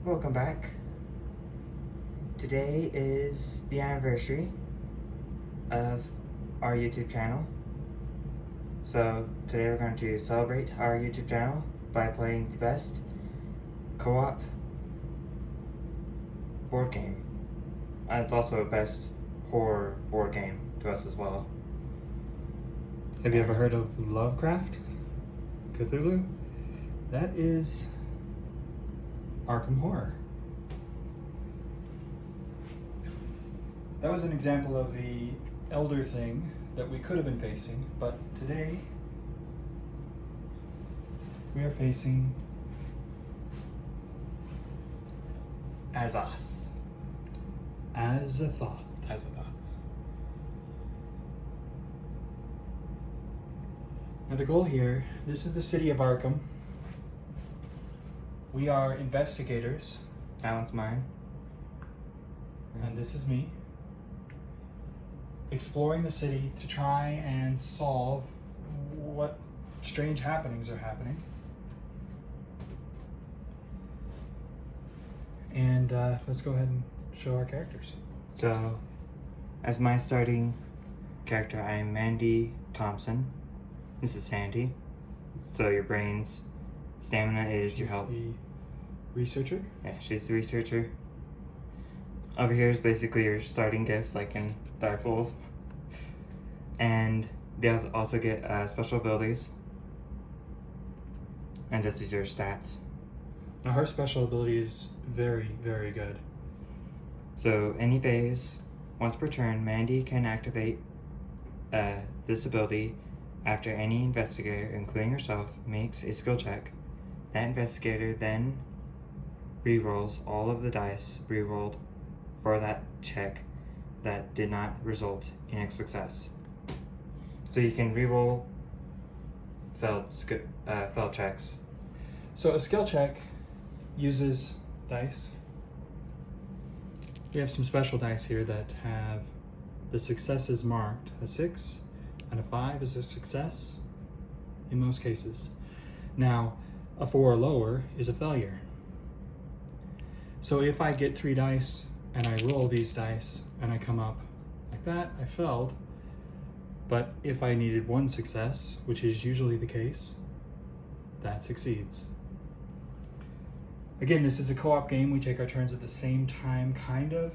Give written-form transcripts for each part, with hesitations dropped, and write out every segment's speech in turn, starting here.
Welcome back. Today is the anniversary of our YouTube channel. So today we're going to celebrate our YouTube channel by playing the best co-op board game. It's also a best horror board game to us as well. Have you ever heard of Lovecraft? Cthulhu? That is Arkham Horror. That was an example of the elder thing that we could have been facing, but today we are facing Azoth. Azathoth. Now the goal here, this is the city of Arkham. We are investigators, That one's mine. and this is me, exploring the city to try and solve what strange happenings are happening. And let's go ahead and show our characters. So, as my starting character, I am Mandy Thompson. This is Sandy. So your brain's stamina is your She's health. the researcher. Yeah, she's the researcher. Over here is basically your starting gifts, like in Dark Souls. And they also get special abilities. And this is your stats. Now her special ability is very, very good. So any phase, once per turn, Mandy can activate this ability after any investigator, including herself, makes a skill check. That investigator then re-rolls all of the dice re-rolled for that check that did not result in a success. So you can re-roll failed checks. So a skill check uses dice. We have some special dice here that have the successes marked. A 6 and a 5 is a success in most cases. Now, a 4 or lower is a failure. So if I get 3 dice and I roll these dice and I come up like that, I failed. But if I needed 1 success, which is usually the case, that succeeds. Again, this is a co-op game. We take our turns at the same time, kind of.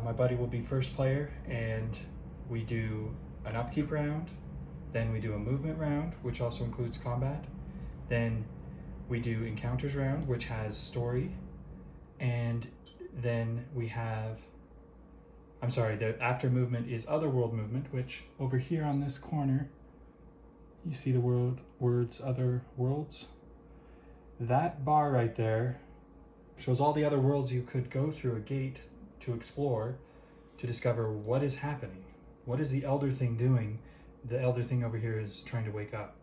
My buddy will be first player, and we do an upkeep round. Then we do a movement round, which also includes combat. Then we do encounters round, which has story. And then we have, the after movement is other world movement, which over here on this corner, you see the words other worlds. That bar right there shows all the other worlds you could go through a gate to explore to discover what is happening. What is the elder thing doing? The elder thing over here is trying to wake up.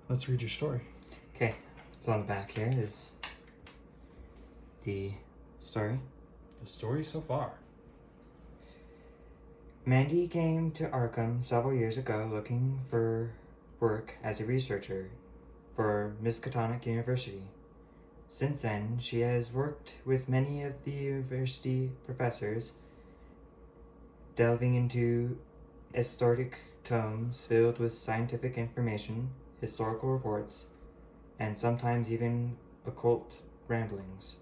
Let's read your story. Okay, so on the back here is the story. The story so far. Mandy came to Arkham several years ago looking for work as a researcher for Miskatonic University. Since then, she has worked with many of the university professors, delving into historic tomes filled with scientific information, historical reports, and sometimes even occult ramblings.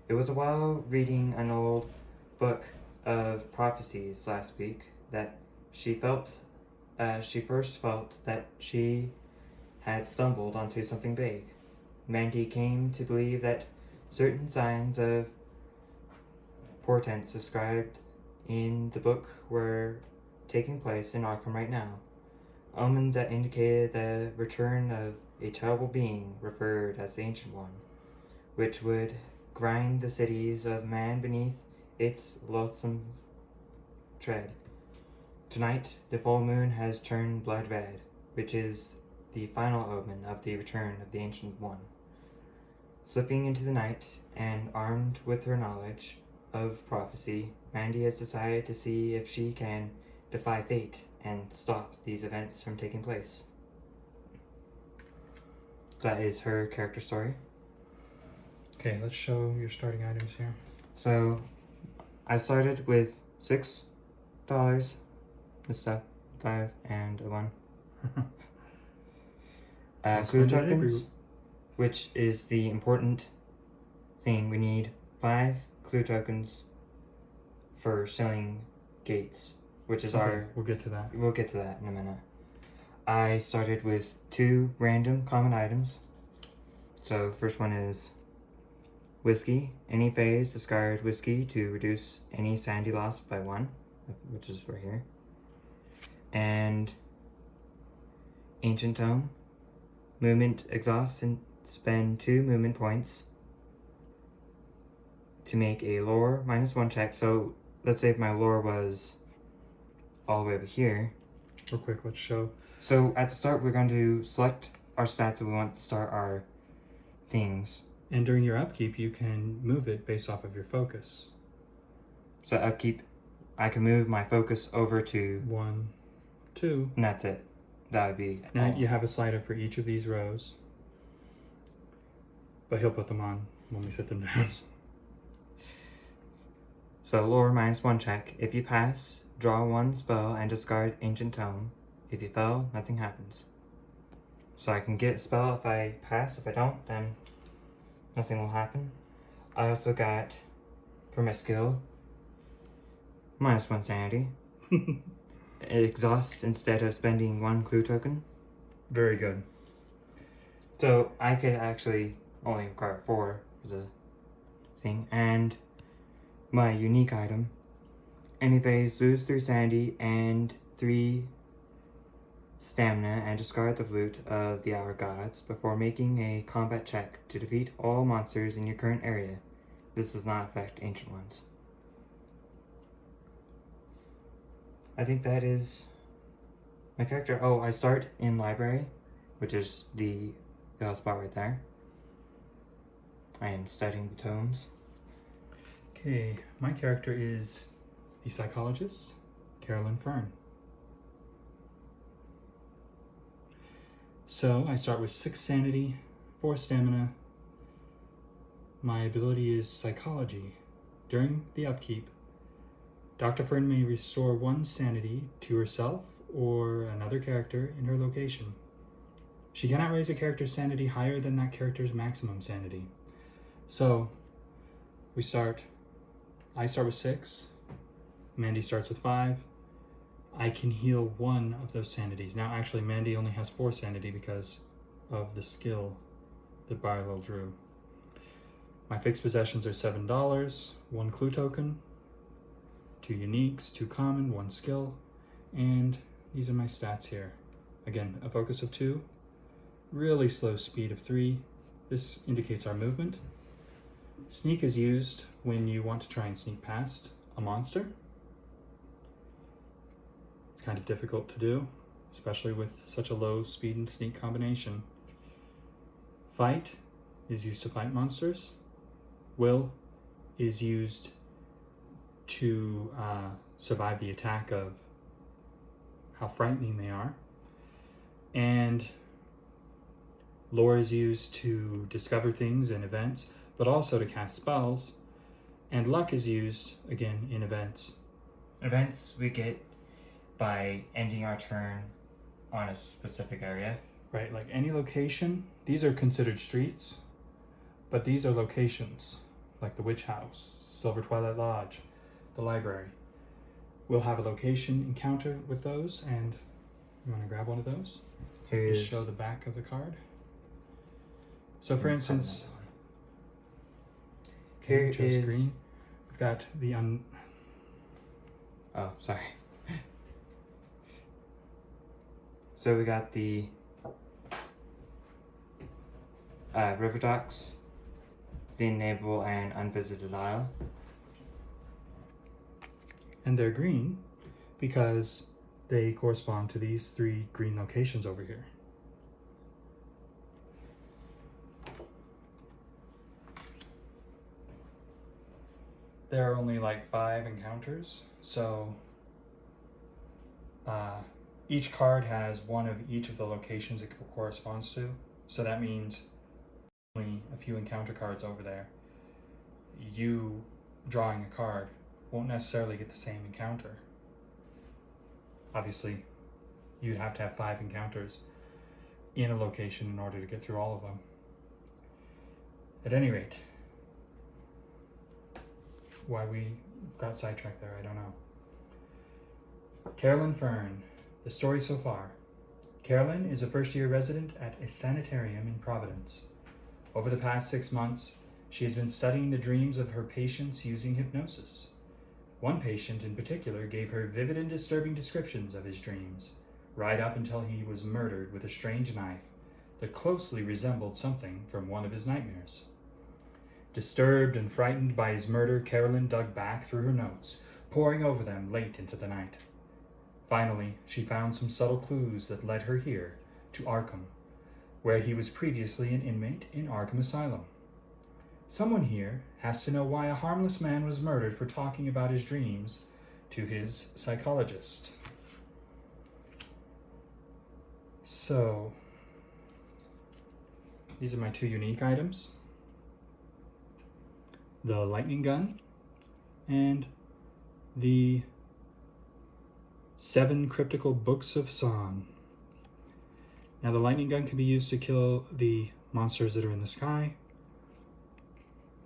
It was while reading an old book of prophecies last week that she first felt that she had stumbled onto something big. Mandy came to believe that certain signs of portents described in the book were taking place in Arkham right now. Omens that indicated the return of a terrible being referred as the Ancient One, which would grind the cities of man beneath its loathsome tread. Tonight, the full moon has turned blood red, which is the final omen of the return of the Ancient One. Slipping into the night, and armed with her knowledge of prophecy, Mandy has decided to see if she can defy fate and stop these events from taking place. That is her character story. Okay, let's show your starting items here. So I started with $6 and stuff, 5 and a 1. Clue tokens, which is the important thing. We need 5 clue tokens for selling gates, which is We'll get to that. We'll get to that in a minute. I started with 2 random common items. So first one is whiskey. Any phase discard whiskey to reduce any sanity loss by 1, which is right here. And ancient tome. Movement exhaust and spend 2 movement points to make a lore -1 check. So let's say if my lore was all the way over here. Real quick, let's show. So at the start, we're going to select our stats that we want to start our things. And during your upkeep, you can move it based off of your focus. So upkeep, I can move my focus over to 1, 2. and that's it. That would be Now all. you have a slider for each of these rows, but he'll put them on when we sit them down. So lore -1 check. If you pass, draw 1 spell and discard ancient tome. If you fail, nothing happens. So I can get a spell if I pass. If I don't, then nothing will happen. I also got, for my skill, -1 sanity. Exhaust instead of spending 1 clue token. Very good. So I could actually only require 4 as a thing. And my unique item. Any phase, lose 3 sanity and 3 stamina and discard the flute of the Hour Gods before making a combat check to defeat all monsters in your current area. This does not affect ancient ones. I think that is my character. Oh, I start in library, which is the spot right there. I am studying the tomes. Okay, my character is the psychologist, Carolyn Fern. So I start with 6 sanity, 4 stamina. My ability is psychology. During the upkeep, Dr. Fern may restore 1 sanity to herself or another character in her location. She cannot raise a character's sanity higher than that character's maximum sanity. So I start with 6. Mandy starts with 5. I can heal 1 of those sanities. Now actually Mandy only has 4 sanity because of the skill that Barlow drew. My fixed possessions are $7, 1 clue token, 2 uniques, 2 common, 1 skill, and these are my stats here. Again, a focus of 2, really slow speed of 3. This indicates our movement. Sneak is used when you want to try and sneak past a monster. It's kind of difficult to do, especially with such a low speed and sneak combination. Fight is used to fight monsters. Will is used to survive the attack of how frightening they are. And lore is used to discover things in events, but also to cast spells. And luck is used, again, in events. Events we get by ending our turn on a specific area. Right, like any location, these are considered streets, but these are locations, like the Witch House, Silver Twilight Lodge, the library. We'll have a location encounter with those, and you want to grab one of those? Here Just show the back of the card. So for instance, here we chose is green. We've got the Oh, sorry. So we got the river docks, the Enable and Unvisited Isle. and they're green because they correspond to these 3 green locations over here. There are only like 5 encounters, so each card has 1 of each of the locations it corresponds to. So that means only a few encounter cards over there. you drawing a card won't necessarily get the same encounter. Obviously, you'd have to have 5 encounters in a location in order to get through all of them. At any rate, why we got sidetracked there, I don't know. Carolyn Fern. The story so far. Carolyn is a first-year resident at a sanitarium in Providence. Over the past 6 months, she has been studying the dreams of her patients using hypnosis. One patient in particular gave her vivid and disturbing descriptions of his dreams, right up until he was murdered with a strange knife that closely resembled something from one of his nightmares. Disturbed and frightened by his murder, Carolyn dug back through her notes, poring over them late into the night. Finally, she found some subtle clues that led her here, to Arkham, where he was previously an inmate in Arkham Asylum. Someone here has to know why a harmless man was murdered for talking about his dreams to his psychologist. So, these are my 2 unique items. The lightning gun and the 7 cryptical books of song. Now the lightning gun can be used to kill the monsters that are in the sky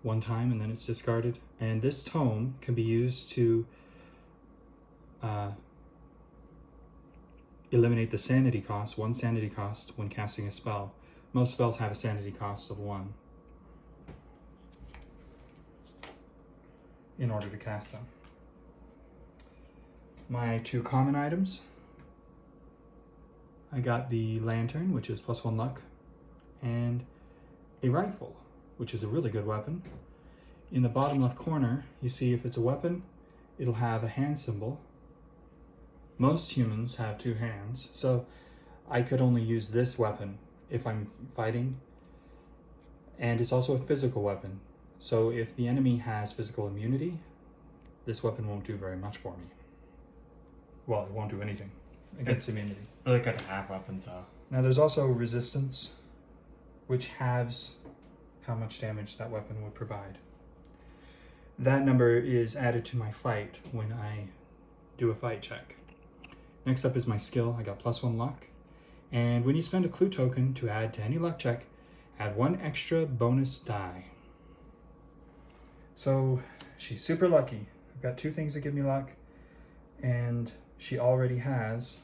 one time and then it's discarded. And this tome can be used to eliminate the sanity cost, 1 sanity cost when casting a spell. Most spells have a sanity cost of 1 in order to cast them. My 2 common items. I got the lantern, which is +1 luck, and a rifle, which is a really good weapon. In the bottom left corner, you see if it's a weapon, it'll have a hand symbol. Most humans have 2 hands, so I could only use this weapon if I'm fighting. And it's also a physical weapon, so if the enemy has physical immunity, this weapon won't do very much for me. Well, it won't do anything against immunity. Really good to have weapons though. Now there's also resistance, which halves how much damage that weapon would provide. That number is added to my fight when I do a fight check. Next up is my skill. I got +1 luck. And when you spend a clue token to add to any luck check, add 1 extra bonus die. So she's super lucky. I've got 2 things that give me luck, and she already has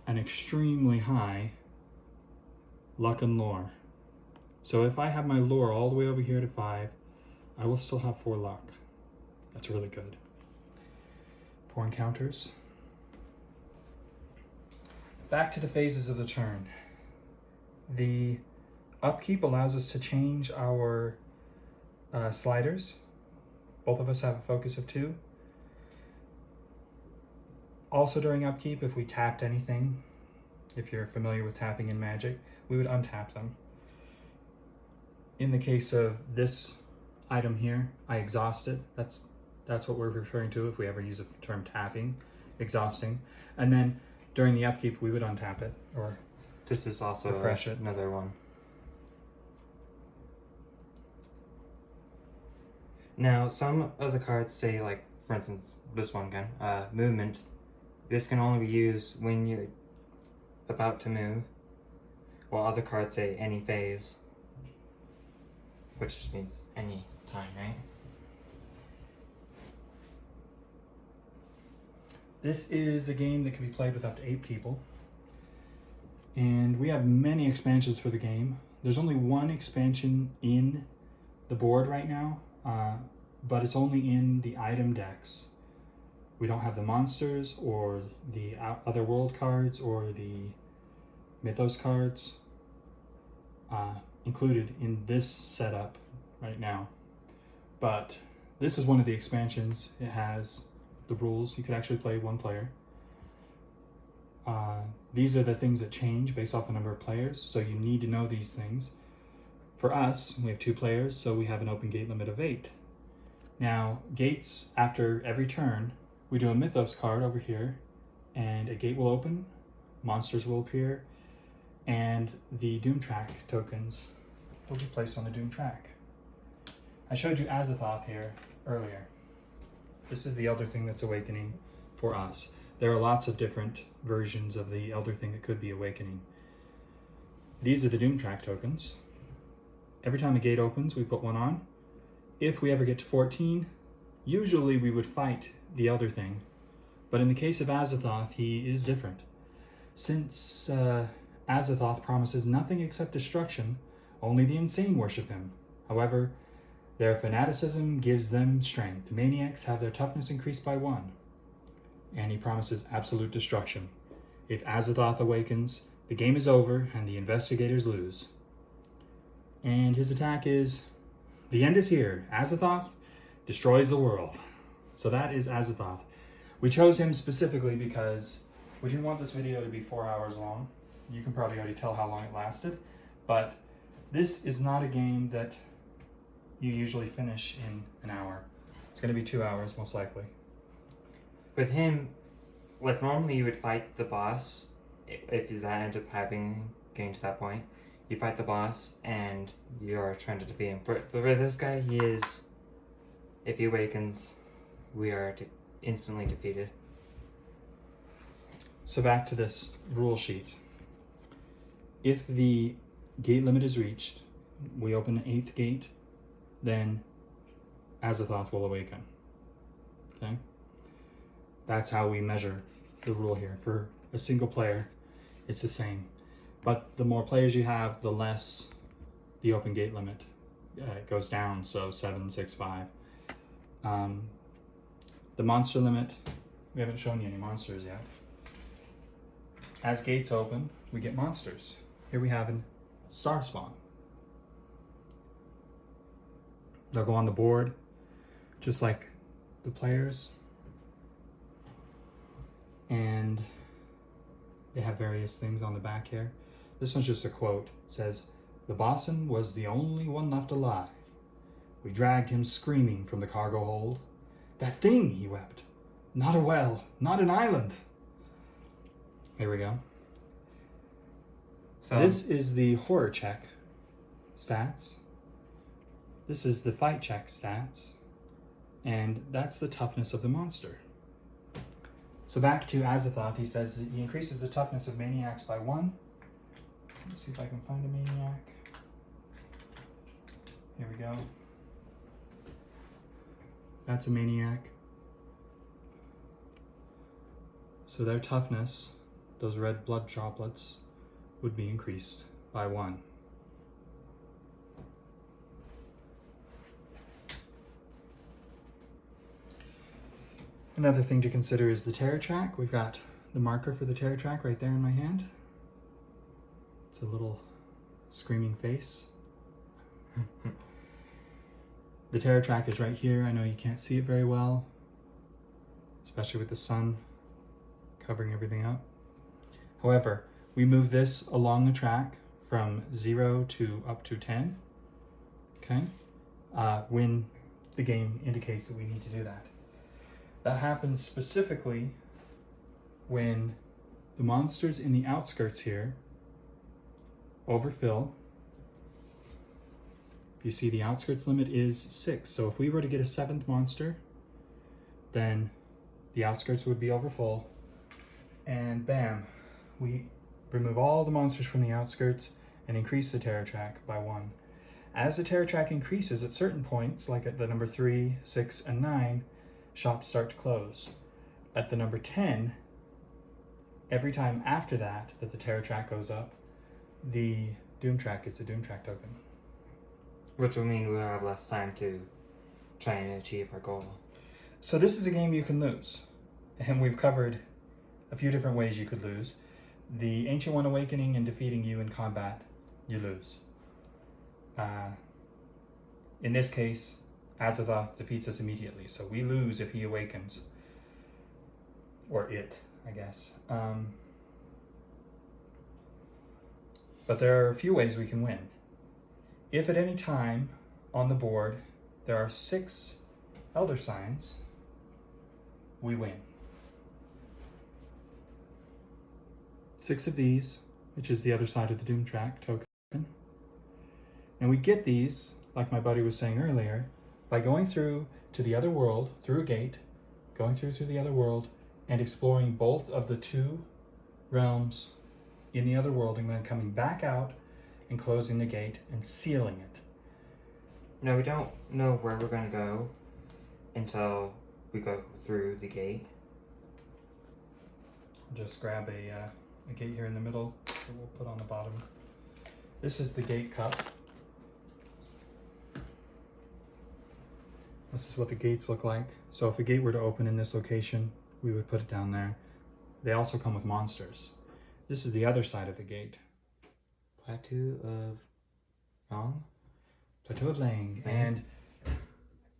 an extremely high luck and lore. So if I have my lore all the way over here to 5, I will still have 4 luck. That's really good. 4 encounters. Back to the phases of the turn. The upkeep allows us to change our sliders. Both of us have a focus of 2. Also during upkeep, if we tapped anything, if you're familiar with tapping in Magic, we would untap them. In the case of this item here, I exhaust it. That's what we're referring to if we ever use the term tapping, exhausting. And then during the upkeep, we would untap it or this is also refresh it. Another one. Now, some of the cards say, like, for instance, this one again, movement. This can only be used when you're about to move, while other cards say any phase, which just means any time, right? This is a game that can be played with up to 8 people, and we have many expansions for the game. There's only 1 expansion in the board right now, but it's only in the item decks. We don't have the monsters or the other world cards or the mythos cards included in this setup right now. But this is one of the expansions. It has the rules. You could actually play 1 player. These are the things that change based off the number of players, so you need to know these things. For us, we have 2 players, so we have an open gate limit of 8. Now, gates, after every turn, we do a mythos card over here, and a gate will open, monsters will appear, and the Doom Track tokens will be placed on the Doom Track. I showed you Azathoth here earlier. This is the Elder Thing that's awakening for us. There are lots of different versions of the Elder Thing that could be awakening. These are the Doomtrack tokens. Every time a gate opens, we put one on. If we ever get to 14, usually we would fight the Elder Thing. But in the case of Azathoth, he is different. Since Azathoth promises nothing except destruction, only the insane worship him. However, their fanaticism gives them strength. Maniacs have their toughness increased by 1. And he promises absolute destruction. If Azathoth awakens, the game is over and the investigators lose. And his attack is, the end is here. Azathoth destroys the world. So that is Azathoth. We chose him specifically because we didn't want this video to be 4 hours long. You can probably already tell how long it lasted. But this is not a game that you usually finish in an hour. It's going to be 2 hours, most likely. With him, like normally you would fight the boss, if that ends up getting to that point. You fight the boss and you are trying to defeat him. For this guy, he is, if he awakens, we are instantly defeated. So back to this rule sheet. If the gate limit is reached, we open the 8th gate, then Azathoth will awaken. Okay? That's how we measure the rule here. For a single player, it's the same. But the more players you have, the less the open gate limit goes down. So 7, 6, 5. The monster limit, we haven't shown you any monsters yet. As gates open, we get monsters. Here we have a star spawn. They'll go on the board, just like the players. And they have various things on the back here. This one's just a quote. It says, "The bosun was the only one left alive. We dragged him screaming from the cargo hold. That thing," he wept. "Not a well, not an island." Here we go. So this is the horror check stats. This is the fight check stats. And that's the toughness of the monster. So back to Azathoth, he says he increases the toughness of maniacs by 1. Let's see if I can find a maniac. Here we go. That's a maniac. So their toughness, those red blood droplets, would be increased by 1. Another thing to consider is the terror track. We've got the marker for the terror track right there in my hand. It's a little screaming face. The terror track is right here. I know you can't see it very well, especially with the sun covering everything up. However, we move this along the track from 0 to up to 10, okay? When the game indicates that we need to do that. That happens specifically when the monsters in the outskirts here overfill. You see the outskirts limit is 6. So if we were to get a 7th monster, then the outskirts would be overfull. And bam, we remove all the monsters from the outskirts and increase the terror track by 1. As the terror track increases at certain points, like at the number 3, 6, and 9, shops start to close. At the number 10, every time after that the terror track goes up, the doom track gets a doom track token. Which will mean we'll have less time to try and achieve our goal. So this is a game you can lose. And we've covered a few different ways you could lose. The Ancient One awakening and defeating you in combat, you lose. In this case, Azathoth defeats us immediately, so we lose if he awakens. Or it, I guess. But there are a few ways we can win. If at any time on the board there are 6 Elder Signs, we win. 6 of these, which is the other side of the Doom Track token. And we get these like my buddy was saying earlier, by going through to the other world, through a gate, going through to the other world, and exploring both of the two realms in the other world, and then coming back out and closing the gate and sealing it. No, we don't know where we're going to go until we go through the gate. Just grab a gate here in the middle that we'll put on the bottom. This is the gate cup. This is what the gates look like. So if a gate were to open in this location, we would put it down there. They also come with monsters. This is the other side of the gate. Plateau of Lang? Plateau of Lang. And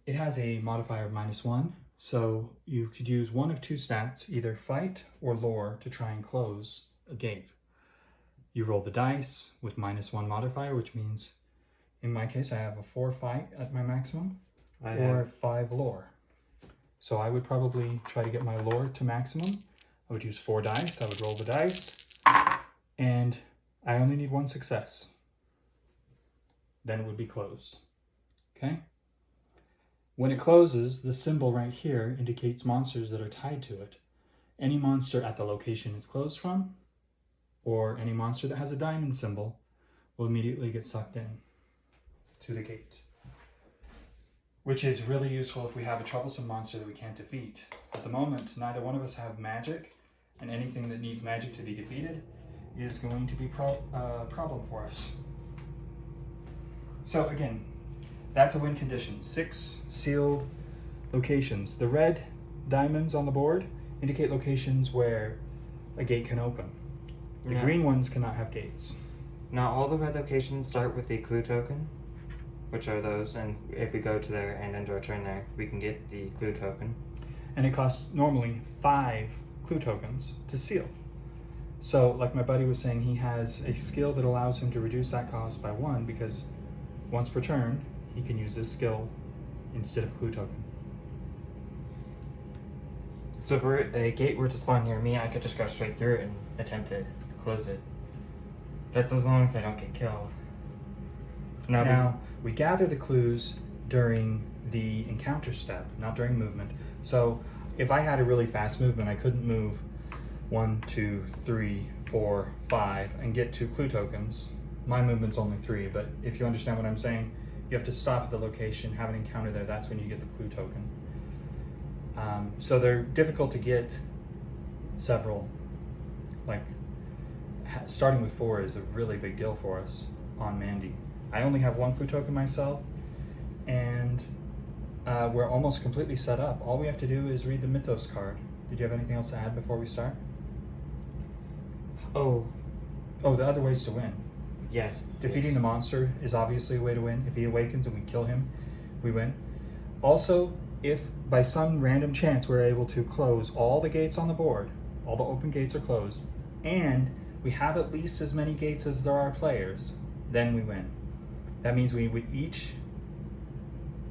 it has a modifier of -1. So you could use one of two stats, either fight or lore, to try and close a gate. You roll the dice with -1 modifier, which means in my case I have a 4 fight at my maximum, or 5 lore. So I would probably try to get my lore to maximum. I would use 4 dice, I would roll the dice, and I only need 1 success. Then it would be closed. Okay? When it closes, the symbol right here indicates monsters that are tied to it. Any monster at the location it's closed from, or any monster that has a diamond symbol, will immediately get sucked in to the gate. Which is really useful if we have a troublesome monster that we can't defeat. At the moment, neither one of us have magic, and anything that needs magic to be defeated is going to be a problem for us. So again, that's a win condition. 6 sealed locations. The red diamonds on the board indicate locations where a gate can open. The green ones cannot have gates. Now all the red locations start with the clue token, which are those, and if we go to there and end our turn there, we can get the clue token. And it costs normally 5 clue tokens to seal. So like my buddy was saying, he has a skill that allows him to reduce that cost by 1, because once per turn, he can use this skill instead of clue token. So if a gate were to spawn near me, I could just go straight through it and attempt to close it. That's as long as I don't get killed. Now, we gather the clues during the encounter step, not during movement. So if I had a really fast movement, I couldn't move 1, 2, 3, 4, 5 and get 2 clue tokens. My movement's only 3, but if you understand what I'm saying, you have to stop at the location, have an encounter there, that's when you get the clue token. So they're difficult to get several, like starting with 4 is a really big deal for us on Mandy. I only have 1 clue token myself, and we're almost completely set up. All we have to do is read the Mythos card. Did you have anything else to add before we start? Oh, the other ways to win. yeah. Defeating the monster is obviously a way to win. If he awakens and we kill him, we win. Also, if by some random chance we're able to close all the gates on the board, all the open gates are closed, and we have at least as many gates as there are players, then we win. That means we would each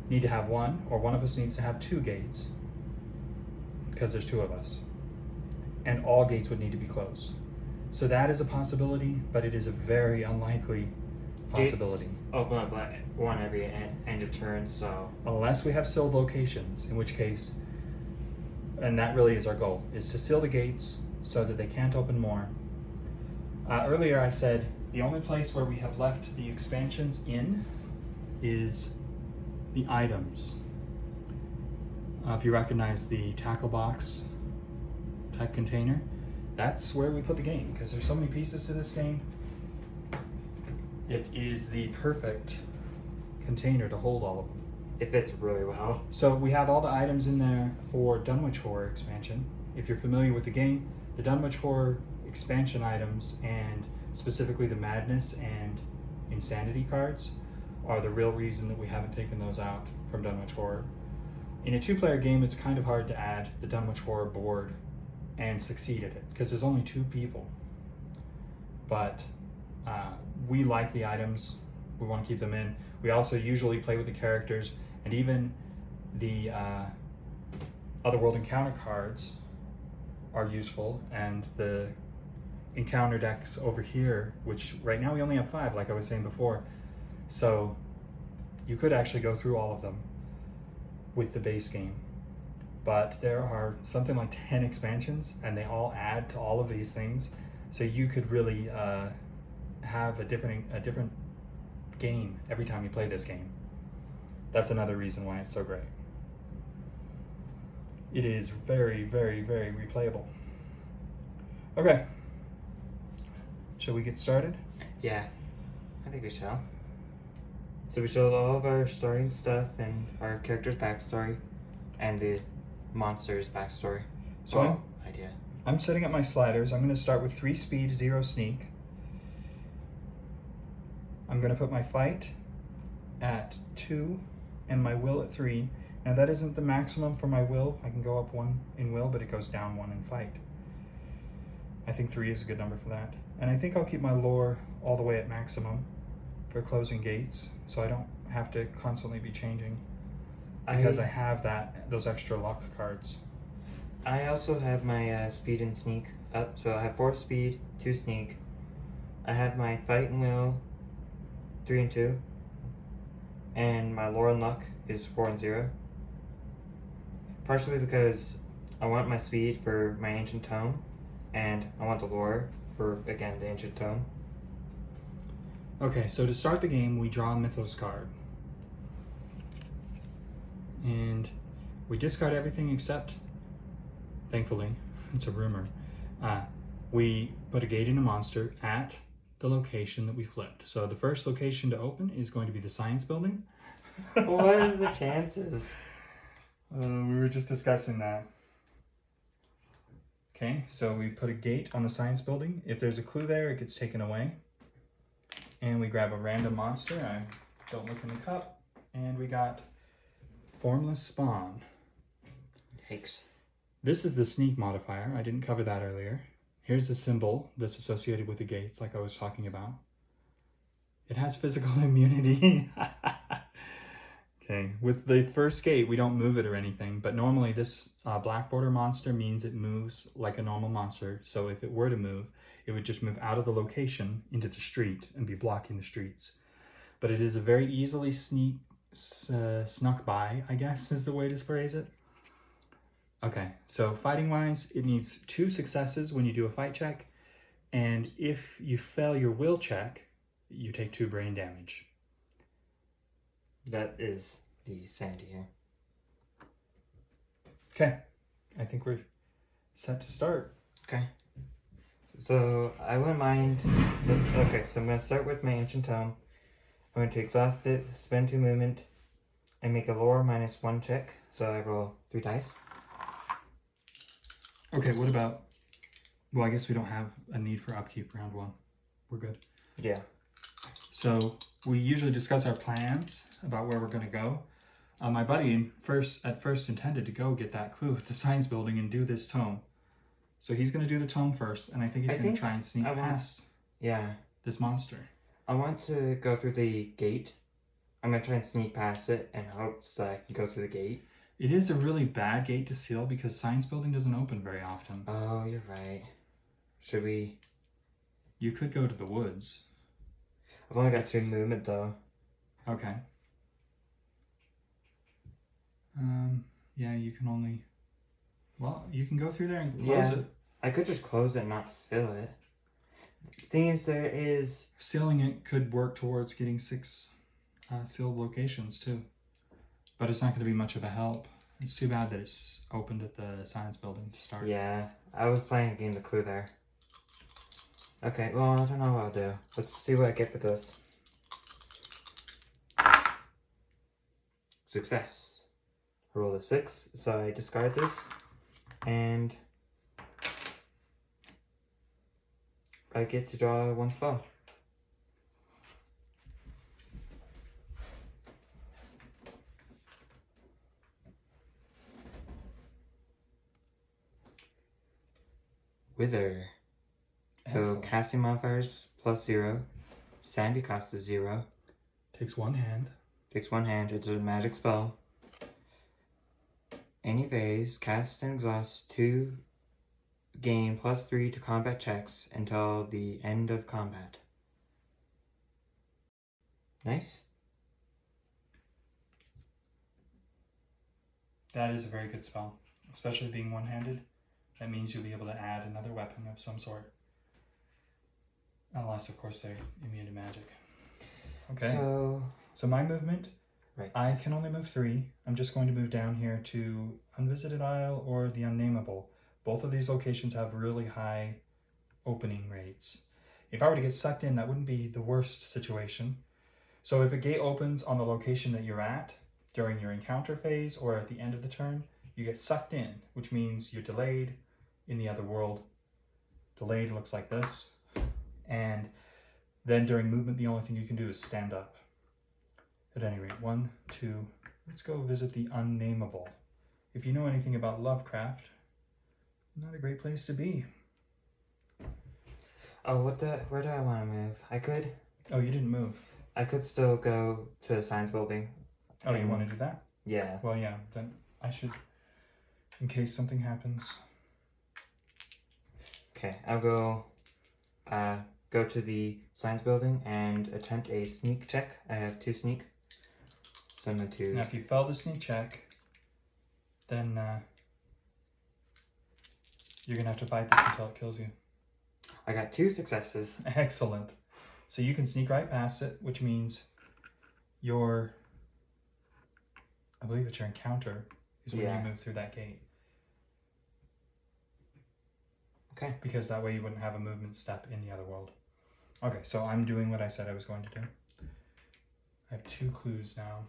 need to have 1, or one of us needs to have 2 gates, because there's 2 of us. And all gates would need to be closed. So that is a possibility, but it is a very unlikely possibility. Gates open up one every end of turn, so... Unless we have sealed locations, in which case, and that really is our goal, is to seal the gates so that they can't open more. Earlier I said the only place where we have left the expansions in is the items. If you recognize the tackle box type container, that's where we put the game, because there's so many pieces to this game. It is the perfect container to hold all of them. It fits really well. So we have all the items in there for Dunwich Horror expansion. If you're familiar with the game, the Dunwich Horror expansion items, and specifically the Madness and Insanity cards, are the real reason that we haven't taken those out from Dunwich Horror. In a 2-player game, it's kind of hard to add the Dunwich Horror board and succeed at it, because there's only 2 people. But we like the items, we want to keep them in. We also usually play with the characters, and even the Otherworld Encounter cards are useful, and the encounter decks over here, which right now we only have 5, like I was saying before. So You could actually go through all of them with the base game, but there are something like 10 expansions, and they all add to all of these things. So you could really have a different game every time you play this game. That's another reason why it's so great. It is very, very, very replayable. Okay. Shall we get started? Yeah, I think we shall. So we showed all of our starting stuff and our character's backstory and the monster's backstory. So idea. I'm setting up my sliders. I'm going to start with 3 speed, 0 sneak. I'm going to put my fight at 2 and my will at 3. Now that isn't the maximum for my will. I can go up 1 in will, but it goes down 1 in fight. I think 3 is a good number for that. And I think I'll keep my lore all the way at maximum for closing gates, so I don't have to constantly be changing, because I have those extra luck cards. I also have my speed and sneak up, so I have 4 speed, 2 sneak. I have my fight and will 3 and 2, and my lore and luck is 4 and 0. Partially because I want my speed for my ancient tome, and I want the lore for, again, the ancient tome. Okay, so to start the game, we draw a Mythos card. And we discard everything except, thankfully, it's a rumor, we put a gate in a monster at the location that we flipped. So the first location to open is going to be the science building. What are the chances? We were just discussing that. Okay, so we put a gate on the science building. If there's a clue there, it gets taken away. And we grab a random monster. I don't look in the cup. And we got Formless Spawn. Yikes. This is the sneak modifier. I didn't cover that earlier. Here's the symbol that's associated with the gates, like I was talking about. It has physical immunity. Okay, with the first gate, we don't move it or anything, but normally this black border monster means it moves like a normal monster. So if it were to move, it would just move out of the location into the street and be blocking the streets. But it is a very easily snuck by, I guess is the way to phrase it. Okay, so fighting wise, it needs 2 successes when you do a fight check. And if you fail your will check, you take 2 brain damage. That is the sanity here. Okay, I think we're set to start. Okay. So I wouldn't mind. Okay, so I'm going to start with my ancient tome. I'm going to exhaust it, spend 2 movement, and make a lore -1 check. So I roll 3 dice. Okay, what about... Well, I guess we don't have a need for upkeep round 1. We're good. Yeah. So we usually discuss our plans about where we're going to go. My buddy at first intended to go get that clue at the science building and do this tome. So he's going to do the tome first, and I think he's going to try and sneak past this monster. I want to go through the gate. I'm going to try and sneak past it in hopes that I can go through the gate. It is a really bad gate to seal because science building doesn't open very often. Oh, you're right. Should we? You could go to the woods. I've only got 2 movement though. Okay. Yeah, you can only... Well, you can go through there and close it. I could just close it and not seal it. The thing is, Sealing it could work towards getting 6 sealed locations too. But it's not going to be much of a help. It's too bad that it's opened at the science building to start. Yeah, I was playing getting the clue there. Okay, well, I don't know what I'll do. Let's see what I get for this. Success. I roll a 6, so I discard this. And I get to draw 1 spell. Wither. So Excellent. casting modifiers +0. Sandy cost is 0. Takes 1 hand. Takes 1 hand. It's a magic spell. Any phase, cast and exhaust 2, gain +3 to combat checks until the end of combat. Nice. That is a very good spell, especially being one-handed. That means you'll be able to add another weapon of some sort. Unless, of course, they're immune to magic. Okay. So my movement, right. I can only move 3. I'm just going to move down here to Unvisited Isle or the Unnameable. Both of these locations have really high opening rates. If I were to get sucked in, that wouldn't be the worst situation. So if a gate opens on the location that you're at during your encounter phase or at the end of the turn, you get sucked in, which means you're delayed in the other world. Delayed looks like this. And then during movement, the only thing you can do is stand up. At any rate, 1, 2, let's go visit the Unnameable. If you know anything about Lovecraft, not a great place to be. Oh, where do I want to move? I could. Oh, you didn't move. I could still go to the science building. Oh, you want to do that? Yeah. Well, yeah, then I should, in case something happens. Okay, I'll go to the science building and attempt a sneak check. I have 2 sneak. So I'm going to... Now, if you fail the sneak check, then you're going to have to fight this until it kills you. I got 2 successes. Excellent. So you can sneak right past it, which means your, I believe it's your encounter, is when you move through that gate. Okay. Because that way you wouldn't have a movement step in the other world. Okay, so I'm doing what I said I was going to do. I have 2 clues now.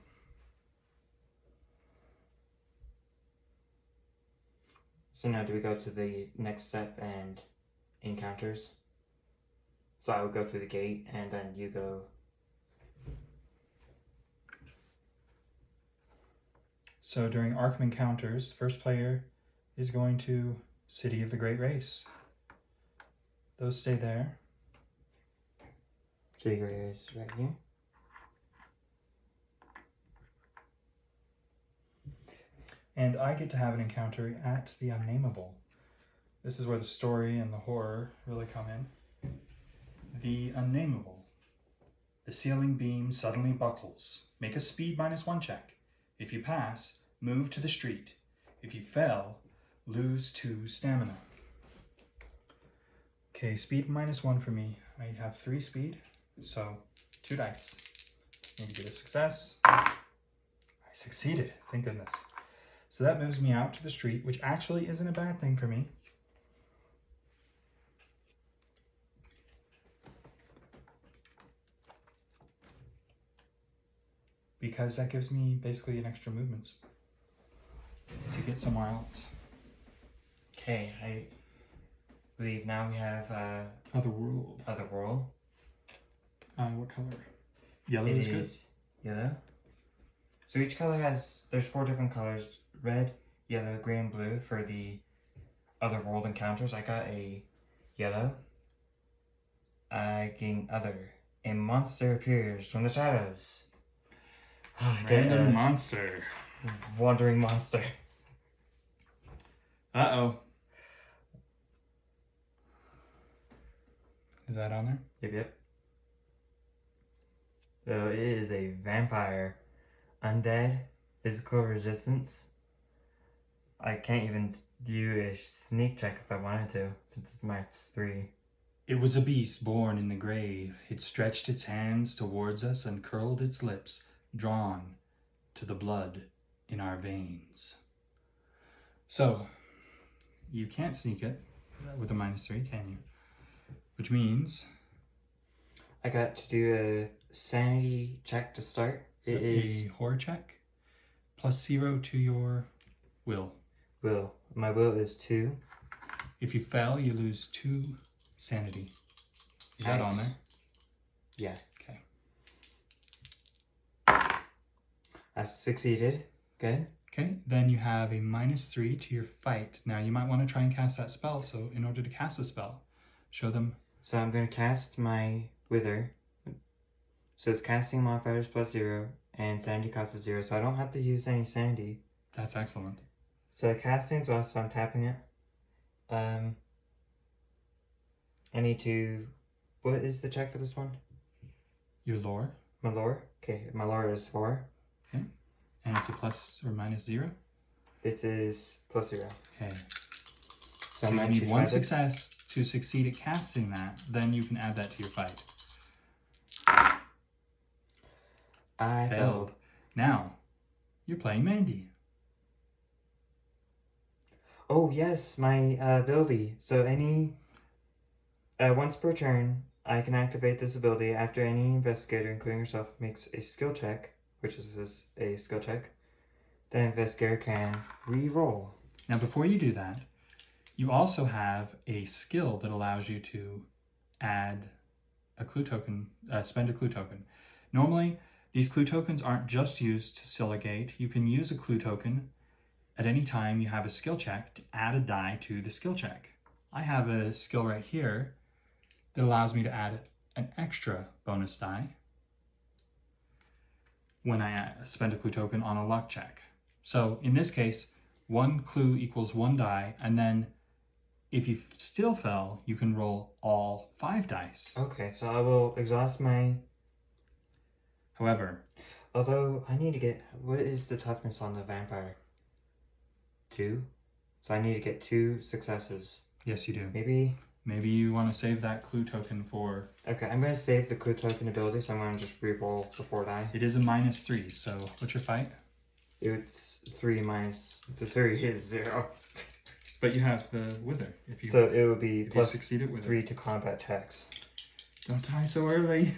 So now do we go to the next step and encounters? So I would go through the gate and then you go... So during Arkham Encounters, first player is going to City of the Great Race. Those stay there. City of the Great Race right here. And I get to have an encounter at the Unnameable. This is where the story and the horror really come in. The Unnameable. The ceiling beam suddenly buckles. Make a speed -1 check. If you pass, move to the street. If you fail, lose 2 stamina. Okay, speed -1 for me. I have 3 speed, so 2 dice. Need to get a success. I succeeded, thank goodness. So that moves me out to the street, which actually isn't a bad thing for me. Because that gives me basically an extra movement to get somewhere else. Okay, I believe now we have Otherworld. Otherworld. What color? Yellow It is good. is yellow. So each color there's 4 different colors. Red, yellow, green, blue for the Otherworld encounters. I got a yellow. I gain other. A monster appears from the shadows. Random monster. Wandering monster. Uh-oh. Is that on there? Yep. So it is a vampire. Undead. Physical resistance. I can't even do a sneak check if I wanted to, since it's max 3. It was a beast born in the grave. It stretched its hands towards us and curled its lips, drawn to the blood in our veins. So, you can't sneak it with a -3, can you? Which means... I got to do a sanity check to start. It is a horror check, +0 to your will. Will. My will is 2. If you fail, you lose 2 sanity. Is that on there? Yeah. Okay. I succeeded. Good. Okay, then you have a -3 to your fight. Now you might want to try and cast that spell, so in order to cast a spell, show them. So I'm going to cast my Wither. So it's casting modifiers +0 and sanity cost is 0, so I don't have to use any sanity. That's excellent. So the casting's off, so I'm tapping it. I need to... What is the check for this one? Your lore. My lore? Okay, my lore is 4. Okay. And it's a +or -0? It is +0. Okay. So So I'm you going need to one try this. success to succeed at casting that. Then you can add that to your fight. I failed. Now, you're playing Mandy. Oh yes, my ability. So once per turn, I can activate this ability after any investigator, including yourself, makes a skill check, which is a skill check. The investigator can re-roll. Now, before you do that, you also have a skill that allows you to add a clue token, spend a clue token. Normally, these clue tokens aren't just used to seal a gate. You can use a clue token at any time you have a skill check to add a die to the skill check. I have a skill right here that allows me to add an extra bonus die when I spend a clue token on a luck check. So in this case, 1 clue equals 1 die, and then if you still fell, you can roll all 5 dice. Okay, so I will exhaust my... However, although I need to get... what is the toughness on the vampire? 2? So I need to get 2 successes. yes, you do. Maybe you want to save that clue token for... Okay, I'm going to save the clue token ability, so I'm going to just re-roll the 4 die. It is a -3, so what's your fight? It's 3 minus... the 3 is 0. But you have the Wither. So it would be plus 3 to combat checks. Don't die so early.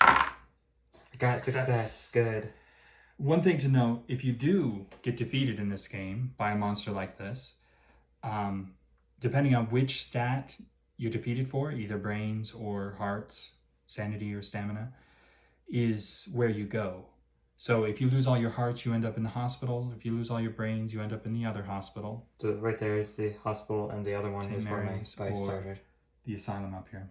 I got success. Good. One thing to note, if you do get defeated in this game by a monster like this, depending on which stat you're defeated for, either brains or hearts, sanity or stamina, is where you go. So if you lose all your hearts, you end up in the hospital. If you lose all your brains, you end up in the other hospital. So right there is the hospital, and the other one St. is where my Mary's fight or started. The asylum up here.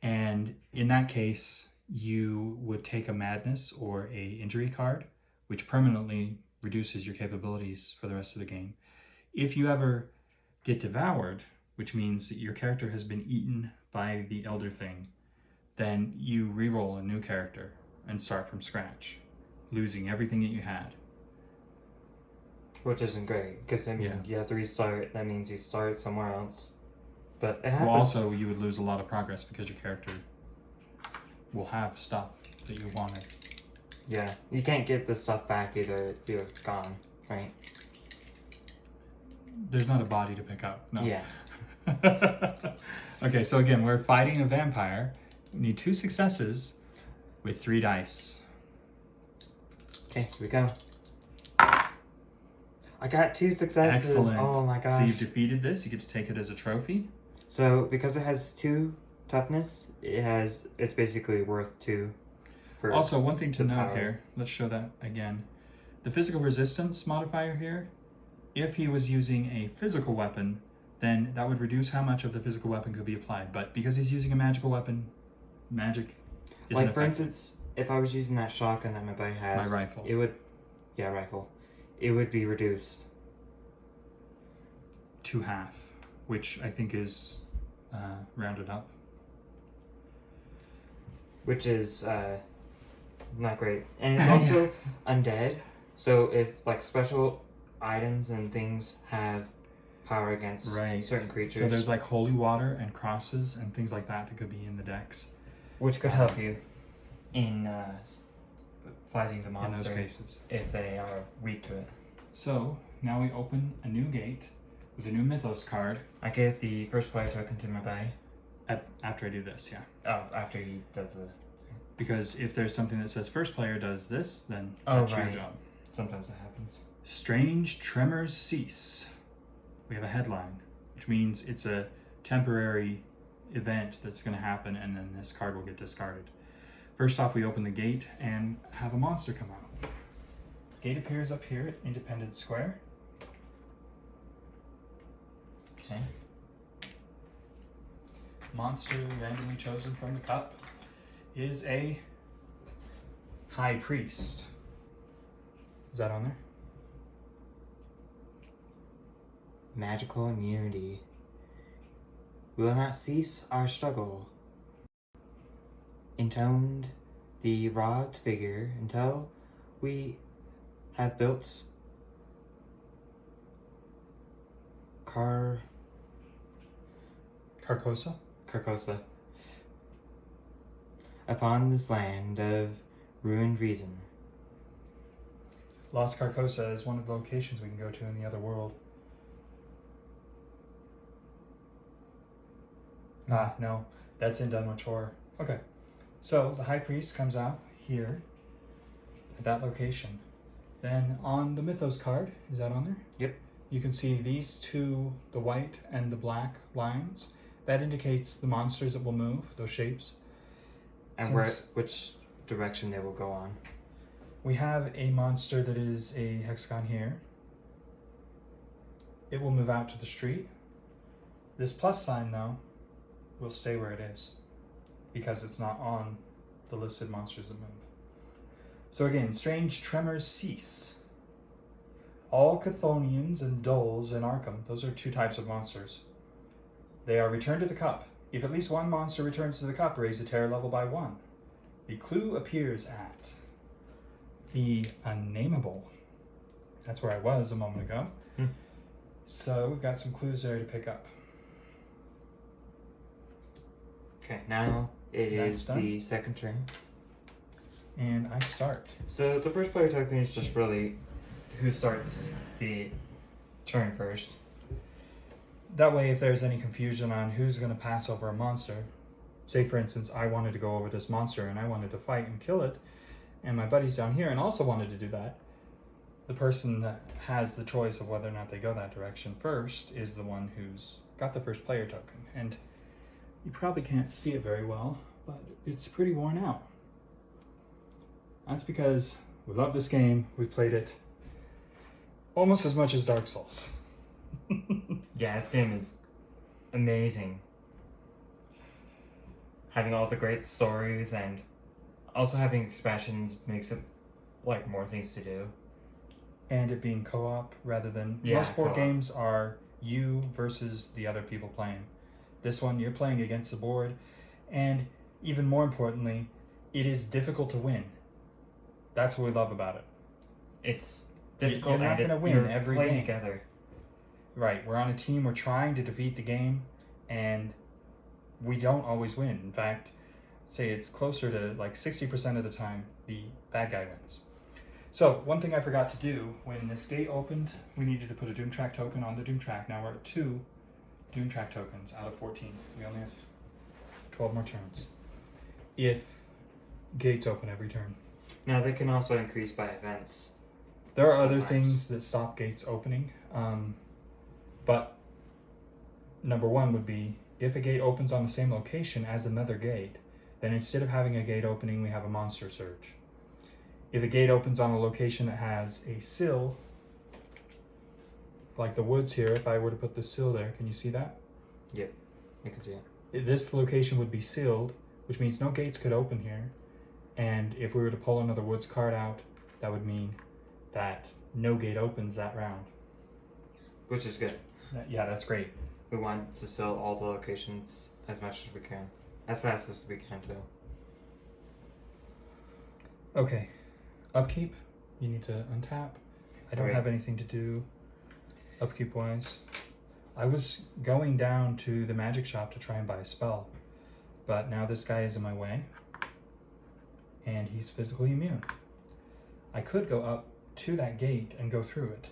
And in that case, you would take a madness or a injury card, which permanently reduces your capabilities for the rest of the game. If you ever get devoured, which means that your character has been eaten by the Elder Thing, then you re-roll a new character and start from scratch, losing everything that you had. Which isn't great, because I mean, you have to restart. That means you start somewhere else. But it happens. Well, also, you would lose a lot of progress because your character will have stuff that you wanted. Yeah, you can't get the stuff back either. You're gone, right? There's not a body to pick up. No. Yeah. Okay, so again, we're fighting a vampire. We need 2 successes with 3 dice. Okay, here we go. I got 2 successes. Excellent. Oh my gosh. So you've defeated this. You get to take it as a trophy. So because it has 2 toughness, it's basically worth 2. For Also, one thing to note power. here. Let's show that again. The physical resistance modifier here. If he was using a physical weapon, then that would reduce how much of the physical weapon could be applied. But because he's using a magical weapon, magic isn't like for effective. instance, if I was using that shotgun that my buddy has, My rifle. it would, rifle, it would be reduced to half, which I think is rounded up. Which is not great, and it's also undead. So if like special items and things have power against certain creatures, So there's like holy water and crosses and things like that could be in the decks, which could help you in fighting the in monster those cases. if they are weak to it. So now we open a new gate with a new Mythos card. I give the first player token to my buddy. After I do this, yeah. Oh, after he does the... Because if there's something that says first player does this, then Oh, that's your right. job. Sometimes it happens. Strange tremors cease. We have a headline, which means it's a temporary event that's going to happen, and then this card will get discarded. First off, we open the gate and have a monster come out. Gate appears up here at Independence Square. Okay. Monster randomly chosen from the cup is a high priest. Is that on there? Magical immunity. We will not cease our struggle. Intoned the robbed figure until we have built Carcosa? Carcosa upon this land of ruined reason. Las Carcosa is one of the locations we can go to in the other world. Ah, no, that's in Dunwich Horror. Okay, so the High Priest comes out here at that location. Then on the Mythos card, is that on there? Yep. You can see these two, the white and the black lines. That indicates the monsters that will move, those shapes. And which direction they will go on. We have a monster that is a hexagon here. It will move out to the street. This plus sign, though, will stay where it is because it's not on the listed monsters that move. So again, strange tremors cease. All Chthonians and Dulls in Arkham, those are two types of monsters. They are returned to the cup. If at least one monster returns to the cup, raise the terror level by 1. The clue appears at the Unnameable. That's where I was a moment ago. So we've got some clues there to pick up. Okay, now it That's is done. the second turn. And I start. So the first player token is just really who starts the turn first. That way, if there's any confusion on who's going to pass over a monster, say for instance, I wanted to go over this monster and I wanted to fight and kill it, and my buddy's down here and also wanted to do that, the person that has the choice of whether or not they go that direction first is the one who's got the first player token. And you probably can't see it very well, but it's pretty worn out. That's because we love this game. We played it almost as much as Dark Souls. Yeah, this game is amazing. Having all the great stories and also having expansions makes it like more things to do. And it being co-op rather than most board co-op. games are you versus the other people playing. This one you're playing against the board, and even more importantly, it is difficult to win. That's what we love about it. It's difficult. You're not and going to win you're every playing game. together. Right, we're on a team, we're trying to defeat the game, and we don't always win. In fact, say it's closer to like 60% of the time the bad guy wins. So, one thing I forgot to do, when this gate opened, we needed to put a Doom Track token on the Doom Track. Now we're at 2 Doom Track tokens out of 14. We only have 12 more turns. If gates open every turn. Now they can also increase by events. There are other Sometimes. things that stop gates opening, but number one would be if a gate opens on the same location as another gate, then instead of having a gate opening, we have a monster surge. If a gate opens on a location that has a sill, like the woods here, if I were to put the sill there, can you see that? Yep, I can see it. This location would be sealed, which means no gates could open here. And if we were to pull another woods card out, that would mean that no gate opens that round. Which is good. Yeah, that's great. We want to sell all the locations as much as we can. As fast as we can too. Okay, upkeep, you need to untap. I don't Right. have anything to do upkeep wise. I was going down to the magic shop to try and buy a spell, but now this guy is in my way and he's physically immune. I could go up to that gate and go through it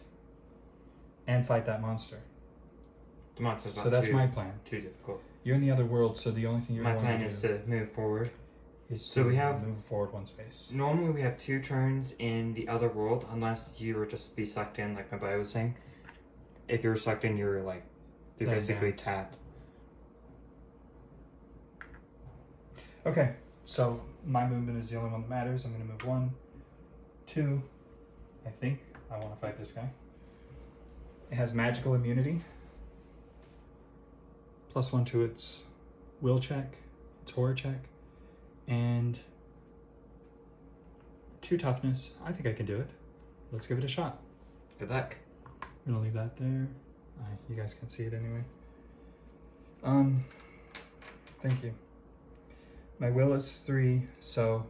and fight that monster. The monster's not So that's too, my plan. too difficult. You're in the other world, so the only thing you're My going plan to is do to move forward. is so to we have- move forward one space. Normally we have 2 turns in the other world unless you were just be sucked in like my buddy was saying. If you were sucked in, you're Laying basically down. tapped. Okay, so my movement is the only one that matters. I'm going to move 1, 2. I think I want to fight this guy. It has magical immunity. +1 to its will check, its horror check, and 2 toughness. I think I can do it. Let's give it a shot. Good luck. I'm gonna leave that there. You guys can see it anyway. Thank you. My will is 3, so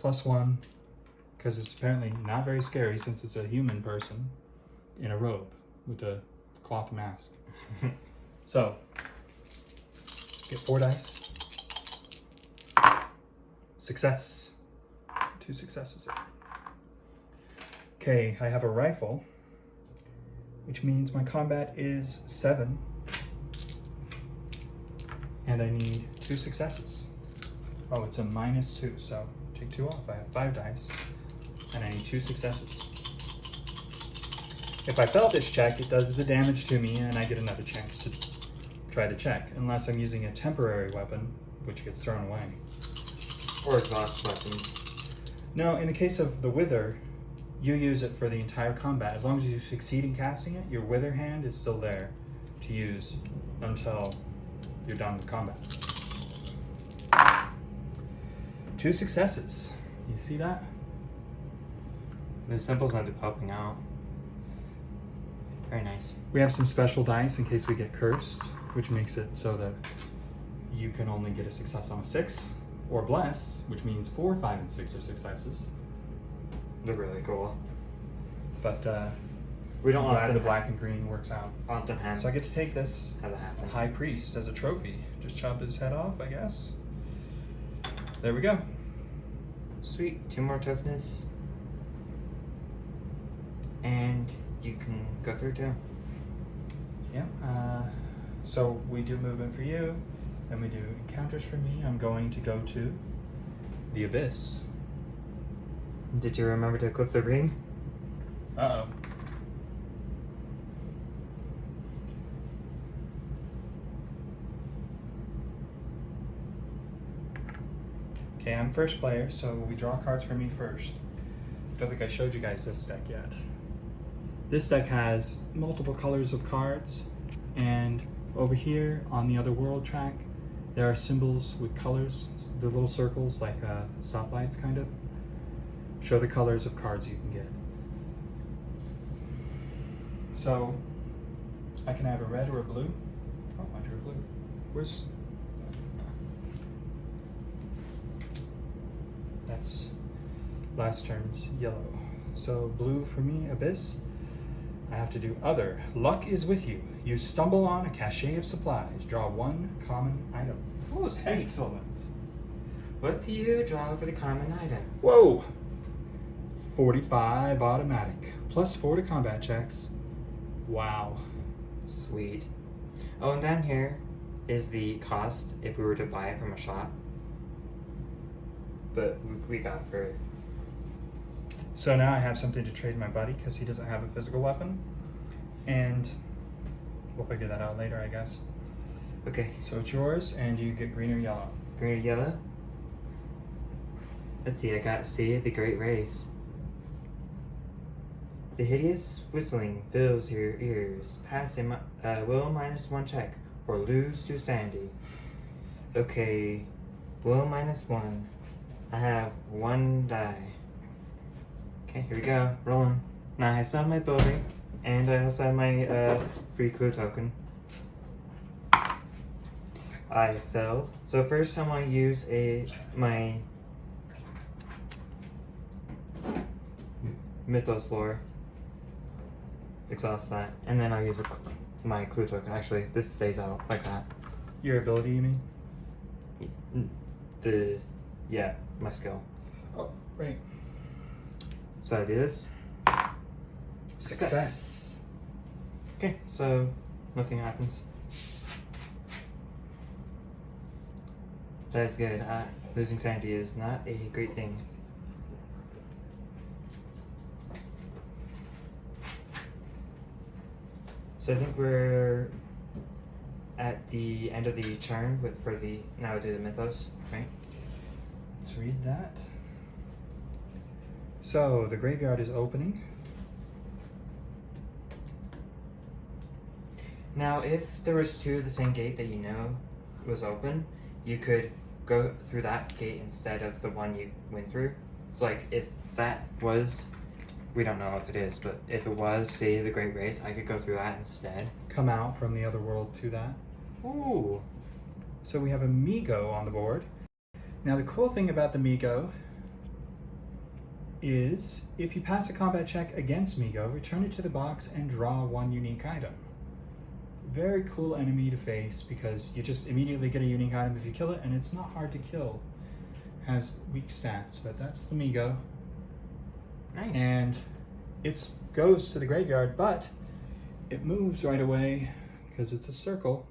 +1, because it's apparently not very scary since it's a human person in a robe with a cloth mask. So, get 4 dice. Success. 2 successes. Okay, I have a rifle, which means my combat is 7. And I need 2 successes. Oh, it's a -2, so take 2 off. I have 5 dice, and I need 2 successes. If I fail this check, it does the damage to me, and I get another chance to try to check, unless I'm using a temporary weapon, which gets thrown away. Or exhaust weapons. No, in the case of the Wither, you use it for the entire combat. As long as you succeed in casting it, your Wither hand is still there to use until you're done with combat. 2 successes. You see that? The symbols end up helping out. Very nice. We have some special dice in case we get cursed, which makes it so that you can only get a success on a 6, or blessed, which means 4, 5, and 6 are successes. They're really cool. But We don't I'm glad often the black and green works out. often have So I get to take this have that happen. High Priest as a trophy. Just chop his head off, I guess. There we go. Sweet. 2 more toughness. And you can go through too. Yeah. So we do movement for you, then we do encounters for me. I'm going to go to the Abyss. Did you remember to equip the ring? Uh-oh. Okay, I'm first player, so we draw cards for me first. Don't think I showed you guys this deck yet. This deck has multiple colors of cards, and over here on the other world track, there are symbols with colors, the little circles like stoplights kind of, show the colors of cards you can get. So, I can have a red or a blue. Oh, I drew a blue. Where's... That's last turn's yellow. So blue for me, Abyss. I have to do other. Luck is with you. You stumble on a cache of supplies. Draw 1 common item. Oh, sweet. Excellent. What do you draw for the common item? Whoa! 45 automatic. Plus 4 to combat checks. Wow. Sweet. Oh, and down here is the cost if we were to buy it from a shop. But we got for... So now I have something to trade my buddy because he doesn't have a physical weapon. And we'll figure that out later, I guess. Okay. So it's yours, and you get green or yellow. Green or yellow? Let's see, I got See the Great Race. The hideous whistling fills your ears. Pass a will -1 check or lose to sanity. Okay, will -1. I have 1 die. Okay, here we go. Rolling. Now I still have my ability, and I also have my free clue token. I failed. So first I'm going to use my Mythos lore. Exhaust that, and then I'll use my clue token. Actually, this stays out like that. Your ability, you mean? Yeah, my skill. Oh, right. So I do this. Success. Okay, so nothing happens. That's good. Losing sanity is not a great thing. So I think we're at the end of the turn now we do the Mythos, right? Let's read that. So the graveyard is opening. Now, if there was 2 of the same gate that you know was open, you could go through that gate instead of the one you went through. So, like, if that was, we don't know if it is, but if it was, say, the Great Race, I could go through that instead. Come out from the other world to that. Ooh. So we have a Migo on the board. Now the cool thing about the Migo is if you pass a combat check against Migo, return it to the box and draw one unique item. Very cool enemy to face because you just immediately get a unique item if you kill it, and it's not hard to kill. Has weak stats, but that's the Migo. Nice. And it goes to the graveyard, but it moves right away because it's a circle.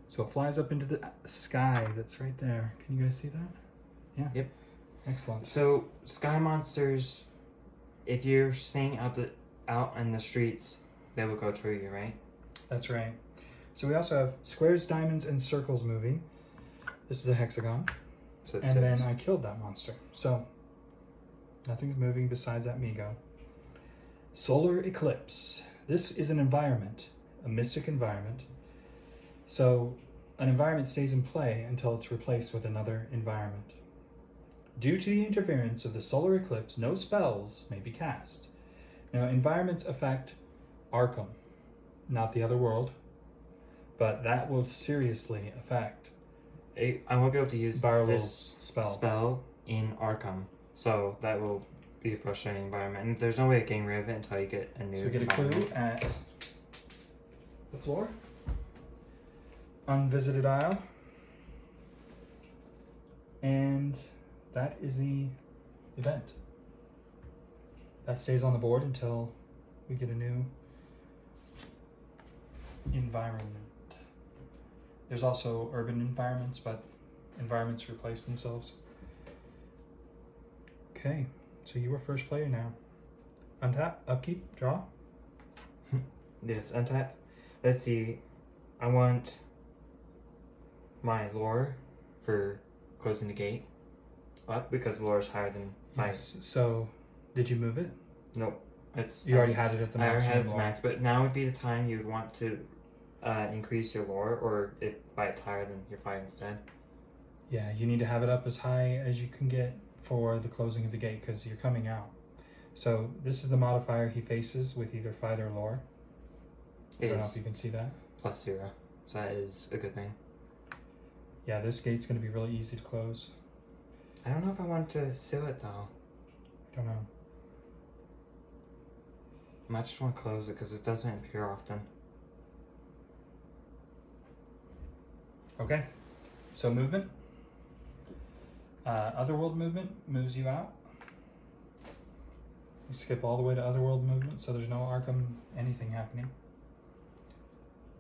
So it flies up into the sky that's right there. Can you guys see that? Yeah. Yep. Excellent. So sky monsters, if you're staying out in the streets, they will go through you, right? That's right. So we also have squares, diamonds, and circles moving. This is a hexagon. So And then I killed that monster. So nothing's moving besides that Migo. Solar eclipse. This is an environment, a mystic environment. So an environment stays in play until it's replaced with another environment. Due to the interference of the solar eclipse, no spells may be cast. Now, environments affect Arkham, not the other world, but that will seriously affect I won't be able to use this Barlow's spell in Arkham, so that will be a frustrating environment. And there's no way of getting rid of it until you get a new. So we get a clue at the floor. Unvisited Isle. And that is the event. That stays on the board until we get a new environment. There's also urban environments, but environments replace themselves. Okay, so you are first player now. Untap, upkeep, draw. Yes, untap. Let's see. I want my lore for closing the gate up because lore is higher than my. Yes. So, did you move it? Nope. It's You already had it at the I max. already had the max, but now would be the time you would want to increase your lore, or if by it's higher than your fight instead. Yeah, you need to have it up as high as you can get for the closing of the gate because you're coming out. So this is the modifier he faces with either fight or lore. I don't know if you can see that. +0, so that is a good thing. Yeah, this gate's going to be really easy to close. I don't know if I want to seal it though. I don't know. I might just want to close it because it doesn't appear often. Okay, so movement. Otherworld movement moves you out. You skip all the way to Otherworld movement, so there's no Arkham anything happening.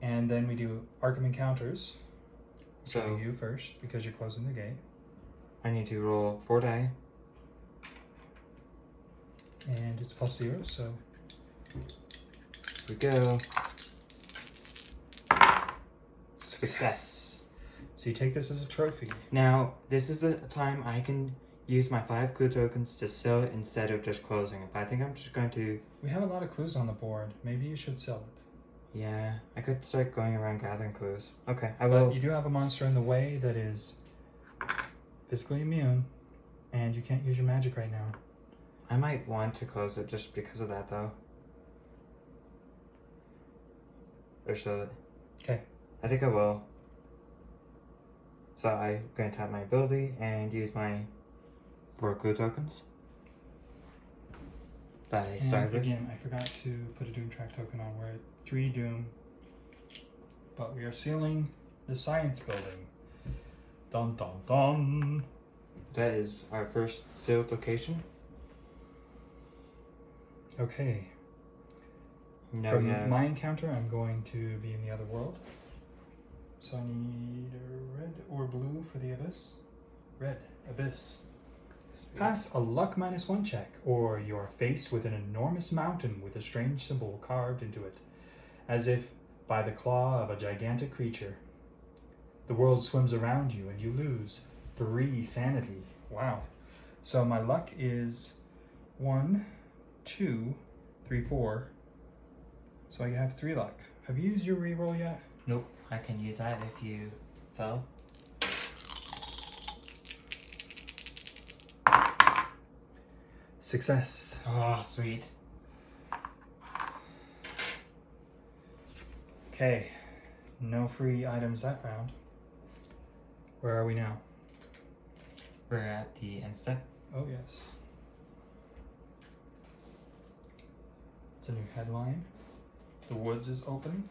And then we do Arkham encounters. So you first because you're closing the gate. I need to roll 4 die. And it's +0, so Here we go. Success. So you take this as a trophy. Now, this is the time I can use my 5 clue tokens to sell it instead of just closing it. But I think I'm just going to... We have a lot of clues on the board. Maybe you should sell it. Yeah, I could start going around gathering clues. Okay, I will. But you do have a monster in the way that is physically immune, and you can't use your magic right now. I might want to close it just because of that, though. Or so. Okay. I think I will. So I'm going to tap my ability and use my 4 clue tokens. That I started with. Again, I forgot to put a Doom Track token on. We're at 3 Doom. But we are sealing the science building. Dun dun dun. That is our first sealed location. Okay. Now From we have... my encounter, I'm going to be in the other world. So I need a red or blue for the abyss. Red, abyss. Pass a luck -1 check, or you are faced with an enormous mountain with a strange symbol carved into it, as if by the claw of a gigantic creature. The world swims around you and you lose 3 sanity. Wow. So my luck is 1, 2, 3, 4. So I have 3 luck. Have you used your reroll yet? Nope, I can use that if you fell. Success. Oh, sweet. Okay, no free items that round. Where are we now? We're at the end step. Oh yes. a new headline. The Woods is open.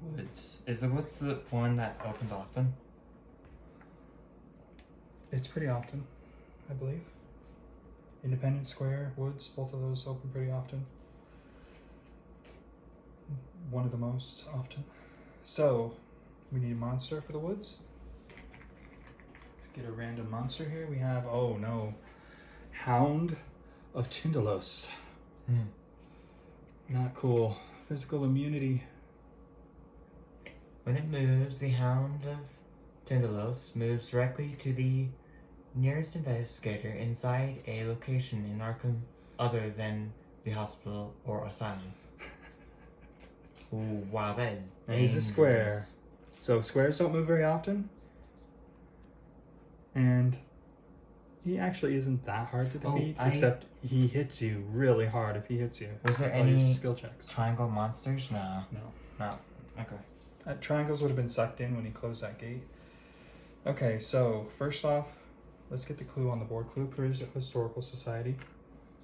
Woods. Is the Woods the one that opens often? It's pretty often, I believe. Independence Square, Woods, both of those open pretty often. One of the most often. So, we need a monster for the Woods. Let's get a random monster here. We have, oh no, Hound of Tyndalos. Not cool. Physical immunity. When it moves, the Hound of Tyndalos moves directly to the nearest investigator inside a location in Arkham other than the hospital or asylum. Ooh, wow, that is And he's a square. dangerous. So squares don't move very often. And he actually isn't that hard to defeat, except he hits you really hard if he hits you. Was there All your any skill checks? triangle monsters? No. No. Okay. Triangles would have been sucked in when he closed that gate. Okay, so first off, let's get the clue on the board. Clue proves Historical Society.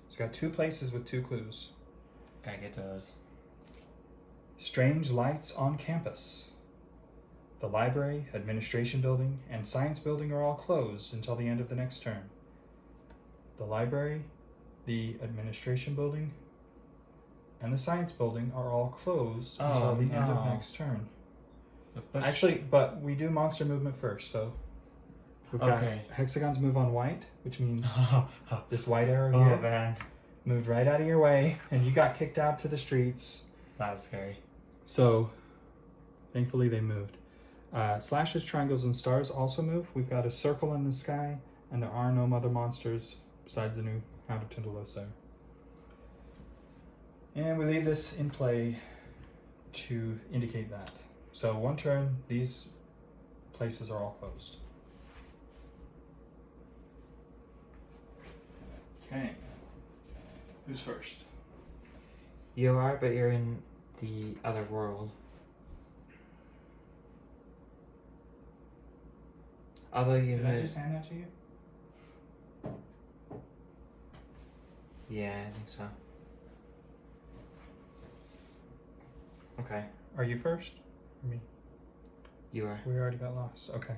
It's got 2 places with 2 clues. Gotta get those. Strange lights on campus. The library, administration building, and science building are all closed until the end of the next term. The library, the administration building, and the science building are all closed until the end of next term. Actually, but we do monster movement first, so we've got hexagons move on white, which means this white arrow here man. moved right out of your way, and you got kicked out to the streets. That was scary. So, thankfully they moved. Slashes, triangles, and stars also move. We've got a circle in the sky, and there are no other monsters besides the new Hound of Tyndalos there. And we leave this in play to indicate that. So 1 turn, these places are all closed. Okay. Who's first? You are, but you're in the other world. Although you Did I just hand that to you? Yeah, I think so. Okay. Are you first? Or me? You are. We already got lost. Okay.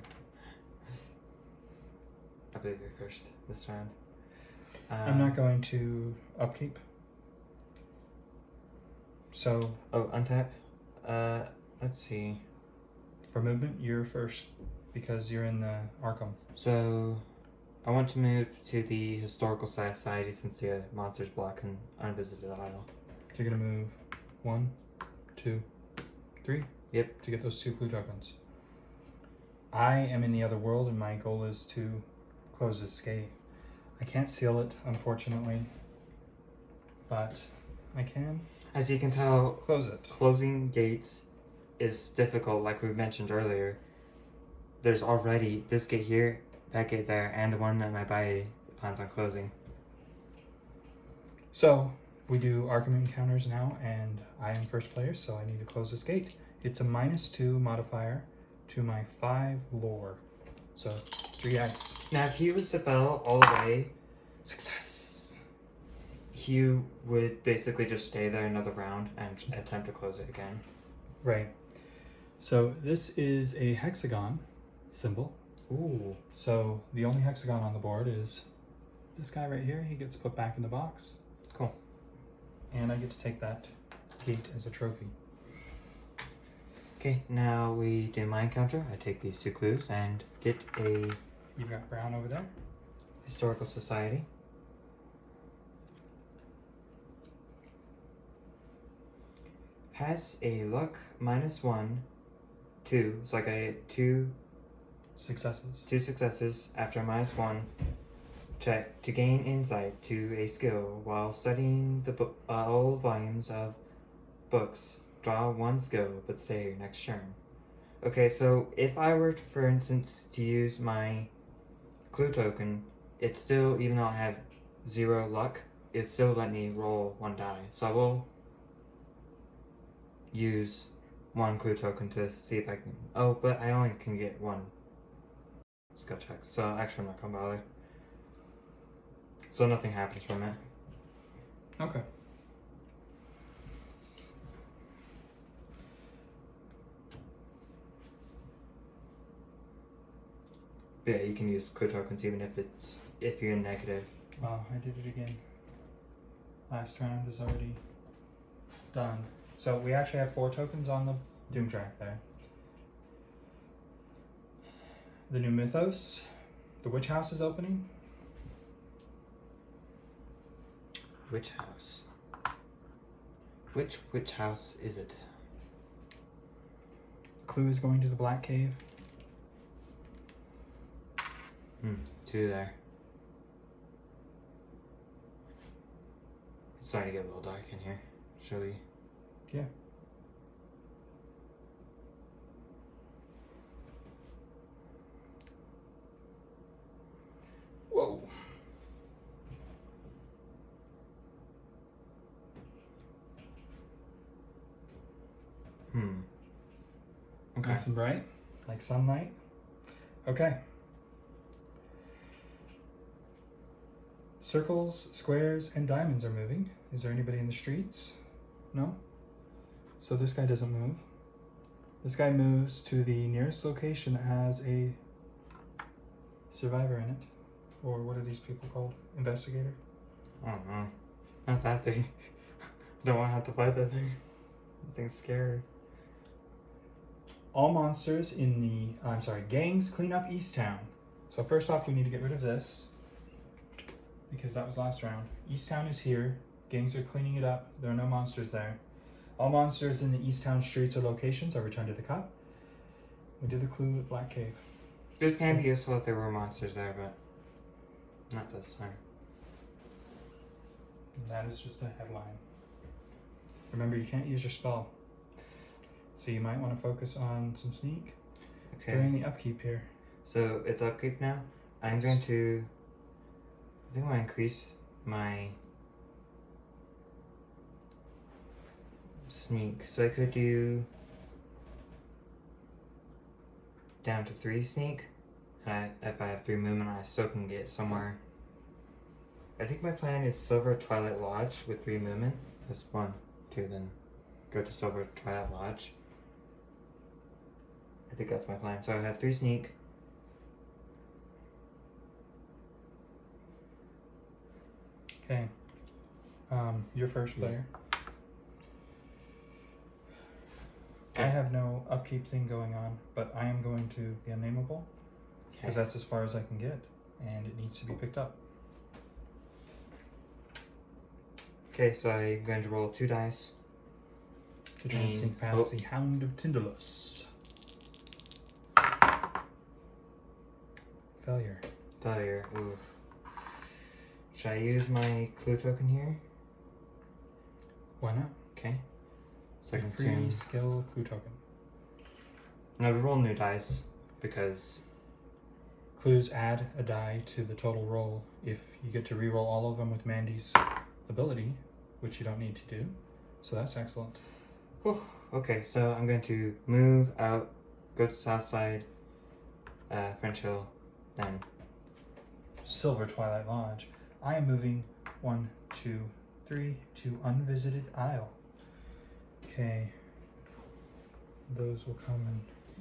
I believe you're first this round. I'm not going to upkeep. So. Oh, untap. Let's see. For movement, you're first because you're in the Arkham. So, I want to move to the Historical Society since the monsters block an unvisited aisle. So you're gonna move 1, 2, 3. Yep. To get those 2 clue tokens. I am in the other world, and my goal is to close this gate. I can't seal it, unfortunately, but I can. As you can tell, Close it. closing gates is difficult, like we mentioned earlier. There's already this gate here, that gate there, and the one that my buddy plans on closing. So, we do Arkham encounters now, and I am first player, so I need to close this gate. It's a -2 modifier to my 5 lore. So, 3 ice. Now, if he was to fail all the way, Success! he would basically just stay there another round and attempt to close it again. Right. So, this is a hexagon symbol. Ooh. So, the only hexagon on the board is this guy right here. He gets put back in the box. Cool. And I get to take that gate as a trophy. Okay, now we do my encounter. I take these 2 clues and get a You've got brown over there. Historical Society. Has a luck -1, 2. So like I get 2 Successes. successes after -1 check to gain insight to a skill while studying the all volumes of books. Draw 1 skill, but stay here next turn. Okay, so if I were to, for instance, to use my clue token, it's still, even though I have 0 luck, it still let me roll 1 die. So I will use 1 clue token to see if I can. Oh, but I only can get 1 skill check. So actually, I'm not gonna bother. So nothing happens from it. Okay. Yeah, you can use clue tokens even if you're in negative. Wow, I did it again. Last round is already done. So we actually have 4 tokens on the Doom track there. The new Mythos. The Witch House is opening. Which house? Which house is it? Clue is going to the Black Cave. 2 there. It's starting to get a little dark in here. Shall we? Yeah. Whoa. Okay. Nice and bright, like sunlight. Okay. Circles, squares, and diamonds are moving. Is there anybody in the streets? No? So this guy doesn't move. This guy moves to the nearest location that has a survivor in it. Or what are these people called? Investigator? I don't know. Not that thing. Don't want to have to fight that thing. That thing's scary. All monsters in the, gangs clean up East Town. So first off, we need to get rid of this, because that was last round. East Town is here. Gangs are cleaning it up. There are no monsters there. All monsters in the East Town streets or locations are returned to the cup. We did the clue at Black Cave. This can be useful if there were monsters there, but not this time. And that is just a headline. Remember, you can't use your spell. So you might want to focus on some sneak during the upkeep here. So it's upkeep now. I'm Yes. going to. I think I want to increase my sneak. So I could do down to 3 sneak. If I have 3 movement, I still can get somewhere. I think my plan is Silver Twilight Lodge with 3 movement. Just 1, 2, then go to Silver Twilight Lodge. I think that's my plan. So I have 3 sneak. Okay. You're first player. I have no upkeep thing going on, but I am going to the Unnameable, because that's as far as I can get, and it needs to be picked up. Okay, so I'm going to roll 2 dice. To try and sneak past the Hound of Tindalus. Failure. Failure. Oof. Should I use my clue token here? Why not? Okay. So I can Free consume. skill clue token. Now we roll new dice because Clues add a die to the total roll if you get to reroll all of them with Mandy's ability, which you don't need to do. So that's excellent. whew, okay, so I'm going to move out, go to south side, French Hill, then Silver Twilight Lodge. I am moving 1, 2, 3 to Unvisited Isle. Okay. Those will come in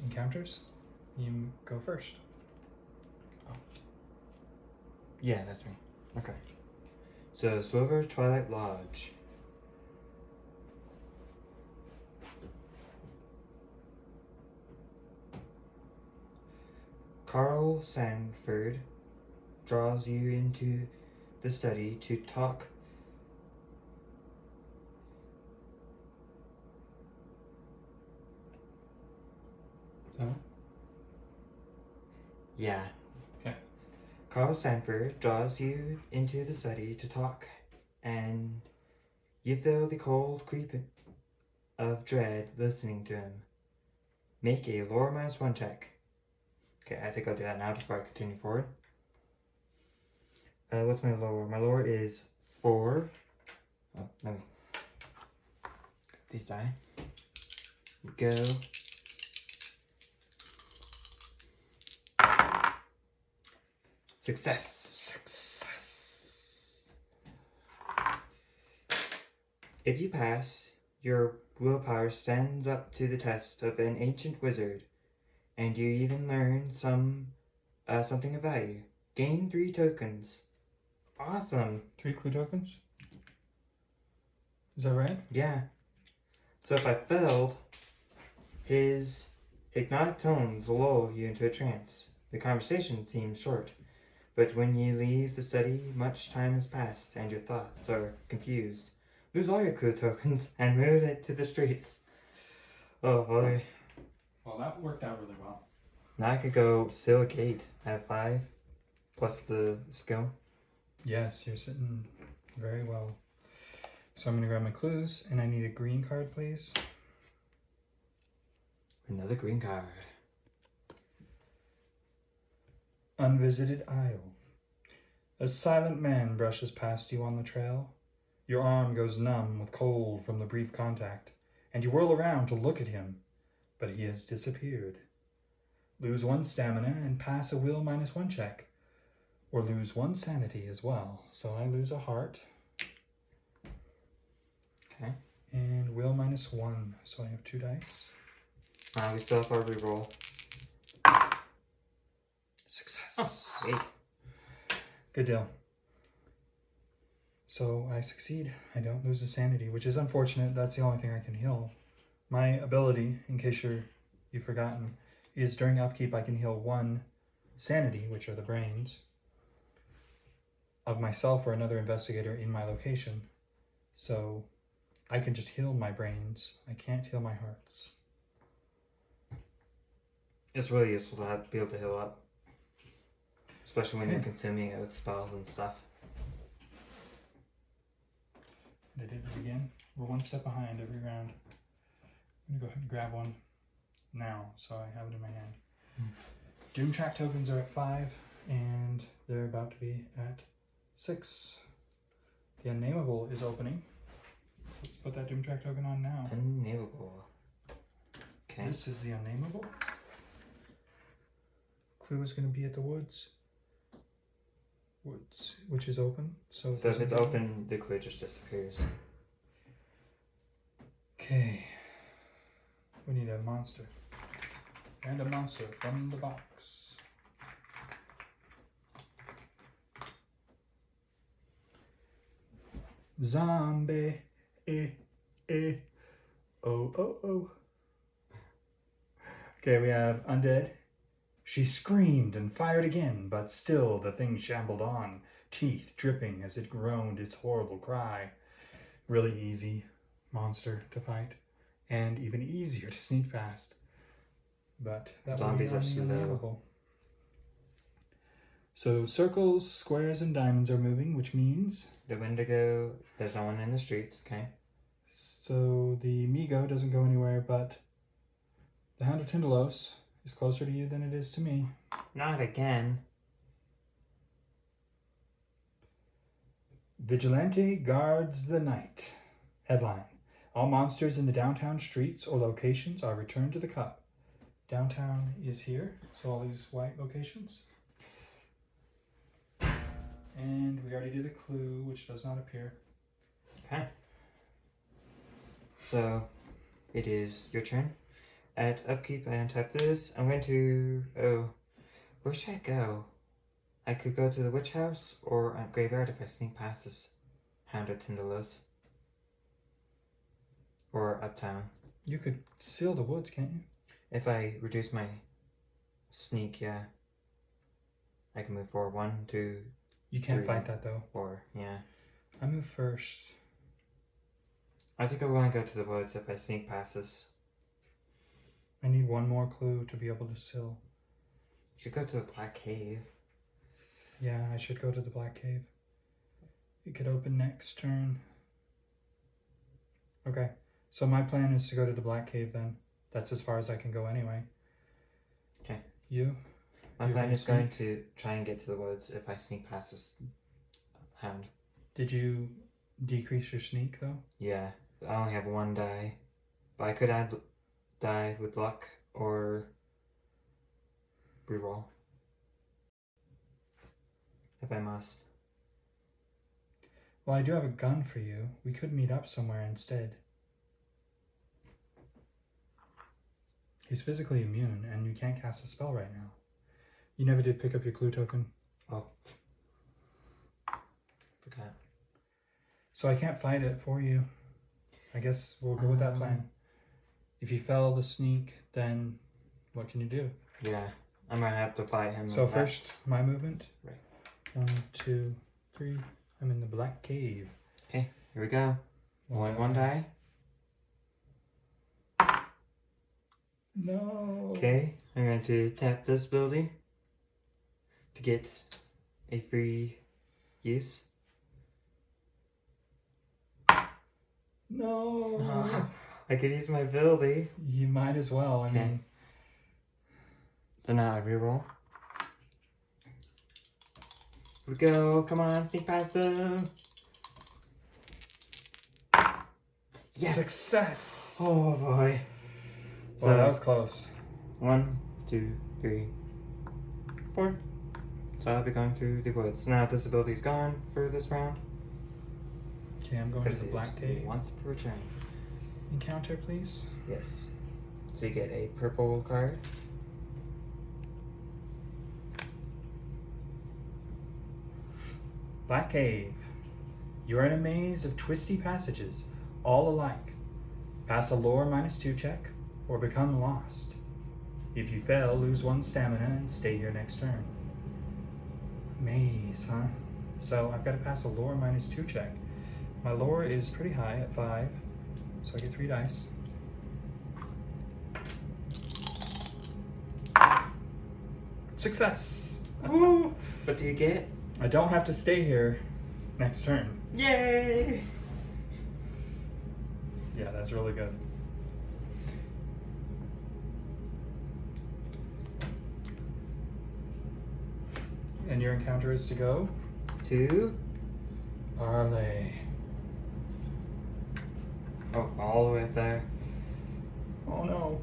encounters. You go first. yeah, that's me. Okay. So Silver Twilight Lodge. Carl Sanford draws you into the study to talk. No? Yeah. Okay. Carl Sanford draws you into the study to talk, and you feel the cold creep of dread listening to him. Make a lore -1 check. Okay, I think I'll do that now before I continue forward. What's my lore? My lore is 4. Oh, let me. These die. Go. Success. Success. If you pass, your willpower stands up to the test of an ancient wizard, and you even learn something of value. Gain 3 tokens. Awesome. 3 clue tokens? Is that right? Yeah. So if I failed, his hypnotic tones lull you into a trance. The conversation seems short, but when you leave the study, much time has passed and your thoughts are confused. Lose all your clue tokens and move it to the streets. Oh boy. Well, that worked out really well. Now I could go seal a gate at 5, plus the skill. Yes, you're sitting very well. So I'm going to grab my clues, and I need a green card, please. Another green card. Unvisited Isle. A silent man brushes past you on the trail. Your arm goes numb with cold from the brief contact, and you whirl around to look at him, but he has disappeared. Lose 1 stamina and pass a will -1 check, or lose 1 sanity as well. So I lose a heart. Okay. And will -1, so I have 2 dice. We still have our reroll. Success. Oh, 8. Good deal. So I succeed. I don't lose a sanity, which is unfortunate. That's the only thing I can heal. My ability, in case you've forgotten, is during upkeep I can heal 1 sanity, which are the brains, of myself or another investigator in my location. So I can just heal my brains. I can't heal my hearts. It's really useful to be able to heal up. Especially when you're consuming it with spells and stuff. I did it again. We're 1 step behind every round. I'm going to go ahead and grab one now, so I have it in my hand. Doom track tokens are at 5, and they're about to be at 6. The Unnameable is opening. So let's put that Doom track token on now. Unnameable. Okay. This is the Unnameable. Clue is going to be at the woods. Woods, which is open. So if it's open, the clue just disappears. Okay. We need a monster. And a monster from the box. Zombie. Oh. Okay, we have Undead. She screamed and fired again, but still the thing shambled on, teeth dripping as it groaned its horrible cry. Really easy monster to fight, and even easier to sneak past. But that Zombies will are be slow. unnameable. So circles, squares, and diamonds are moving, which means... The Wendigo, there's no one in the streets, okay? So the Migo doesn't go anywhere, but the Hound of Tindalos is closer to you than it is to me. Not again. Vigilante guards the night. Headline. All monsters in the downtown streets or locations are returned to the cup. Downtown is here, so all these white locations. And we already did a clue, which does not appear. Okay. So, it is your turn. At upkeep, I untap this. I'm going to... Oh, where should I go? I could go to the witch house or at graveyard if I sneak past this Hound of Tindalos. Or uptown. You could seal the woods, can't you? If I reduce my sneak, yeah. I can move forward 1, 2, You can't 3, fight that, though. 4, yeah. I move first. I think I want to go to the woods if I sneak past this. I need 1 more clue to be able to seal. You should go to the Black Cave. Yeah, I should go to the Black Cave. It could open next turn. Okay, so my plan is to go to the Black Cave then. That's as far as I can go anyway. Okay. You? My plan is going to try and get to the woods if I sneak past this hound. Did you decrease your sneak though? Yeah, I only have 1 die. But I could add die with luck or reroll. If I must. Well, I do have a gun for you. We could meet up somewhere instead. He's physically immune, and you can't cast a spell right now. You never did pick up your clue token. Oh. Forgot. So I can't fight it for you. I guess we'll go with that plan. If you fail the sneak, then what can you do? Yeah, I'm gonna have to fight him. So first, my movement. Right. 1, 2, 3. I'm in the black cave. Okay, here we go. One die. No. Okay, I'm going to tap this ability to get a free use. No. I could use my ability. You might as well. I mean, So now I reroll. Here we go. Come on, sneak past them. Yes. Success. Oh boy. Well, that was close. 1, 2, 3, 4. So I'll be going through the woods. Now this ability is gone for this round. Okay, I'm going to the black cave. Once per turn. Encounter, please. Yes. So you get a purple card. Black cave. You are in a maze of twisty passages, all alike. Pass a lore -2 check, or become lost. If you fail, lose 1 stamina and stay here next turn. Maze, huh? So I've got to pass a lore -2 check. My lore is pretty high at 5, so I get 3 dice. Success! Woo! What do you get? I don't have to stay here next turn. Yay! Yeah, that's really good. And your encounter is to go? 2. Arlay. Oh, all the way up there. Oh no.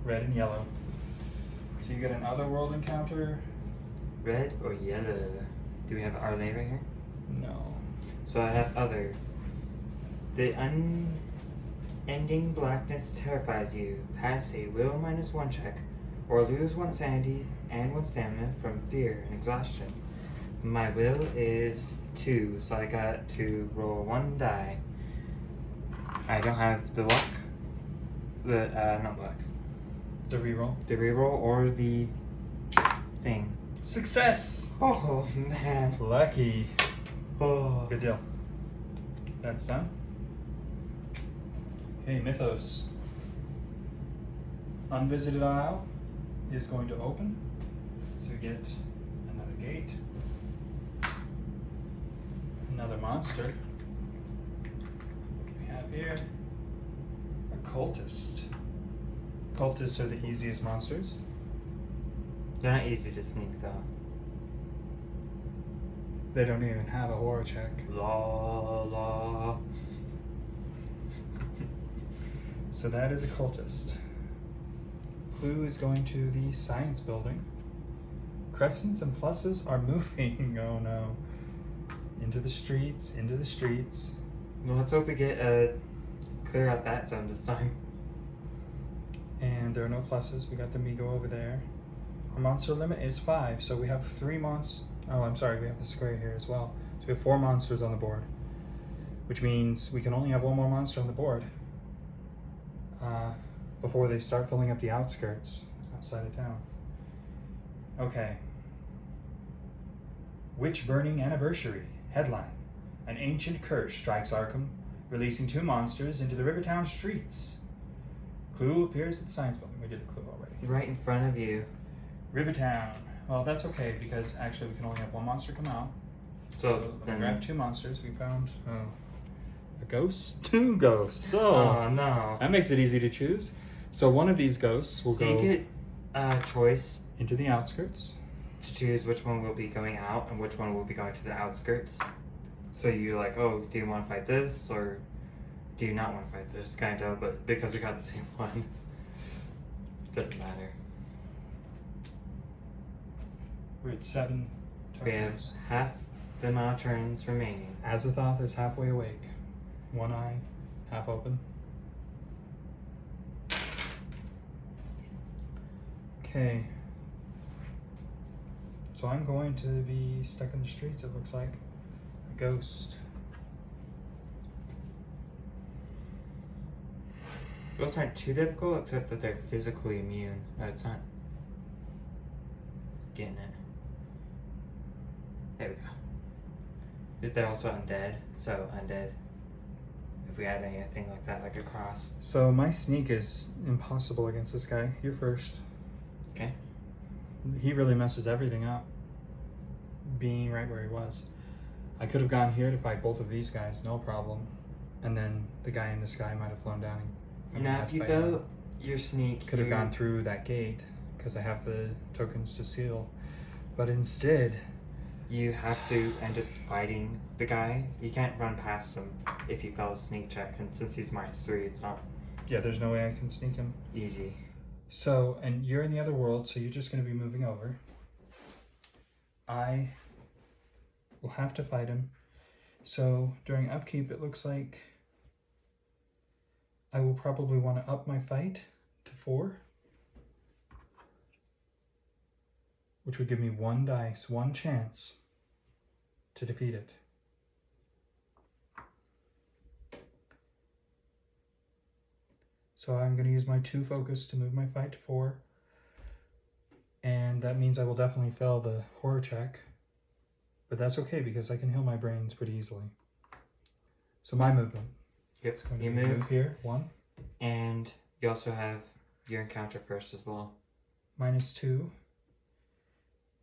Red and yellow. So you get an otherworld encounter? Red or yellow? Do we have Arlay right here? No. So I have other. The unending blackness terrifies you. Pass a will -1 check, or lose 1 sanity and 1 stamina from fear and exhaustion. My will is 2, so I got to roll 1 die. I don't have the luck. Not luck. The reroll. The reroll or the thing. Success! Oh man. Lucky. Oh. Good deal. That's done. Hey, Mythos. Unvisited Isle is going to open. So we get another gate. Another monster. What do we have here? A cultist. Cultists are the easiest monsters. They're not easy to sneak though. They don't even have a horror check. La la. So that is a cultist. Clue is going to the science building. Crescents and pluses are moving. Oh no. Into the streets, into the streets. Well, let's hope we get clear out that zone this time. And there are no pluses. We got the Migo over there. Our monster limit is 5, so we have 3 monsters. Oh, I'm sorry, we have the square here as well. So we have 4 monsters on the board, which means we can only have 1 more monster on the board before they start filling up the outskirts outside of town. Okay. Witch Burning Anniversary. Headline. An ancient curse strikes Arkham, releasing 2 monsters into the Rivertown streets. Clue appears at the science building. We did the clue already. Right in front of you. Rivertown. Well, that's okay because actually we can only have 1 monster come out. So we then. grabbed 2 monsters. We found a ghost, 2 ghosts. So Oh no. that makes it easy to choose. So one of these ghosts will So go you get a choice into the outskirts. to choose which one will be going out and which one will be going to the outskirts. So you like, oh, do you want to fight this or do you not want to fight this? Kind of, but because we got the same one, doesn't matter. We're at 7 We have tokens. half the amount of turns remaining. Azathoth is halfway awake. One eye, half open. Okay. So I'm going to be stuck in the streets, it looks like. A ghost. Those aren't too difficult, except that they're physically immune. It's not getting it. There we go. They're also undead, so undead. If we had anything like that, like a cross. So my sneak is impossible against this guy. You're first. Okay. He really messes everything up, being right where he was. I could have gone here to fight both of these guys, no problem. And then the guy in the sky might have flown down. And Now, if you go your sneak, could have gone through that gate because I have the tokens to seal. But instead, you have to end up fighting the guy. You can't run past him if you fail a sneak check, and since he's -3, it's not yeah, there's no way I can sneak him. easy. So, and you're in the other world, so you're just going to be moving over. I will have to fight him. So during upkeep, it looks like I will probably want to up my fight to 4, which would give me 1 dice, 1 chance to defeat it. So I'm going to use my 2 focus to move my fight to 4. And that means I will definitely fail the horror check. But that's okay because I can heal my brains pretty easily. So my movement. Yep, you move move, here, 1. and you also have your encounter first as well. -2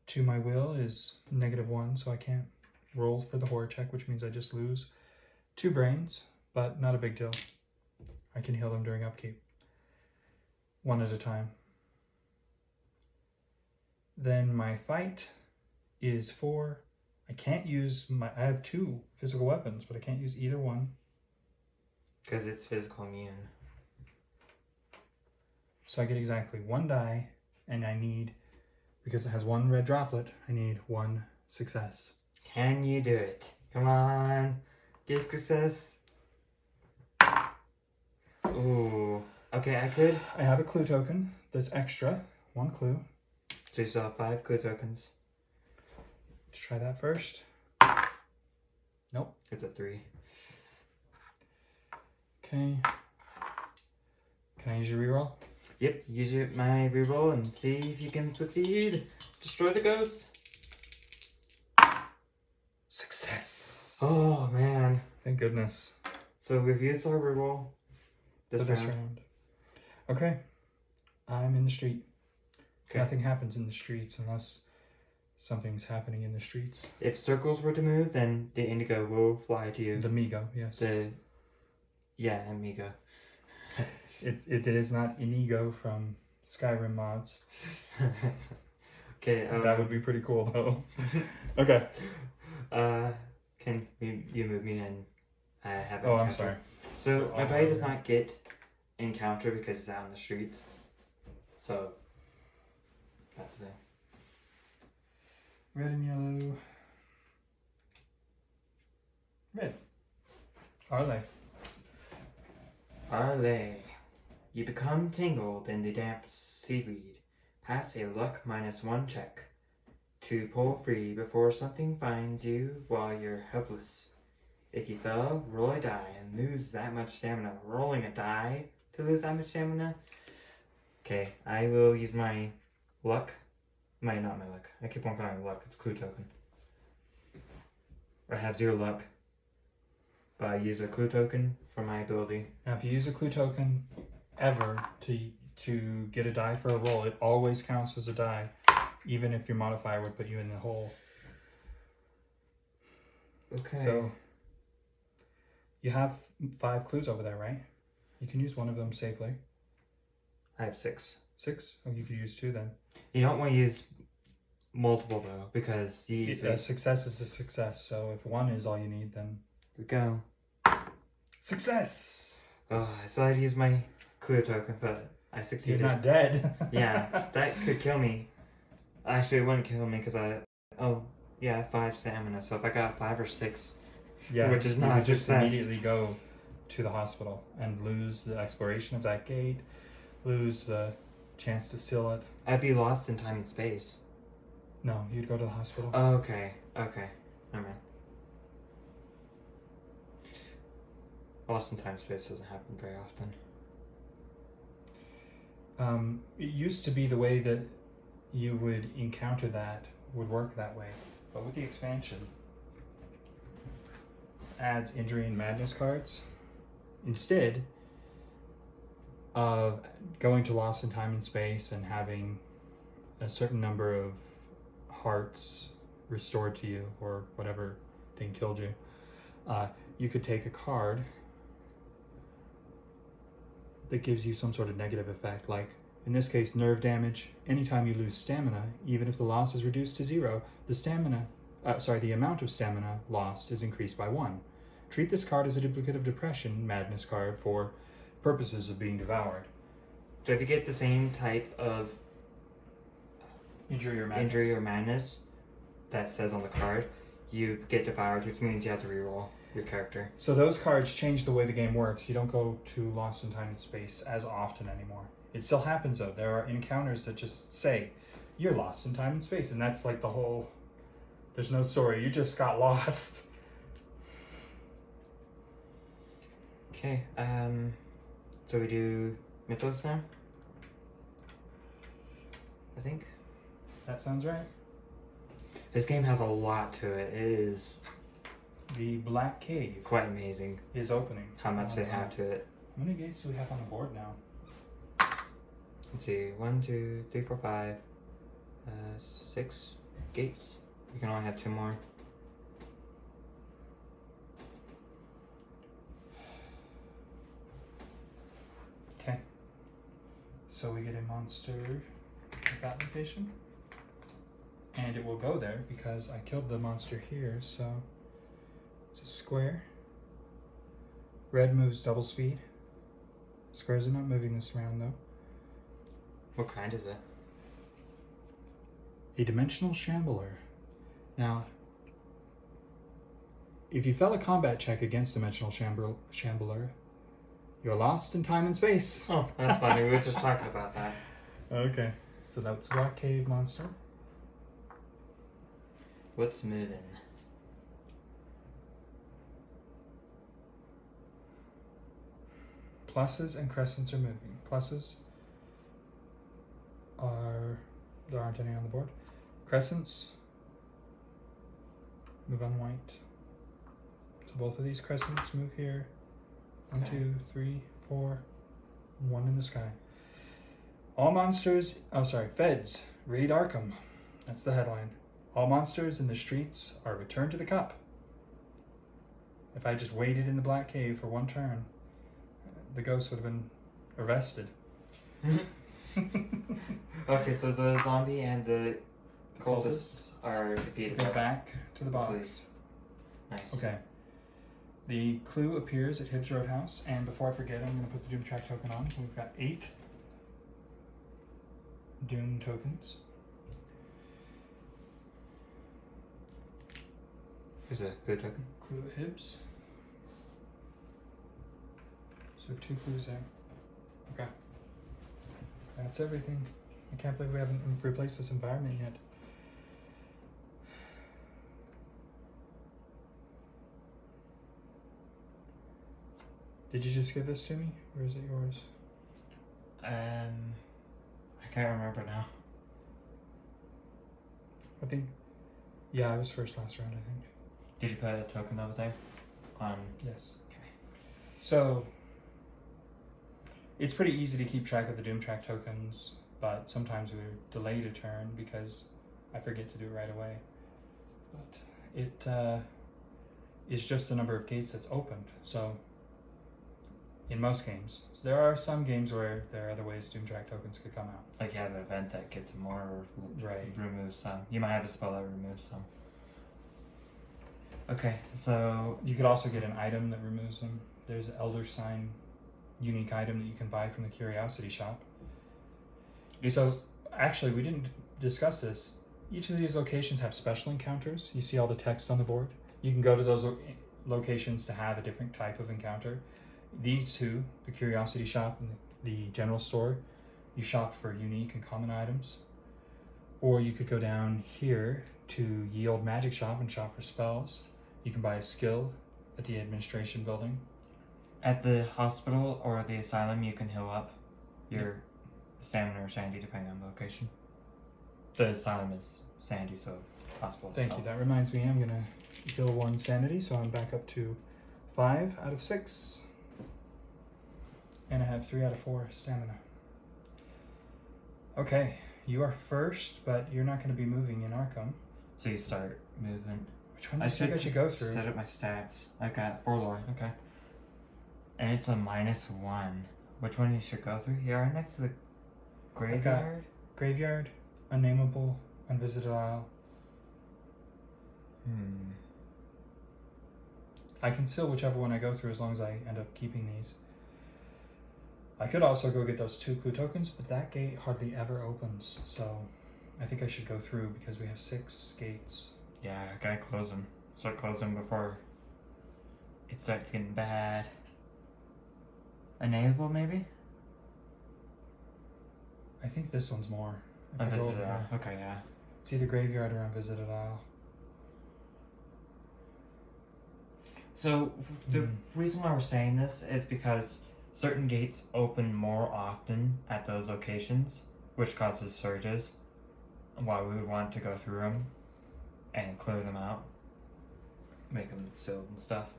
to my will is -1, so I can't roll for the horror check, which means I just lose 2 brains, but not a big deal. I can heal them during upkeep, 1 at a time. Then my fight is 4. I can't use I have 2 physical weapons, but I can't use either one. Because it's physical immune. So I get exactly 1 die, and I need, because it has 1 red droplet, I need 1 success. Can you do it? Come on. Get success. Ooh. Okay, I could. I have a clue token that's extra, 1 clue. So you still have 5 clue tokens. Let's try that first. Nope. It's a 3. Okay. Can I use your reroll? Yep, use my reroll and see if you can succeed. Destroy the ghost. Success. Oh, man. Thank goodness. So we've used our reroll For this round. Okay. I'm in the street. Okay. Nothing happens in the streets unless something's happening in the streets. If circles were to move, then the indigo will fly to you. The Migo, yes. Yeah, Amigo. It is not Inigo from Skyrim mods. Okay. That would be pretty cool, though. Okay. Can you move me and have? Oh, encounter? I'm sorry. So my buddy does not get encounter because he's out in the streets. So that's the thing. Red and yellow. Red. Are they? Are they? You become tangled in the damp seaweed. Pass a luck -1 check to pull free before something finds you while you're helpless. If you fail, roll a die and lose that much stamina. Rolling a die to lose that much stamina? Okay, I will use my luck. Not my luck. I keep on calling it luck. It's clue token. I have 0 luck. But I use a clue token for my ability. Now, if you use a clue token ever to get a die for a roll, it always counts as a die, even if your modifier would put you in the hole. Okay. So you have 5 clues over there, right? You can use one of them safely. I have 6. 6? Oh, you could use 2 then. You don't want to use multiple though, because A success is a success. So if 1 is all you need, then we go. success. Oh, so I'd use my clue token, but I succeeded. You're not dead. Yeah, that could kill me. Actually, it wouldn't kill me because Yeah, 5 stamina. So if I got 5 or 6, Yeah, which is you not would a just success. immediately go to the hospital and lose the exploration of that gate, lose the chance to seal it. I'd be lost in time and space. No, you'd go to the hospital. Okay. Never mind. Lost in time and space doesn't happen very often. It used to be the way that you would encounter that would work that way, but with the expansion, adds injury and madness cards instead of going to Lost in Time and Space and having a certain number of hearts restored to you or whatever thing killed you. You could take a card that gives you some sort of negative effect, like in this case, nerve damage. Anytime you lose stamina, even if the loss is reduced to 0, the amount of stamina lost is increased by 1. Treat this card as a duplicate of Depression Madness card for purposes of being devoured. So if you get the same type of Injury or madness that says on the card, you get devoured, which means you have to reroll your character. So those cards change the way the game works. You don't go to Lost in Time and Space as often anymore. It still happens though. There are encounters that just say, you're lost in time and space, and that's like the whole, there's no story, you just got lost. Okay, so we do Mythos now? I think. That sounds right. This game has a lot to it. It is The Black Cave quite amazing is opening. how much they have to it. How many gates do we have on the board now? Let's see, 1, 2, 3, 4, 5, 6 gates. You can only have 2 more. Okay. So we get a monster at that location. And it will go there because I killed the monster here, so it's a square. Red moves double speed. Squares are not moving this round though. What kind is it? A dimensional shambler. Now, if you fail a combat check against dimensional shambler, you're lost in time and space. Oh, that's funny. We were just talking about that. Okay. So that's Black Cave monster. What's moving? Pluses and crescents are moving. Pluses are, there aren't any on the board. Crescents move on white. So both of these crescents move here. 1, Okay. 2, 3, 4, 1 in the sky. All monsters, Feds raid Arkham. That's the headline. All monsters in the streets are returned to the cup. If I just waited in the Black Cave for 1 turn, the ghost would have been arrested. Okay, so the zombie and the cultists cultists are defeated. Go back to the box. Please. Nice. Okay. The clue appears at Hibbs Roadhouse, and before I forget, I'm going to put the Doom Track token on. We've got 8 Doom tokens. Here's a good token. Clue at Hibbs. So we have 2 clues there. Okay. That's everything. I can't believe we haven't replaced this environment yet. Did you just give this to me, or is it yours? I can't remember now. I think, yeah, I was first last round, I think. Did you put a token over there? Yes. Okay. So, it's pretty easy to keep track of the Doom Track tokens, but sometimes we're delayed a turn because I forget to do it right away. But it is just the number of gates that's opened. So, in most games. So there are some games where there are other ways Doom Track tokens could come out. Like you have an event that gets more or Right. removes some. You might have a spell that removes some. Okay, so You could also get an item that removes them. There's an Elder Sign unique item that you can buy from the Curiosity Shop. it's So, actually, we didn't discuss this. Each of these locations have special encounters. You see all the text on the board. You can go to those locations to have a different type of encounter. These two, the Curiosity Shop and the General Store, you shop for unique and common items. Or you could go down here to Ye Olde Magic Shop and shop for spells. You can buy a skill at the administration building. At the hospital or the asylum, you can heal up your stamina or sanity depending on the location. The asylum is sanity, so hospital is Thank you. That reminds me, I'm gonna heal 1 sanity, so I'm back up to 5 out of 6. And I have 3 out of 4 stamina. Okay, you are first, but you're not gonna be moving in Arkham. So you start movement. Which one do you think I should go through? Set up my stats. I got 4 lore. Okay. And it's a -1. Which one you should go through? You are next to the graveyard? Graveyard, Unnameable, Unvisited Isle. I can seal whichever one I go through as long as I end up keeping these. I could also go get those 2 clue tokens, but that gate hardly ever opens, so I think I should go through because we have 6 gates. Yeah, I gotta close them. Start closing before it starts getting bad. Enable, maybe? I think this one's more. If I go Unvisited over Isle. here. Okay, yeah. It's either Graveyard or Unvisited Isle. So, the reason why we're saying this is because certain gates open more often at those locations, which causes surges. Why we would want to go through them and clear them out, make them sealed and stuff.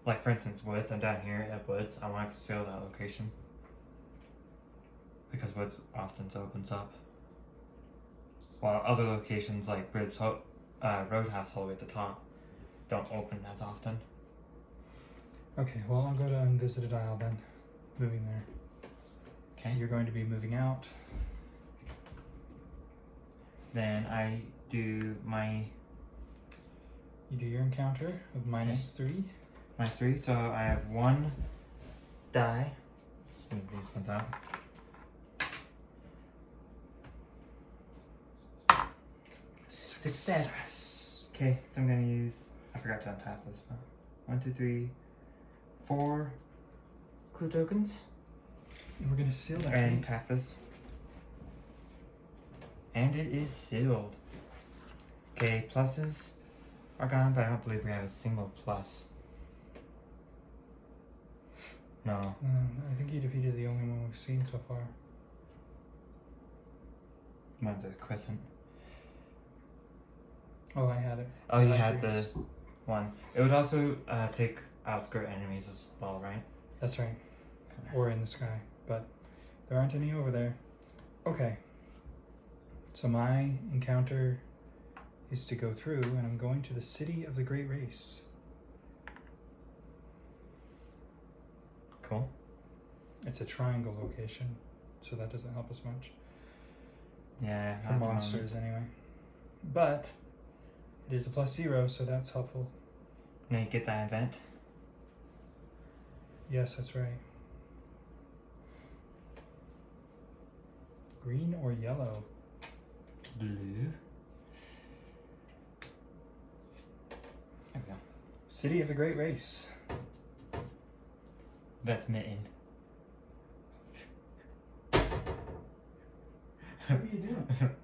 Like for instance, Woods. I'm down here at Woods. I want to seal that location because Woods often opens up, while other locations like Roadhouse all the way at the top don't open as often. Okay, well I'll go to Unvisited Isle then. Moving there. Okay. You're going to be moving out. Then I do my You do your encounter of -3. -3, so I have 1 die. Let's move these ones out. Success. Okay, so I'm gonna use. I forgot to untap this. 1, 2, 3, 4 clue tokens, And we're gonna seal that and gate. tap this. And it is sealed. Okay, pluses are gone, but I don't believe we have a single plus. No. I think you defeated the only one we've seen so far. Mine's a crescent. Oh, I had it. Oh, you I had yours. the one. It would also take outskirt enemies as well, right? That's right. Or in the sky, but there aren't any over there. Okay. So my encounter is to go through, and I'm going to the City of the Great Race. Cool. It's a triangle location, so that doesn't help us much. Yeah, For monsters, anyway. But it is a +0, so that's helpful. Now you get that event. Yes, that's right. Green or yellow? Blue. There we go. City of the Great Race. That's Mitten. What are you doing?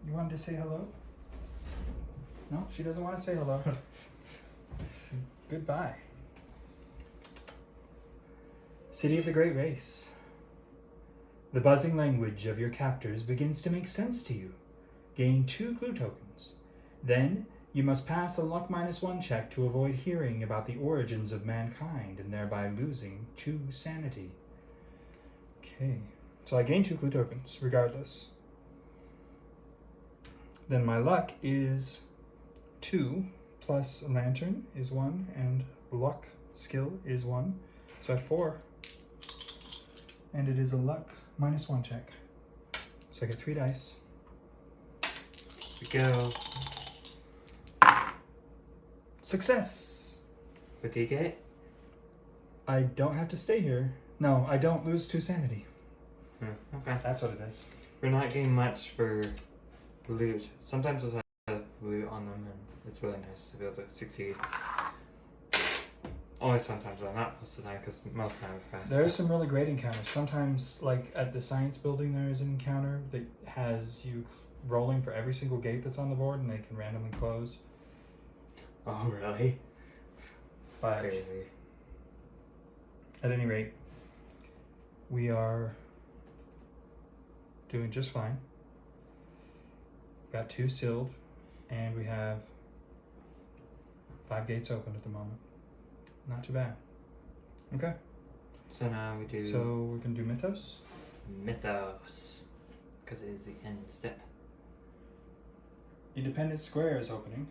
You wanted to say hello? No, she doesn't want to say hello. Goodbye. City of the Great Race. The buzzing language of your captors begins to make sense to you. Gain 2 clue tokens. Then, you must pass a luck -1 check to avoid hearing about the origins of mankind and thereby losing 2 sanity. Okay, so I gain 2 clue tokens, regardless. Then my luck is 2, plus a lantern is 1, and luck skill is 1. So I have 4. And it is a luck -1 check. So I get 3 dice. Here we go. Success! What do you get? I don't have to stay here. No, I don't lose 2 sanity. Okay. That's what it is. We're not getting much for loot. Sometimes those have loot on them, and it's really nice to be able to succeed. Only sometimes, though, not most of the time, because most of the time it's fast. There are some really great encounters. Sometimes, like at the science building, there is an encounter that has you rolling for every single gate that's on the board, and they can randomly close. Oh, really? But Crazy. at any rate, we are doing just fine. We've got 2 sealed, and we have 5 gates open at the moment. Not too bad. Okay. So now we do So we're gonna do Mythos. Mythos, because it is the end step. Independence Square is opening.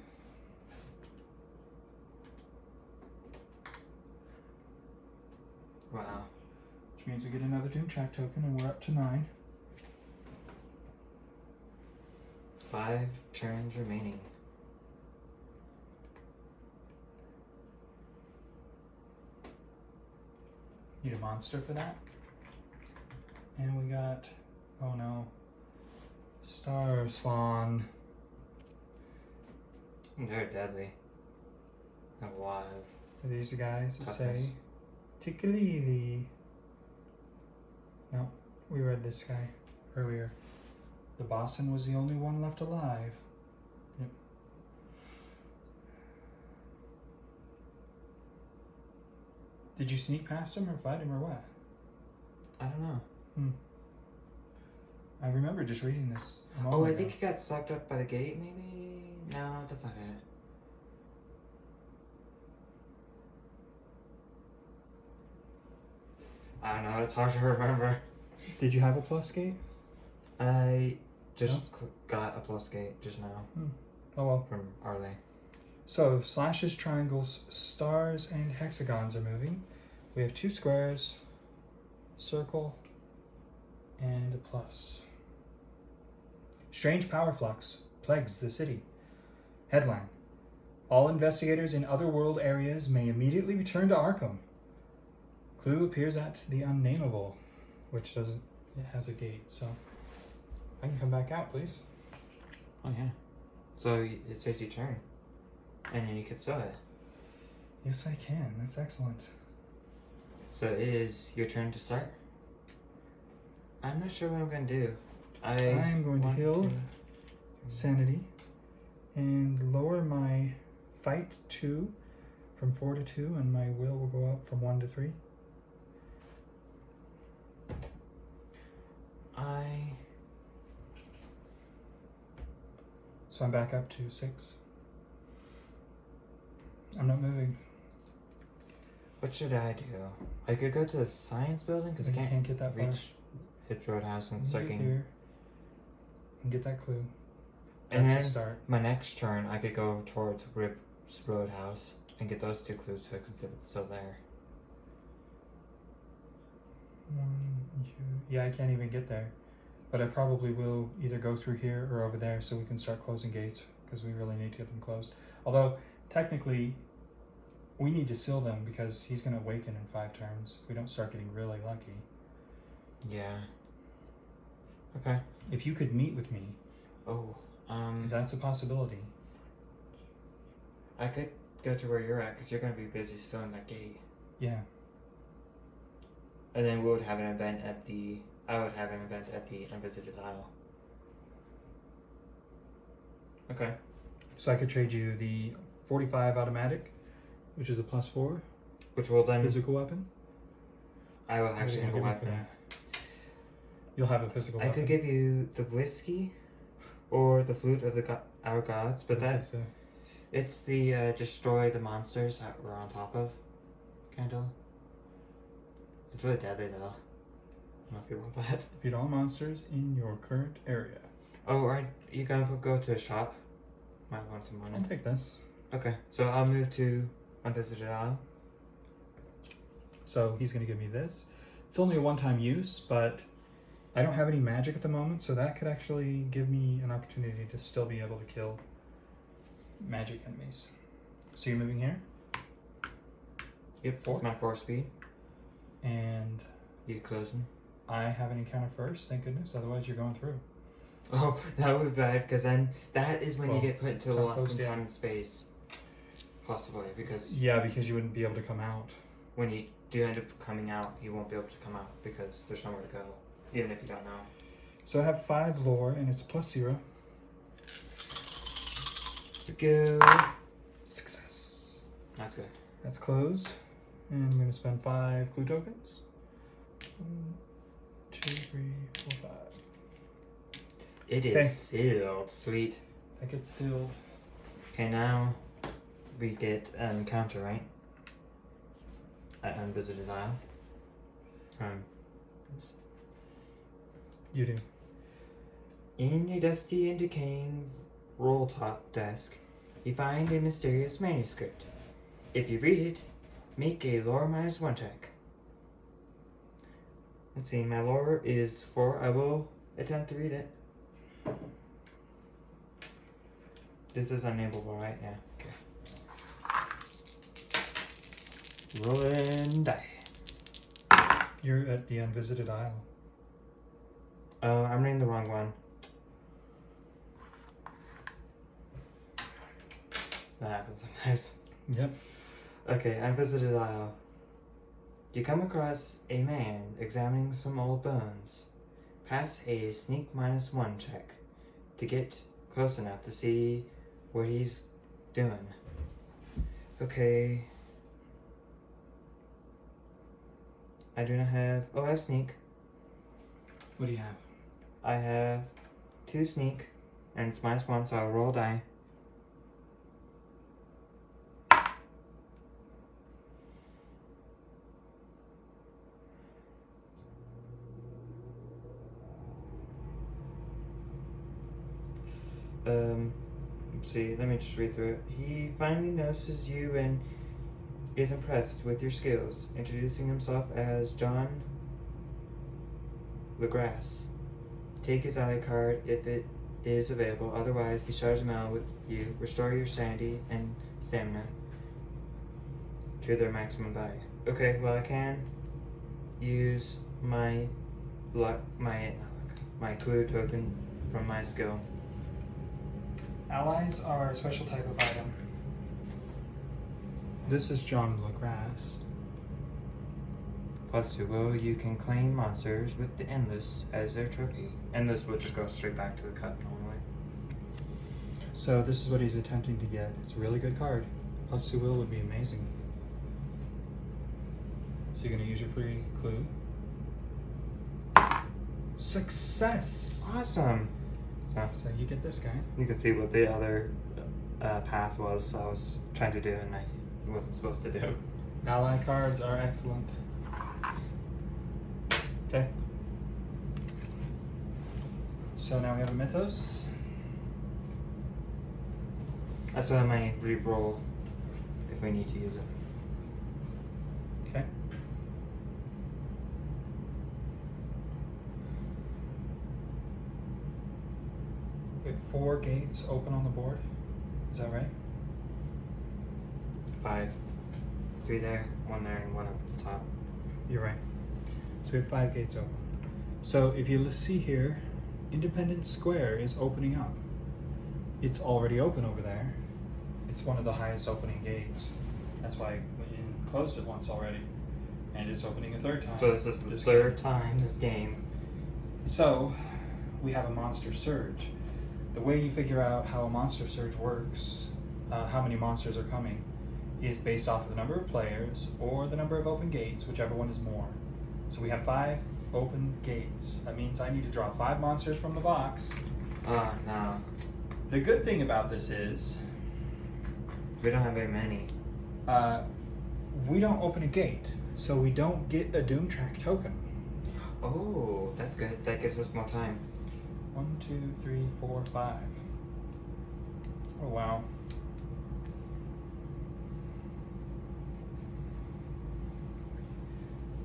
Wow. Which means we get another Doom Track token, and we're up to 9. 5 turns remaining. Need a monster for that. And we got, oh no, Star Spawn. They're deadly. Alive. Are these the guys that Toughness. say Tikkalili? No, we read this guy earlier. The Boston was the only one left alive. Yep. Did you sneak past him or fight him or what? I don't know. I remember just reading this. A Oh, moment I ago. think he got sucked up by the gate, maybe? No, that's not it. I don't know, it's hard to remember. Did you have a plus gate? I just got a plus gate just now Oh well. from Arley. So, slashes, triangles, stars, and hexagons are moving. We have 2 squares, circle, and a plus. Strange power flux plagues the city. Headline: all investigators in otherworld areas may immediately return to Arkham. Clue appears at the unnameable, which doesn't, it has a gate, so I can come back out, please. Oh, yeah. So it says you turn. And then you can sell it. Yes, I can. That's excellent. So it is your turn to start. I'm not sure what I'm going to do. I'm going to want heal sanity and lower my fight 2 from 4 to 2, and my will go up from 1 to 3. So I'm back up to 6. I'm not moving. What should I do? I could go to the science building because I You can't get that far. reach Hips Roadhouse and You start get getting. here and get that clue. And That's then a start. my next turn, I could go towards Rips Roadhouse and get those 2 clues so I can see if it's still there. 1, 2. Yeah, I can't even get there. But I probably will either go through here or over there so we can start closing gates, because we really need to get them closed. Although, technically, we need to seal them because he's going to awaken in 5 turns if we don't start getting really lucky. Yeah. Okay. If you could meet with me, Oh, that's a possibility. I could go to where you're at because you're going to be busy sealing that gate. Yeah. And then we would have an event at the. I would have an event at the Unvisited Isle. Okay. So I could trade you the 45 automatic, which is a +4 Which will then. physical weapon. I will actually have a What are you gonna give me for weapon. that? You'll have a physical I weapon. could give you the whiskey or the flute of our gods, but This that's. is, It's the destroy the monsters that we're on top of candle. It's really deadly though. I don't know if you want that. defeat all monsters in your current area. Oh, are you gonna go to a shop? Might want some money. I'll take this. Okay, so I'll move to Unvisited Isle. So he's going to give me this. It's only a one-time use, but I don't have any magic at the moment, so that could actually give me an opportunity to still be able to kill magic enemies. So you're moving here, Yep, 4. my 4 speed. and You closing? I have an encounter first, thank goodness, otherwise you're going through. Oh, that would be bad, because then that is when you Well, get put into it's not lost closed in yet. time and space. Possibly, because Yeah, because you wouldn't be able to come out. when you do end up coming out, you won't be able to come out because there's nowhere to go, even if you don't know. So I have 5 lore, and it's +0. Go. Success. That's good. That's closed. And I'm going to spend 5 clue tokens. 1, 2, 3, 4, 5. It is Okay. sealed. Sweet. That gets sealed. Okay, now we get an encounter, right? At Unvisited Isle. You do. In a dusty and decaying roll-top desk, you find a mysterious manuscript. If you read it, make a lore -1 check. Let's see, my lore is 4. I will attempt to read it. This is unnameable, right? Yeah, okay. Rolling die. You're at the Unvisited Isle. I'm reading the wrong one. That happens sometimes. Yep. Okay, Unvisited Isle. You come across a man examining some old bones. Pass a sneak -1 check to get close enough to see what he's doing. Okay. I do not have. Oh, I have sneak. What do you have? I have 2 sneak, and it's -1, so I'll roll a die. Let's see, let me just read through it. He finally notices you and is impressed with your skills, introducing himself as John LeGrasse. Take his ally card if it is available, otherwise he shares him out with you. Restore your sanity and stamina to their maximum value. Okay, well I can use my clue token from my skill. Allies are a special type of item. This is John LeGrasse. +2, you can claim monsters with the Endless as their trophy. Endless will just go straight back to the cut normally. So this is what he's attempting to get. It's a really good card. +2 will would be amazing. So you're going to use your free clue. Success! Awesome! So you get this guy. You can see what the other path was I was trying to do and I wasn't supposed to do. Ally cards are excellent. Okay. So now we have a Mythos. That's why I might re-roll if we need to use it. Okay. We have 4 gates open on the board. Is that right? 5. 3 there, 1 there, and 1 up at the top. You're right. So we have 5 gates open. So if you see here, Independence Square is opening up. It's already open over there. It's one of the highest opening gates. That's why we closed it once already. And it's opening a 3rd time. So this is the 3rd time this game. So we have a monster surge. The way you figure out how a monster surge works, how many monsters are coming, is based off of the number of players or the number of open gates, whichever one is more. So we have 5 open gates. That means I need to draw 5 monsters from the box. Oh, no. The good thing about this is We don't have very many. we don't open a gate, so we don't get a Doom Track token. Oh, that's good. That gives us more time. 1, 2, 3, 4, 5. Oh, wow.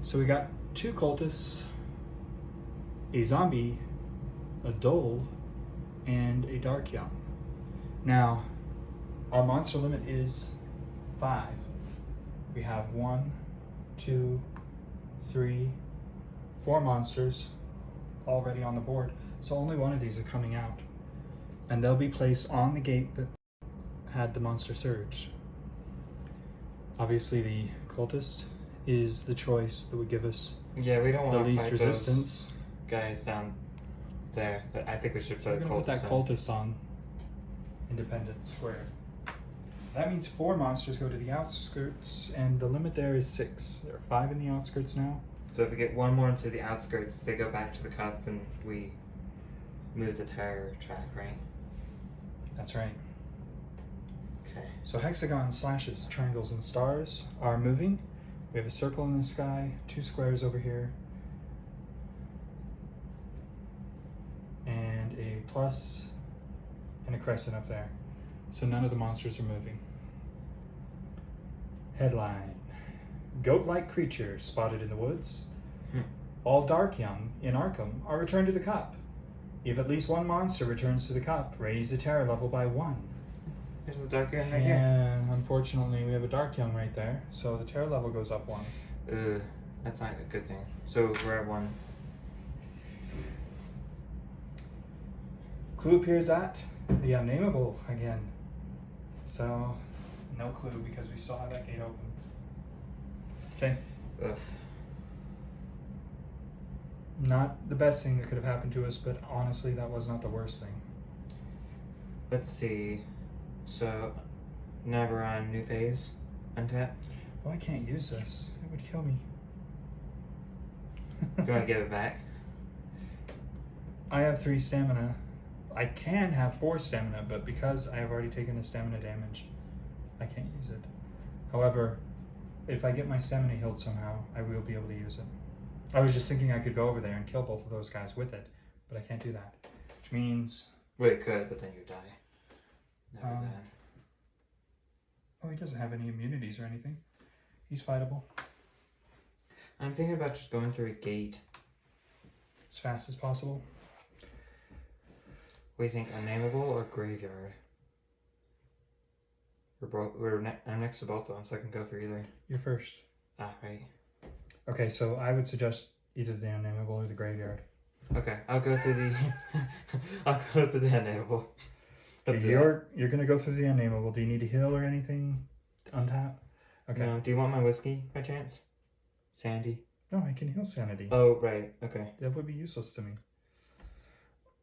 So we got 2 cultists, a zombie, a Dole, and a Dark Young. Now, our monster limit is 5. We have 1, 2, 3, 4 monsters already on the board. So only one of these are coming out. And they'll be placed on the gate that had the monster surge. Obviously the cultist is the choice that would give us Yeah, we don't the want to least fight resistance. those guys down there. I think we should So put we're a gonna put that cultist in. cultist on Independence Square. That means 4 monsters go to the outskirts, and the limit there is 6. There are 5 in the outskirts now. So if we get one more into the outskirts, they go back to the cup and we move the terror track, right? That's right. Okay. So hexagons, slashes, triangles, and stars are moving. We have a circle in the sky, 2 squares over here, and a plus and a crescent up there. So none of the monsters are moving. Headline: Goat-like creature spotted in the woods. All dark young in Arkham are returned to the cup. If at least one monster returns to the cup, raise the terror level by 1. There's a dark young right here. Yeah, unfortunately we have a dark young right there, so the terror level goes up 1. That's not a good thing. So we're at 1. Clue appears at the unnameable again. So, no clue because we still have that gate open. Okay. Ugh. Not the best thing that could have happened to us, but honestly, that was not the worst thing. Let's see. So now we're on new phase. Untap. Oh, I can't use this. It would kill me. Do you want to give it back? I have 3 stamina. I can have 4 stamina, but because I have already taken the stamina damage, I can't use it. However, if I get my stamina healed somehow, I will be able to use it. I was just thinking I could go over there and kill both of those guys with it, but I can't do that. Which means... Well, you could, but then you die. Never die. Oh, he doesn't have any immunities or anything. He's fightable. I'm thinking about just going through a gate. As fast as possible. What do you think, unnameable or graveyard? I'm next to both of them, so I can go through either. You're first. Ah, right. Okay, so I would suggest either the unnameable or the graveyard. Okay, I'll go through the I'll go through the unnameable. You're gonna go through the unnameable. Do you need to heal or anything? Untap? Okay. No, do you want my whiskey by chance? Sandy? No, I can heal sanity. Oh, right. Okay. That would be useless to me.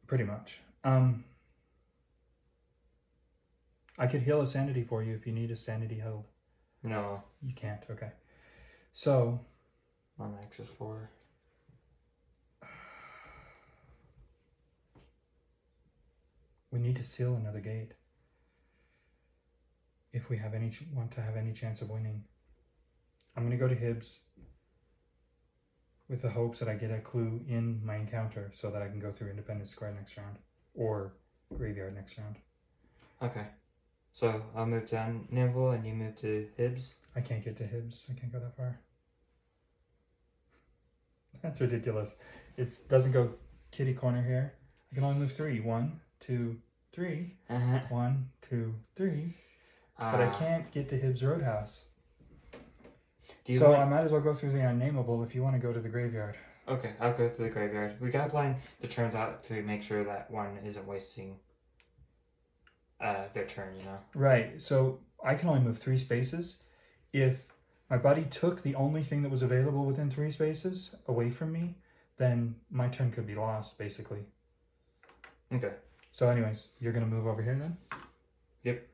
Pretty much. I could heal a sanity for you if you need a sanity held. No. You can't, okay. So... My max is 4. We need to seal another gate. If we have want to have any chance of winning. I'm going to go to Hibbs with the hopes that I get a clue in my encounter so that I can go through Independence Square next round. Or Graveyard next round. Okay. So I'll move to unnameable and you move to Hibbs. I can't get to Hibbs. I can't go that far. That's ridiculous. It doesn't go kitty corner here. I can only move 3. 1, 2, 3. 1, 2, 3. But I can't get to Hibbs Roadhouse. So I might as well go through the unnameable if you want to go to the graveyard. Okay, I'll go through the graveyard. We gotta plan the turns out to make sure that one isn't wasting their turn, you know? Right, so I can only move 3 spaces. If my buddy took the only thing that was available within 3 spaces away from me, then my turn could be lost, basically. Okay. So anyways, you're going to move over here then? Yep.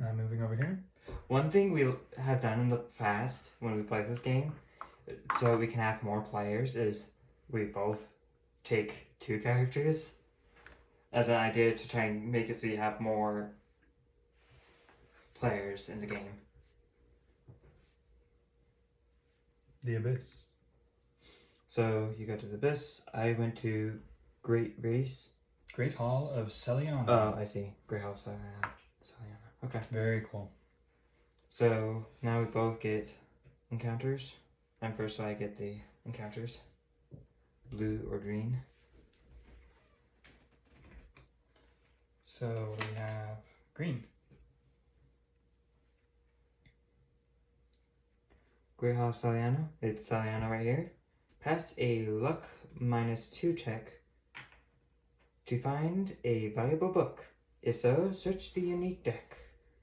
I'm moving over here. One thing we have done in the past when we play this game, so we can have more players, is we both take 2 characters as an idea to try and make it so you have more players in the game. The Abyss. So you go to the Abyss. I went to Great Race. Great Hall of Celiana. Oh, I see. Great Hall of Celiana. Okay. Very cool. So now we both get encounters. And first I get the encounters. Blue or green. So we have green. Great Hall of Celiana. It's Celiana right here. Pass a luck -2 check to find a valuable book. If so, search the unique deck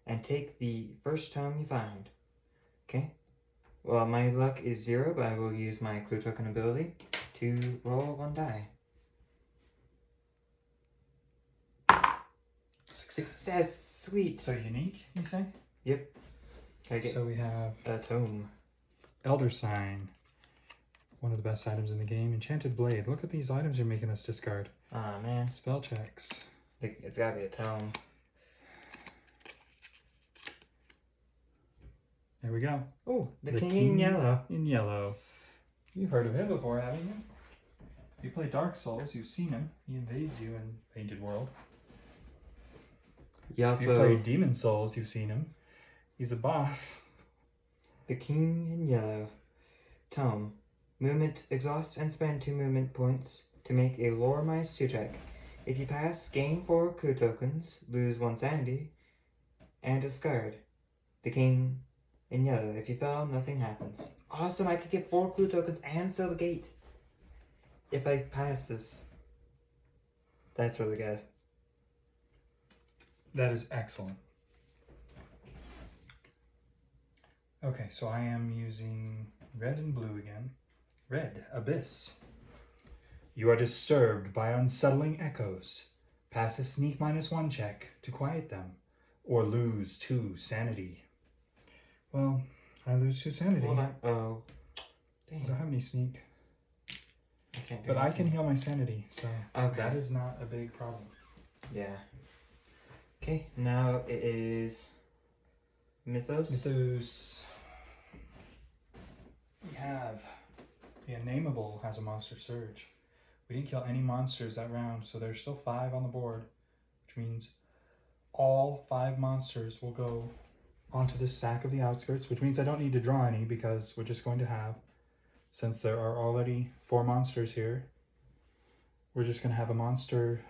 and take the first tome you find. Okay? Well, my luck is 0, but I will use my clue token ability to roll 1 die. Success! Sweet! So unique, you say? Yep. I get So we have a tome. Elder Sign. One of the best items in the game. Enchanted Blade. Look at these items you're making us discard. Aw, man. Spell checks. It's gotta be a tome. There we go. Oh, the King in Yellow. In yellow. You've heard of him before, haven't you? If you play Dark Souls, you've seen him. He invades you in Painted World. He If you play also... Demon Souls, you've seen him. He's a boss. The King in Yellow. Tome. Movement. Exhaust and spend 2 movement points to make a Lore Mice 2 check. If you pass, gain 4 clue tokens, lose 1 sanity, and discard. The King in Yellow. If you fail, nothing happens. Awesome, I could get 4 clue tokens and sell the gate. If I pass this. That's really good. That is excellent. Okay, so I am using red and blue again. Red, Abyss. You are disturbed by unsettling echoes. Pass a sneak -1 check to quiet them, or lose 2 sanity. Well, I lose 2 sanity. Hold on. Oh. I Dang. don't have any sneak. I can't do But I anything. can heal my sanity, so Okay. that is not a big problem. Yeah. Okay, now it is Mythos. Mythos. We have the Unnameable has a monster surge. We didn't kill any monsters that round, so there's still 5 on the board, which means all 5 monsters will go onto this stack of the outskirts, which means I don't need to draw any because we're just going to have, since there are already 4 monsters here, we're just going to have a monster.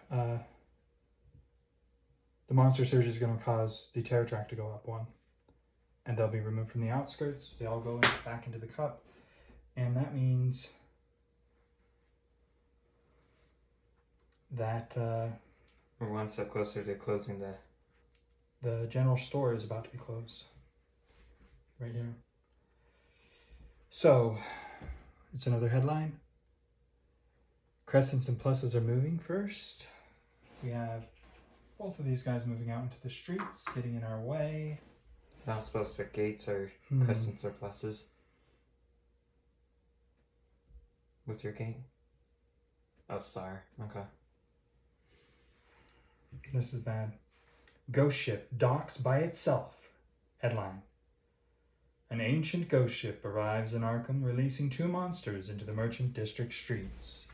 The monster surge is going to cause the terror track to go up 1. And they'll be removed from the outskirts. They all go back into the cup. And that means that We're one step closer to closing the general store is about to be closed. Right here. So, it's another headline. Crescents and pluses are moving first. We have both of these guys moving out into the streets, getting in our way. Not supposed to gates or crescents or pluses. What's your gate? Oh, star. Okay. This is bad. Ghost ship docks by itself. Headline. An ancient ghost ship arrives in Arkham, releasing 2 monsters into the Merchant District streets.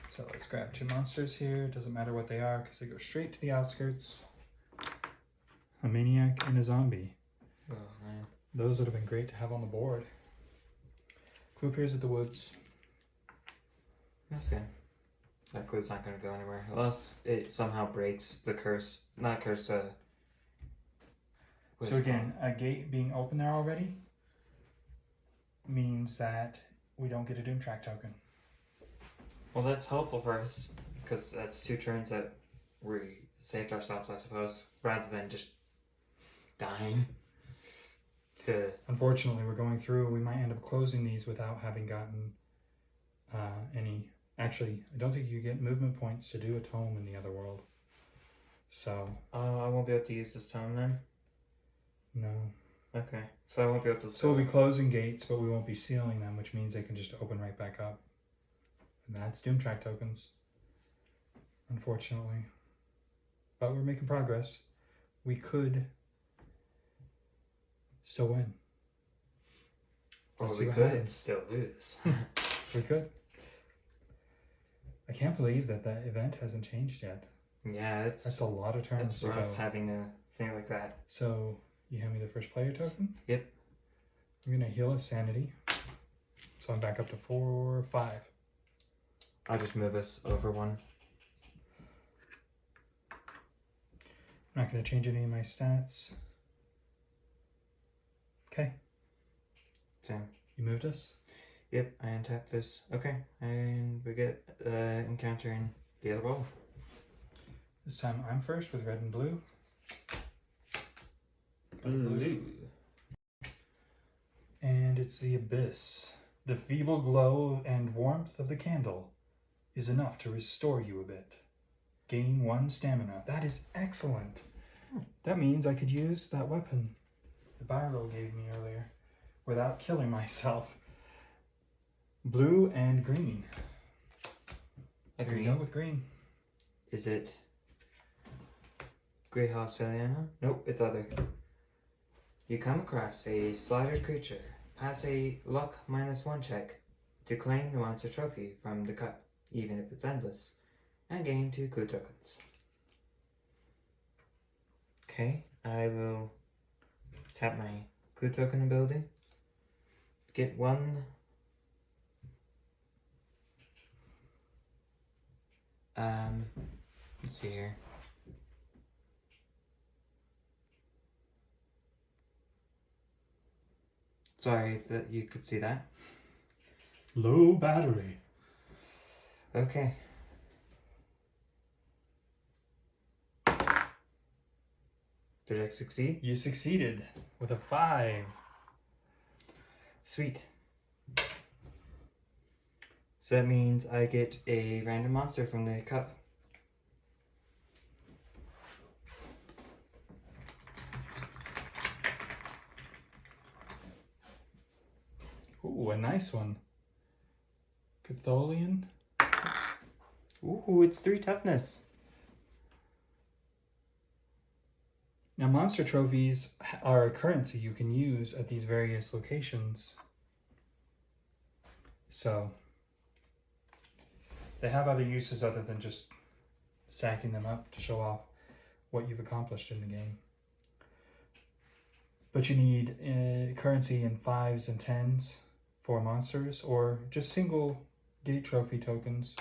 So let's grab 2 monsters here. Doesn't matter what they are because they go straight to the outskirts. A maniac and a zombie. Oh, man. Those would have been great to have on the board. Clue appears at the woods. That's good. That clue's not going to go anywhere. Unless it somehow breaks the curse. Not curse, So again, a gate being open there already means that we don't get a Doom Track token. Well, that's helpful for us. Because that's 2 turns that we saved ourselves, I suppose. Rather than just dying. Unfortunately, we're going through. We might end up closing these without having gotten any. Actually, I don't think you get movement points to do a tome in the other world. So. I won't be able to use this tome then? No. Okay. So I won't be able to... So we'll be closing gates, but we won't be sealing them, which means they can just open right back up. And that's Doom Track tokens. Unfortunately. But we're making progress. We could still win. Or Let's we see what could happens. still lose. We could. I can't believe that event hasn't changed yet. Yeah, That's a lot of turns it's to rough go. having a thing like that. So, you hand me the first player token? Yep. I'm going to heal a sanity. So I'm back up to 4, 5. I'll just move us over 1. I'm not going to change any of my stats. Okay. Same. You moved us? Yep, I untap this. Okay, and we get encountering the other wall. This time I'm first with red and blue. Blue. And it's the Abyss. The feeble glow and warmth of the candle is enough to restore you a bit. Gain 1 stamina. That is excellent. That means I could use that weapon the Byro gave me earlier without killing myself. Blue and green. Here you go with green. Is it Greyhawk Celiana? Nope, it's other. You come across a slaughtered creature. Pass a luck -1 check to claim the monster trophy from the cup, even if it's endless, and gain 2 clue tokens. Okay, I will tap my clue token ability. Get 1. Let's see here. Sorry that you could see that. Low battery. Okay. Did I succeed? You succeeded with a 5. Sweet. So that means I get a random monster from the cup. Ooh, a nice one. Catholian. Ooh, it's 3 toughness. Now, monster trophies are a currency you can use at these various locations. So, they have other uses other than just stacking them up to show off what you've accomplished in the game. But you need currency in 5s and 10s for monsters, or just single gate trophy tokens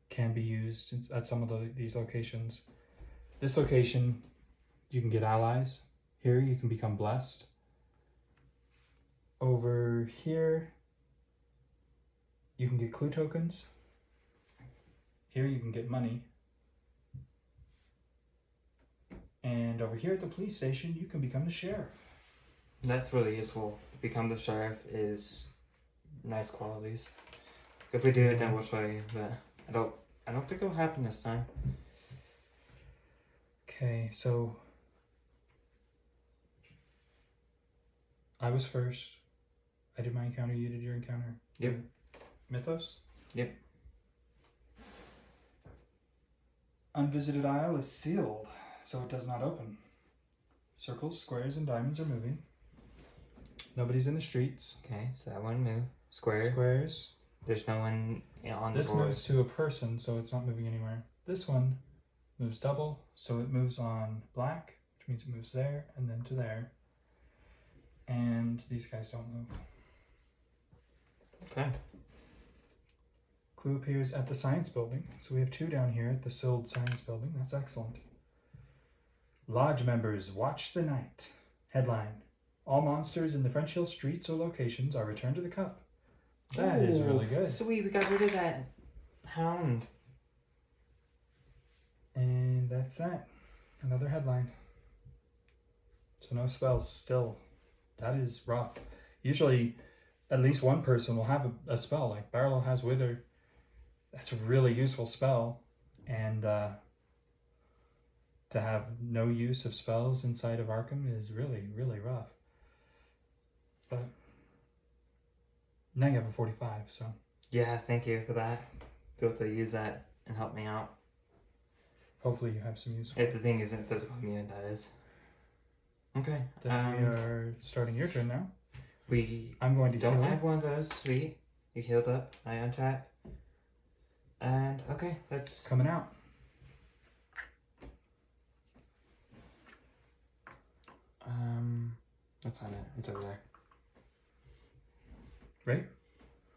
can be used at some of these locations. This location, you can get allies. Here you can become blessed. Over here, you can get clue tokens. Here you can get money. And over here at the police station, you can become the sheriff. That's really useful. Become the sheriff is nice qualities. If we do it, then we'll show you. But I don't think it'll happen this time. Okay, so I was first. I did my encounter, you did your encounter. Yep. Mythos? Yep. Unvisited Isle is sealed, so it does not open. Circles, squares, and diamonds are moving. Nobody's in the streets. Okay, so that one move. Square. Squares. There's no one on the This board. moves to a person, so it's not moving anywhere. This one moves double, so it moves on black, which means it moves there and then to there. And these guys don't move. Okay. Clue appears at the science building. So we have 2 down here at the Sild Science Building. That's excellent. Lodge members, watch the night. Headline: all monsters in the French Hill streets or locations are returned to the cup. That is really good. Sweet, we got rid of that hound. And that's that. Another headline. So no spells still. That is rough. Usually at least one person will have a spell, like Barlow has Wither. That's a really useful spell. And to have no use of spells inside of Arkham is really, really rough. But now you have a 45, so. Yeah, thank you for that. Be able to use that and help me out. Hopefully you have some use. If the thing isn't physical immune, that is. Okay. Then we are starting your turn now. I'm going to don't heal. add one of those. Sweet. You healed up. I untap. And okay, let's. Coming out. What's on it? It's over there. Right?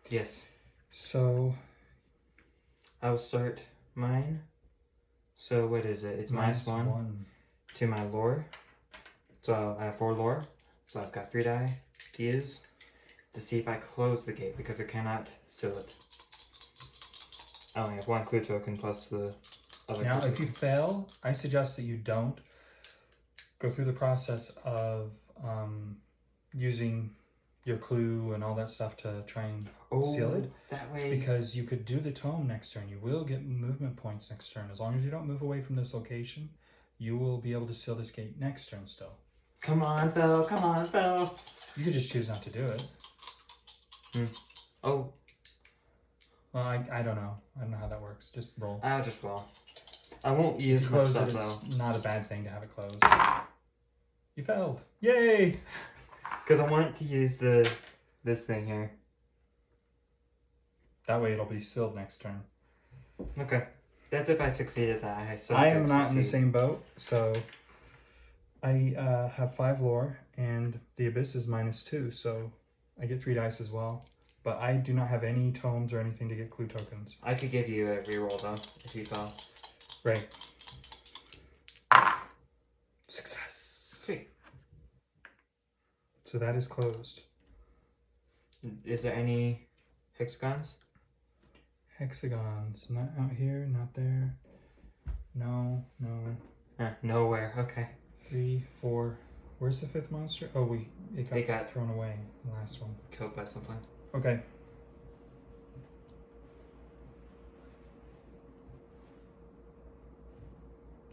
Yes. So I'll start mine. So what is it? It's minus one to my lore. So I have 4 lore. So I've got 3 die to use to see if I close the gate because I cannot seal it. I only have 1 clue token plus the Now, if you fail, I suggest that you don't go through the process of using your clue and all that stuff to try and seal it. That way. Because you could do the tome next turn. You will get movement points next turn. As long as you don't move away from this location, you will be able to seal this gate next turn still. Come on, Phil. Come on, Phil. You could just choose not to do it. Oh. Well, I don't know. I don't know how that works. Just roll. I'll just roll. I won't use my close stuff, it. though. It's not a bad thing to have it closed. You failed. Yay! Because I want to use this thing here. That way it'll be sealed next turn. Okay. That's if I succeeded that. I am not in the same boat, so I have 5 lore, and the Abyss is -2, so I get 3 dice as well. But I do not have any tomes or anything to get clue tokens. I could give you a reroll, though, if you fell. Right. Success. Sweet. So that is closed. Is there any hexagons? Hexagons. Not out here, not there. No. Nowhere. Okay. 3, 4. Where's the 5th monster? Oh, it got got thrown away. The last one. Killed by something. Okay.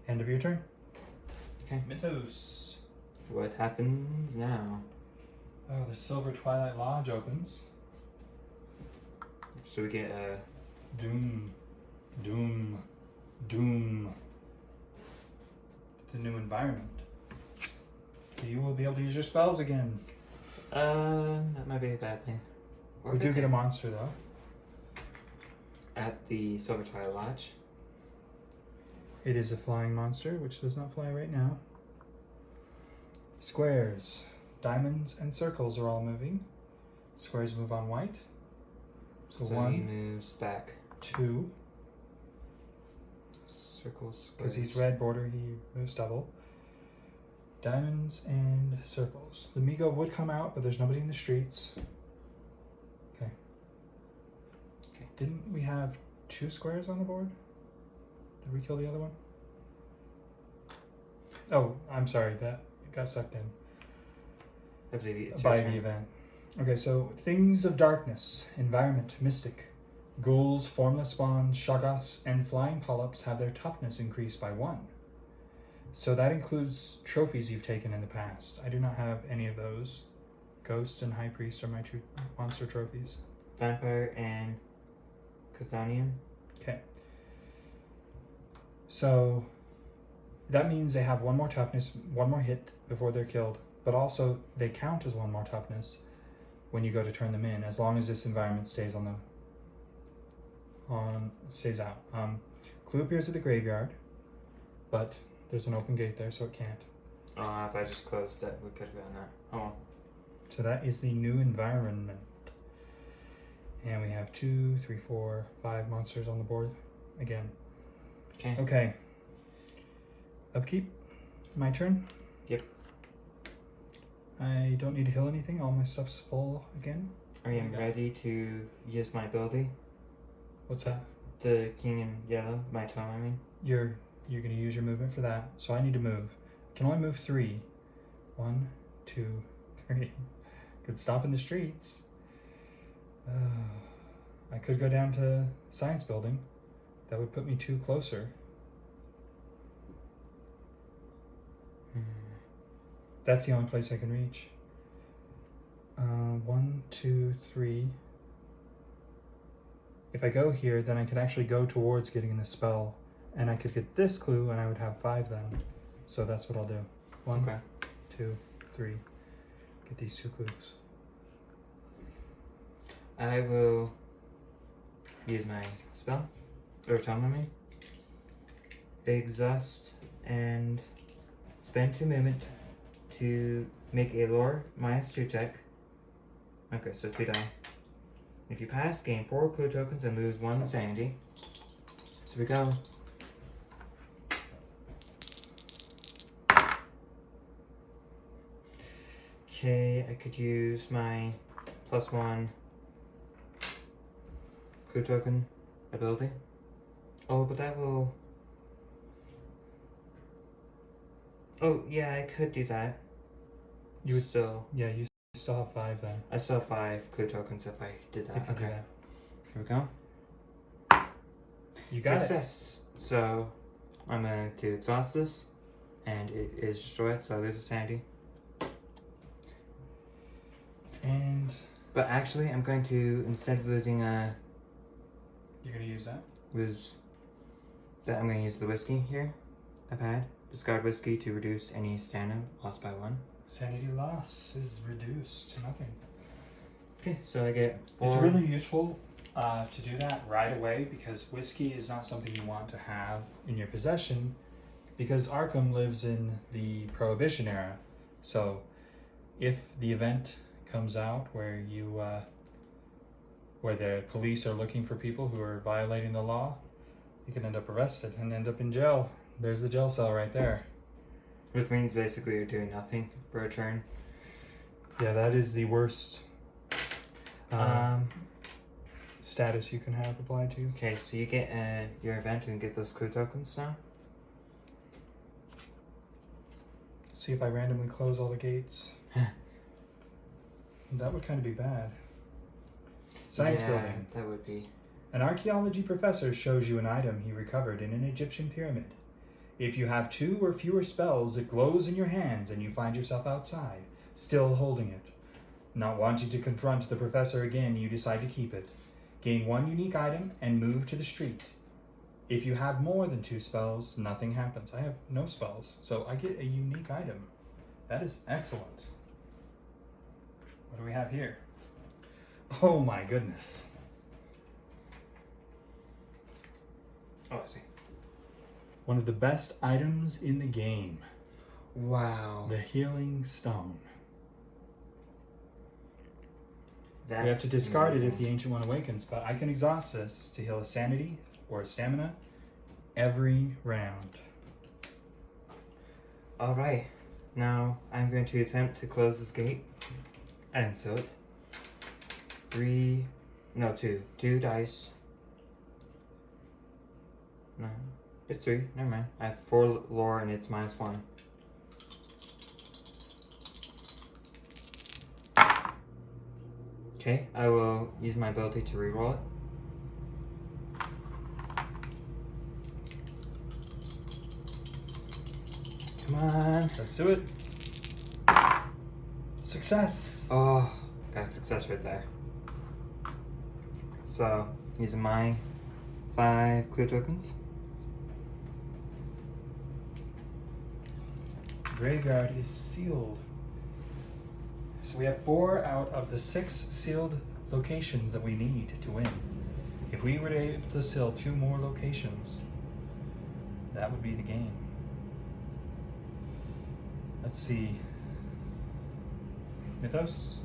End of your turn. Okay. Mythos. What happens now? Oh, the Silver Twilight Lodge opens. So we get Doom. It's a new environment. So you will be able to use your spells again. that might be a bad thing. We do get a monster though. At the Silver Twilight Lodge. It is a flying monster, which does not fly right now. Squares. Diamonds and circles are all moving. Squares move on white. So he 1, moves back. 2. Circles. Because he's red border, he moves double. Diamonds and circles. The Migo would come out, but there's nobody in the streets. Okay. Didn't we have 2 squares on the board? Did we kill the other one? Oh, I'm sorry, that got sucked in I believe it's by the event. Okay, so things of darkness, environment, mystic. Ghouls, formless spawns, shoggoths, and flying polyps have their toughness increased by 1. So that includes trophies you've taken in the past. I do not have any of those. Ghost and High Priest are my 2 monster trophies. Vampire and Chthonian. Okay. So that means they have 1 more toughness, 1 more hit before they're killed, but also they count as 1 more toughness when you go to turn them in, as long as this environment stays stays out. Clue appears at the graveyard, but there's an open gate there, so it can't. Oh, if I just closed it, we could have done that. Oh well. So that is the new environment. And we have 2, 3, 4, 5 monsters on the board again. Okay. Okay. Upkeep. My turn? Yep. I don't need to heal anything. All my stuff's full again. I am ready to use my ability. What's that? The King in Yellow, my tome, I mean. You're going to use your movement for that. So I need to move. I can only move 3. 1, 2, 3. Could stop in the streets. I could go down to Science Building. That would put me 2 closer. That's the only place I can reach. 1, 2, 3. If I go here, then I could actually go towards getting the spell, and I could get this clue, and I would have 5 then. So that's what I'll do. 1, Okay. 2, 3. Get these 2 clues. I will use my spell, or tome, I mean. Exhaust and spend 2 movement to make a lore -2 check. Okay, so 2 die. If you pass, gain 4 clue tokens and lose 1 sanity. So we go. Okay, I could use my +1 clue token ability. Oh, but that will Oh, yeah, I could do that. You would So, yeah, you still have 5 then. I still have 5 clue tokens if I did that. If you do Okay. that. Here we go. You got Success! So, I'm going to exhaust this, and it is destroyed, so there's a sanity. it. And But actually, I'm going to, instead of losing you're gonna use that? I'm going to use the whiskey here I've had. Discard whiskey to reduce any stamina lost by 1. Sanity loss is reduced to nothing. Okay, so I get 4. It's really useful to do that right away because whiskey is not something you want to have in your possession because Arkham lives in the Prohibition era. So if the event comes out where where the police are looking for people who are violating the law, you can end up arrested and end up in jail. There's the jail cell right there. Which means basically you're doing nothing for a turn. Yeah, that is the worst status you can have applied to you. Okay, so you get your event and get those clue tokens now. See if I randomly close all the gates. That would kind of be bad. Science building. That would be. An archaeology professor shows you an item he recovered in an Egyptian pyramid. If you have 2 or fewer spells, it glows in your hands and you find yourself outside, still holding it. Not wanting to confront the professor again, you decide to keep it. Gain 1 unique item and move to the street. If you have more than 2 spells, nothing happens. I have no spells, so I get a unique item. That is excellent. What do we have here? Oh my goodness. Oh, I see. One of the best items in the game. Wow. The Healing Stone. That's We have to discard amazing. it if the Ancient One awakens, but I can exhaust this to heal a sanity or a stamina every round. Alright. Now I'm going to attempt to close this gate and seal it. 2 dice. No, it's 3. Never mind. I have 4 lore and it's -1. Okay, I will use my ability to reroll it. Come on. Let's do it. Success! Oh, got a success right there. So, using my 5 clue tokens. Graveyard is sealed. So we have 4 out of the 6 sealed locations that we need to win. If we were able to seal 2 more locations, that would be the game. Let's see. Mythos.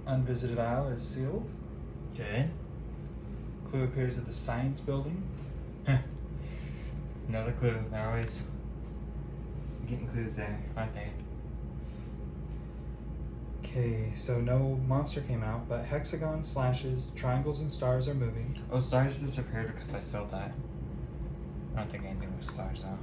Unvisited Isle is sealed. Good. Clue appears at the Science Building. Another clue. They're always getting clues there, aren't they? Okay, so no monster came out, but hexagons, slashes, triangles, and stars are moving. Oh, stars disappeared because I sealed that. I don't think anything was stars though.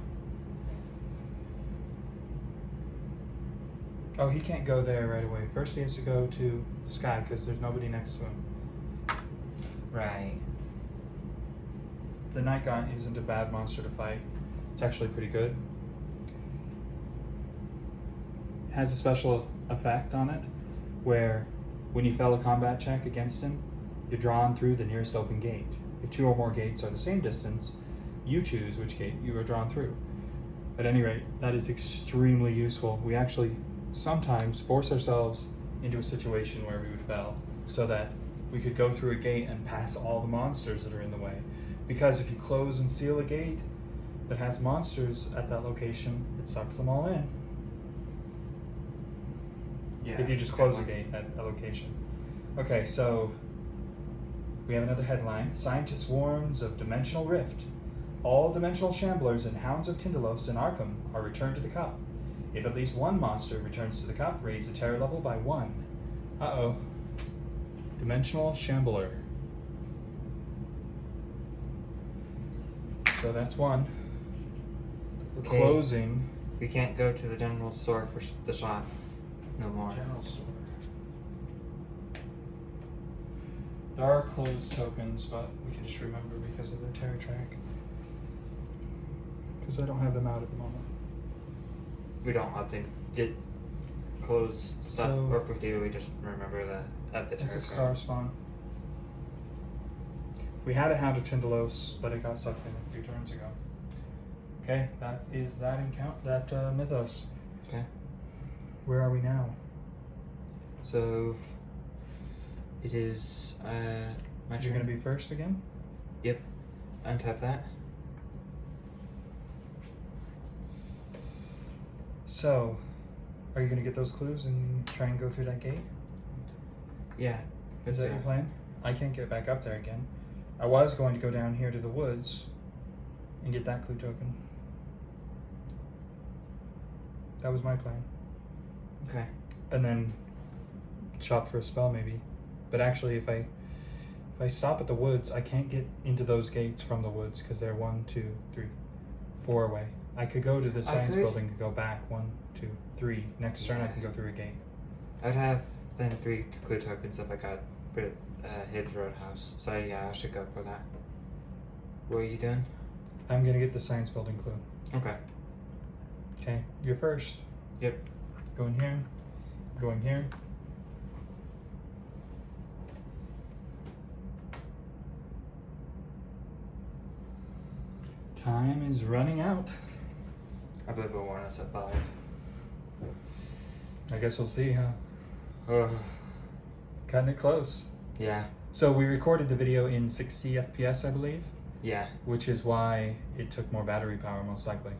Oh, he can't go there right away. First he has to go to Sky because there's nobody next to him. Right. The Night Gaunt isn't a bad monster to fight. It's actually pretty good. It has a special effect on it where when you fail a combat check against him, you're drawn through the nearest open gate. If 2 or more gates are the same distance, you choose which gate you are drawn through. At any rate, that is extremely useful. We actually sometimes force ourselves into a situation where we would fail so that we could go through a gate and pass all the monsters that are in the way. Because if you close and seal a gate that has monsters at that location, it sucks them all in. Yeah. If you just close a gate at a location. Okay, so we have another headline. Scientist warns of dimensional rift. All dimensional shamblers and hounds of Tindalos in Arkham are returned to the cup. If at least 1 monster returns to the cup, raise the terror level by 1. Uh-oh. Dimensional shambler. So that's one. We're Okay. closing. We can't go to the general store for the shop no more. General store. There are closed tokens, but we can just remember because of the terror track. Because I don't have them out at the moment. We don't often get closed stuff, So- or if we do, we just remember the It's a terror star card. spawn. We had a Hound of Tyndalos, but it got sucked in a few turns ago. Okay, that is that Mythos. Okay. Where are we now? So it is my You're turn. gonna be first again? Yep. Untap that. So, are you gonna get those clues and try and go through that gate? Yeah. Is that your plan? I can't get back up there again. I was going to go down here to the woods and get that clue token. That was my plan. Okay. And then shop for a spell maybe. But actually if I stop at the woods, I can't get into those gates from the woods because they're 1, 2, 3, 4 away. I could go to the science could. building and go back 1, 2, 3. Next turn I can go through a gate. I'd have then 3 clue tokens if I got rid of Hibbs Roadhouse. So yeah, I should go for that. What are you doing? I'm gonna get the science building clue. Okay. Okay, you're first. Yep. Going here. Going here. Time is running out. I believe it'll warn us at 5. I guess we'll see, huh? Ugh. Cutting it close. Yeah. So we recorded the video in 60 FPS, I believe, Yeah. which is why it took more battery power, most likely.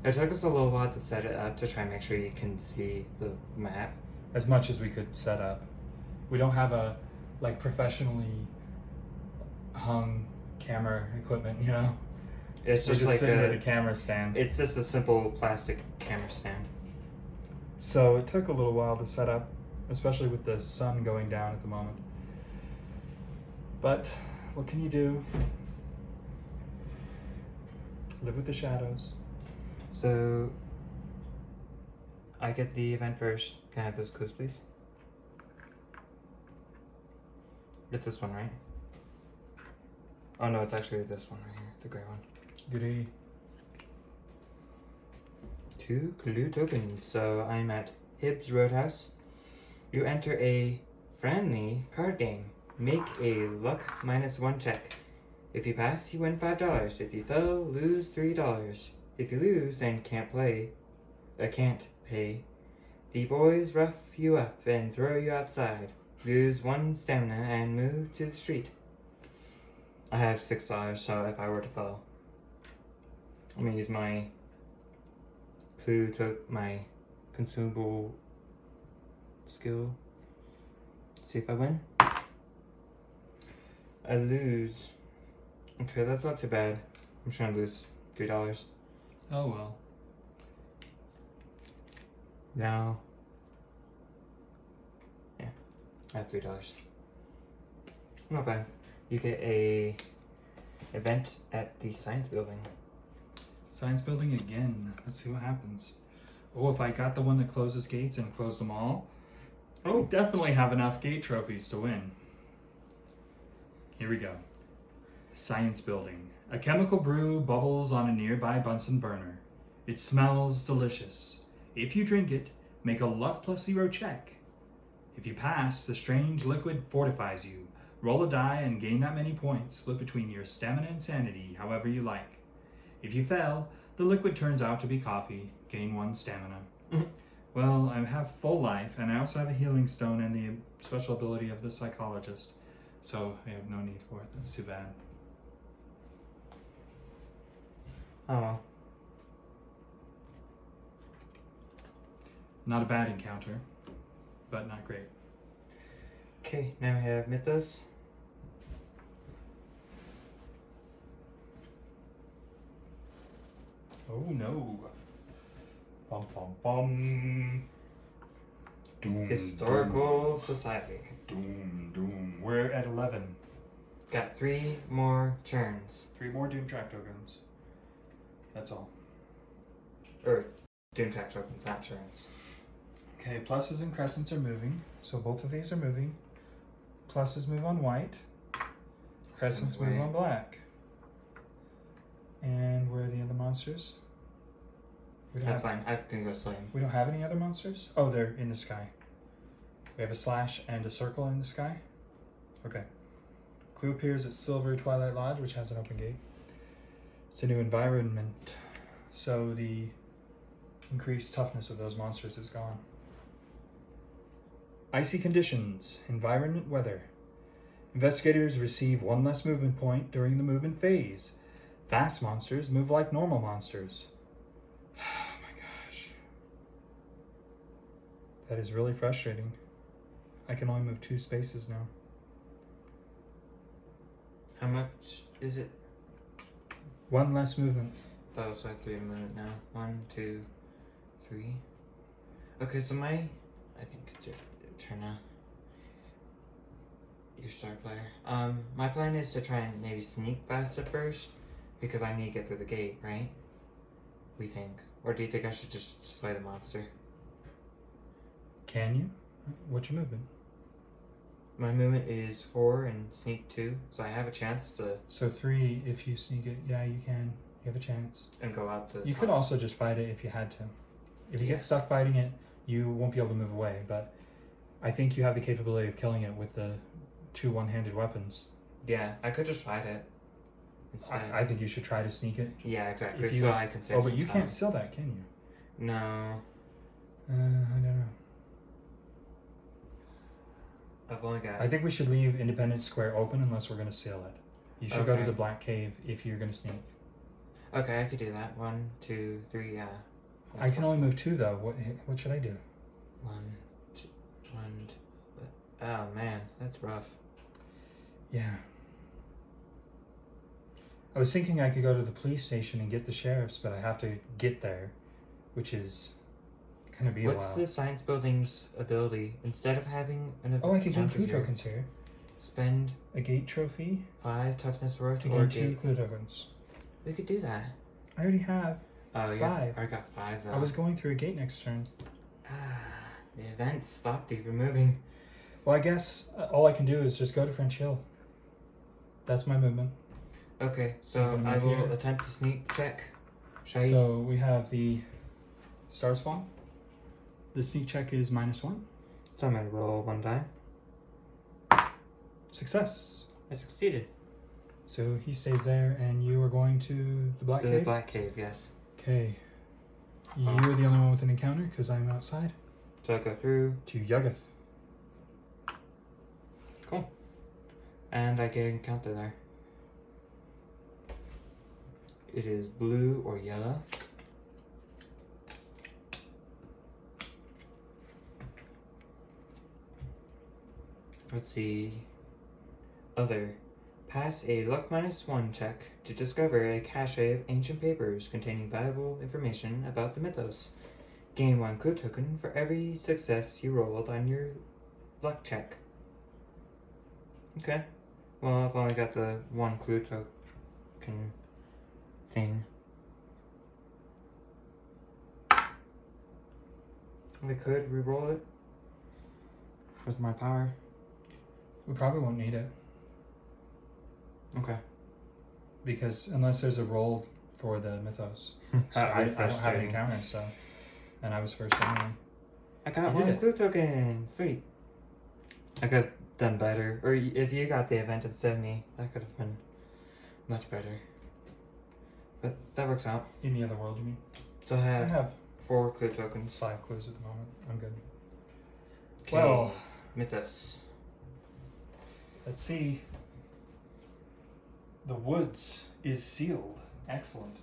It took us a little while to set it up to try and make sure you can see the map. As much as we could set up. We don't have a, like, professionally hung camera equipment, you know? It's We're just just like sitting a, at a camera stand. it's just a simple plastic camera stand. So it took a little while to set up, especially with the sun going down at the moment. But what can you do? Live with the shadows. So I get the event first. Can I have those clues, please? It's this one, right? Oh no, it's actually this one right here, the gray one. Goody. 2 clue tokens. So I'm at Hibbs Roadhouse. You enter a friendly card game. Make a luck -1 check. If you pass, you win $5. If you fail, lose $3. If you lose and can't pay, the boys rough you up and throw you outside. Lose 1 stamina and move to the street. I have $6, so if I were to fail, I'm gonna use my clue to my consumable skill. See if I win. I lose. Okay, that's not too bad. I'm trying to lose $3. Oh well. Now, yeah, I have $3. Not bad. You get a event at the science building. Science building again. Let's see what happens. Oh, if I got the one that closes gates and closed them all, oh, definitely have enough gate trophies to win. Here we go. Science building. A chemical brew bubbles on a nearby Bunsen burner. It smells delicious. If you drink it, make a luck +0 check. If you pass, the strange liquid fortifies you. Roll a die and gain that many points, split between your stamina and sanity, however you like. If you fail, the liquid turns out to be coffee. Gain 1 stamina. Well, I have full life, and I also have a healing stone and the special ability of the psychologist. So I have no need for it. That's too bad. Oh well. Not a bad encounter, but not great. Okay, now we have Mythos. Oh no. Bum bum bum. Doom, Historical Society. Doom, doom. We're at 11. got 3 more turns. 3 more Doomtrack tokens. That's all. Or Doomtrack tokens, not turns. Okay, pluses and crescents are moving, so both of these are moving. Pluses move on white, crescents move on black. And where are the other monsters? That's fine. I can go swim. We don't have any other monsters? Oh, they're in the sky. We have a slash and a circle in the sky? Okay. Clue appears at Silver Twilight Lodge, which has an open gate. It's a new environment, so the increased toughness of those monsters is gone. Icy conditions, environment weather. Investigators receive 1 less movement point during the movement phase. Fast monsters move like normal monsters. Oh my gosh. That is really frustrating. I can only move 2 spaces now. How much is it? 1 less movement. Oh, so I have 3 a minute now. 1, 2, 3. Okay, so I think it's your turn now. Your star player. My plan is to try and maybe sneak past it first, because I need to get through the gate, right? We think. Or do you think I should just slay the monster? Can you? What's your movement? My movement is 4 and sneak 2, so I have a chance to. So 3 if you sneak it. Yeah, you can. You have a chance. And go out to. You could also just fight it if you had to. If you get stuck fighting it, you won't be able to move away, but I think you have the capability of killing it with the 2 one-handed weapons. Yeah, I could just fight it instead. I think you should try to sneak it. Yeah, exactly. If you, so I can save but some you time. can't steal that, can you? No. I don't know. I've only got. I think we should leave Independence Square open unless we're going to seal it. You should go to Okay. the Black Cave if you're going to sneak. Okay, I could do that. 1, 2, 3, yeah. I can only move 2 though. What should I do? 1, 2, 1. Oh man, that's rough. Yeah. I was thinking I could go to the police station and get the sheriffs, but I have to get there, which is gonna be a while. What's the science building's ability? Instead of having an Oh, I could gain encounter clue here, tokens here. spend A gate trophy 5 toughness worth to or gain 2 gate. clue tokens. We could do that. I already have. Oh, yeah. 5. I got 5 though. I was going through a gate next turn. The event stopped you from moving. Well, I guess all I can do is just go to French Hill. That's my movement. Okay, I'm so gonna I move will here. attempt to sneak check. Shall I? So we have the Star Spawn. The sneak check is -1. So I'm gonna roll 1 die. Success. I succeeded. So he stays there, and you are going to the Black The Cave? Black Cave, yes. Okay. You're the only one with an encounter, because I'm outside. So I go through. To Yuggoth. Cool. And I get an encounter there. It is blue or yellow. Let's see. Other. Pass a luck -1 check to discover a cache of ancient papers containing valuable information about the mythos. Gain 1 clue token for every success you rolled on your luck check. Okay. Well, I've only got the 1 clue token thing. I could re-roll it with my power. We probably won't need it. Okay. Because unless there's a roll for the mythos. I don't have an encounter, so. And I was first anyway. I got You did 1 it. clue token. Sweet. I could have done better. Or if you got the event instead of me, that could have been much better. But that works out. In the other world, you mean? So I I have have 4 clue tokens. 5 clues at the moment. I'm good. Okay. Well, Mythos. let's see. The woods is sealed. Excellent.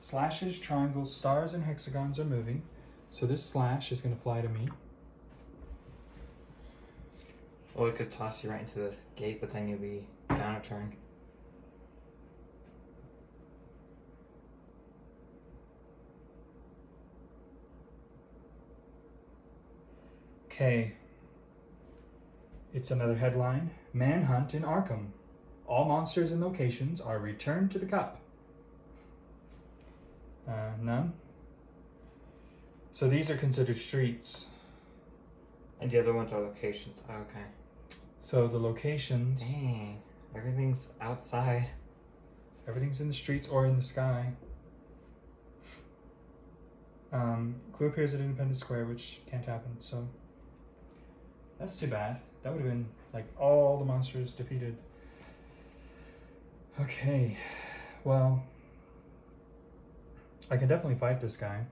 Slashes, triangles, stars, and hexagons are moving. So this slash is going to fly to me. Or it could toss you right into the gate, but then you'll be down a turn. Okay. It's another headline. Manhunt in Arkham. All monsters and locations are returned to the cup. None. So these are considered streets. And the other ones are locations. Oh, okay. So the locations, Dang. Everything's outside. everything's in the streets or in the sky. Clue appears at Independence Square, which can't happen, so that's too bad. That would have been like all the monsters defeated. Okay, well, I can definitely fight this guy.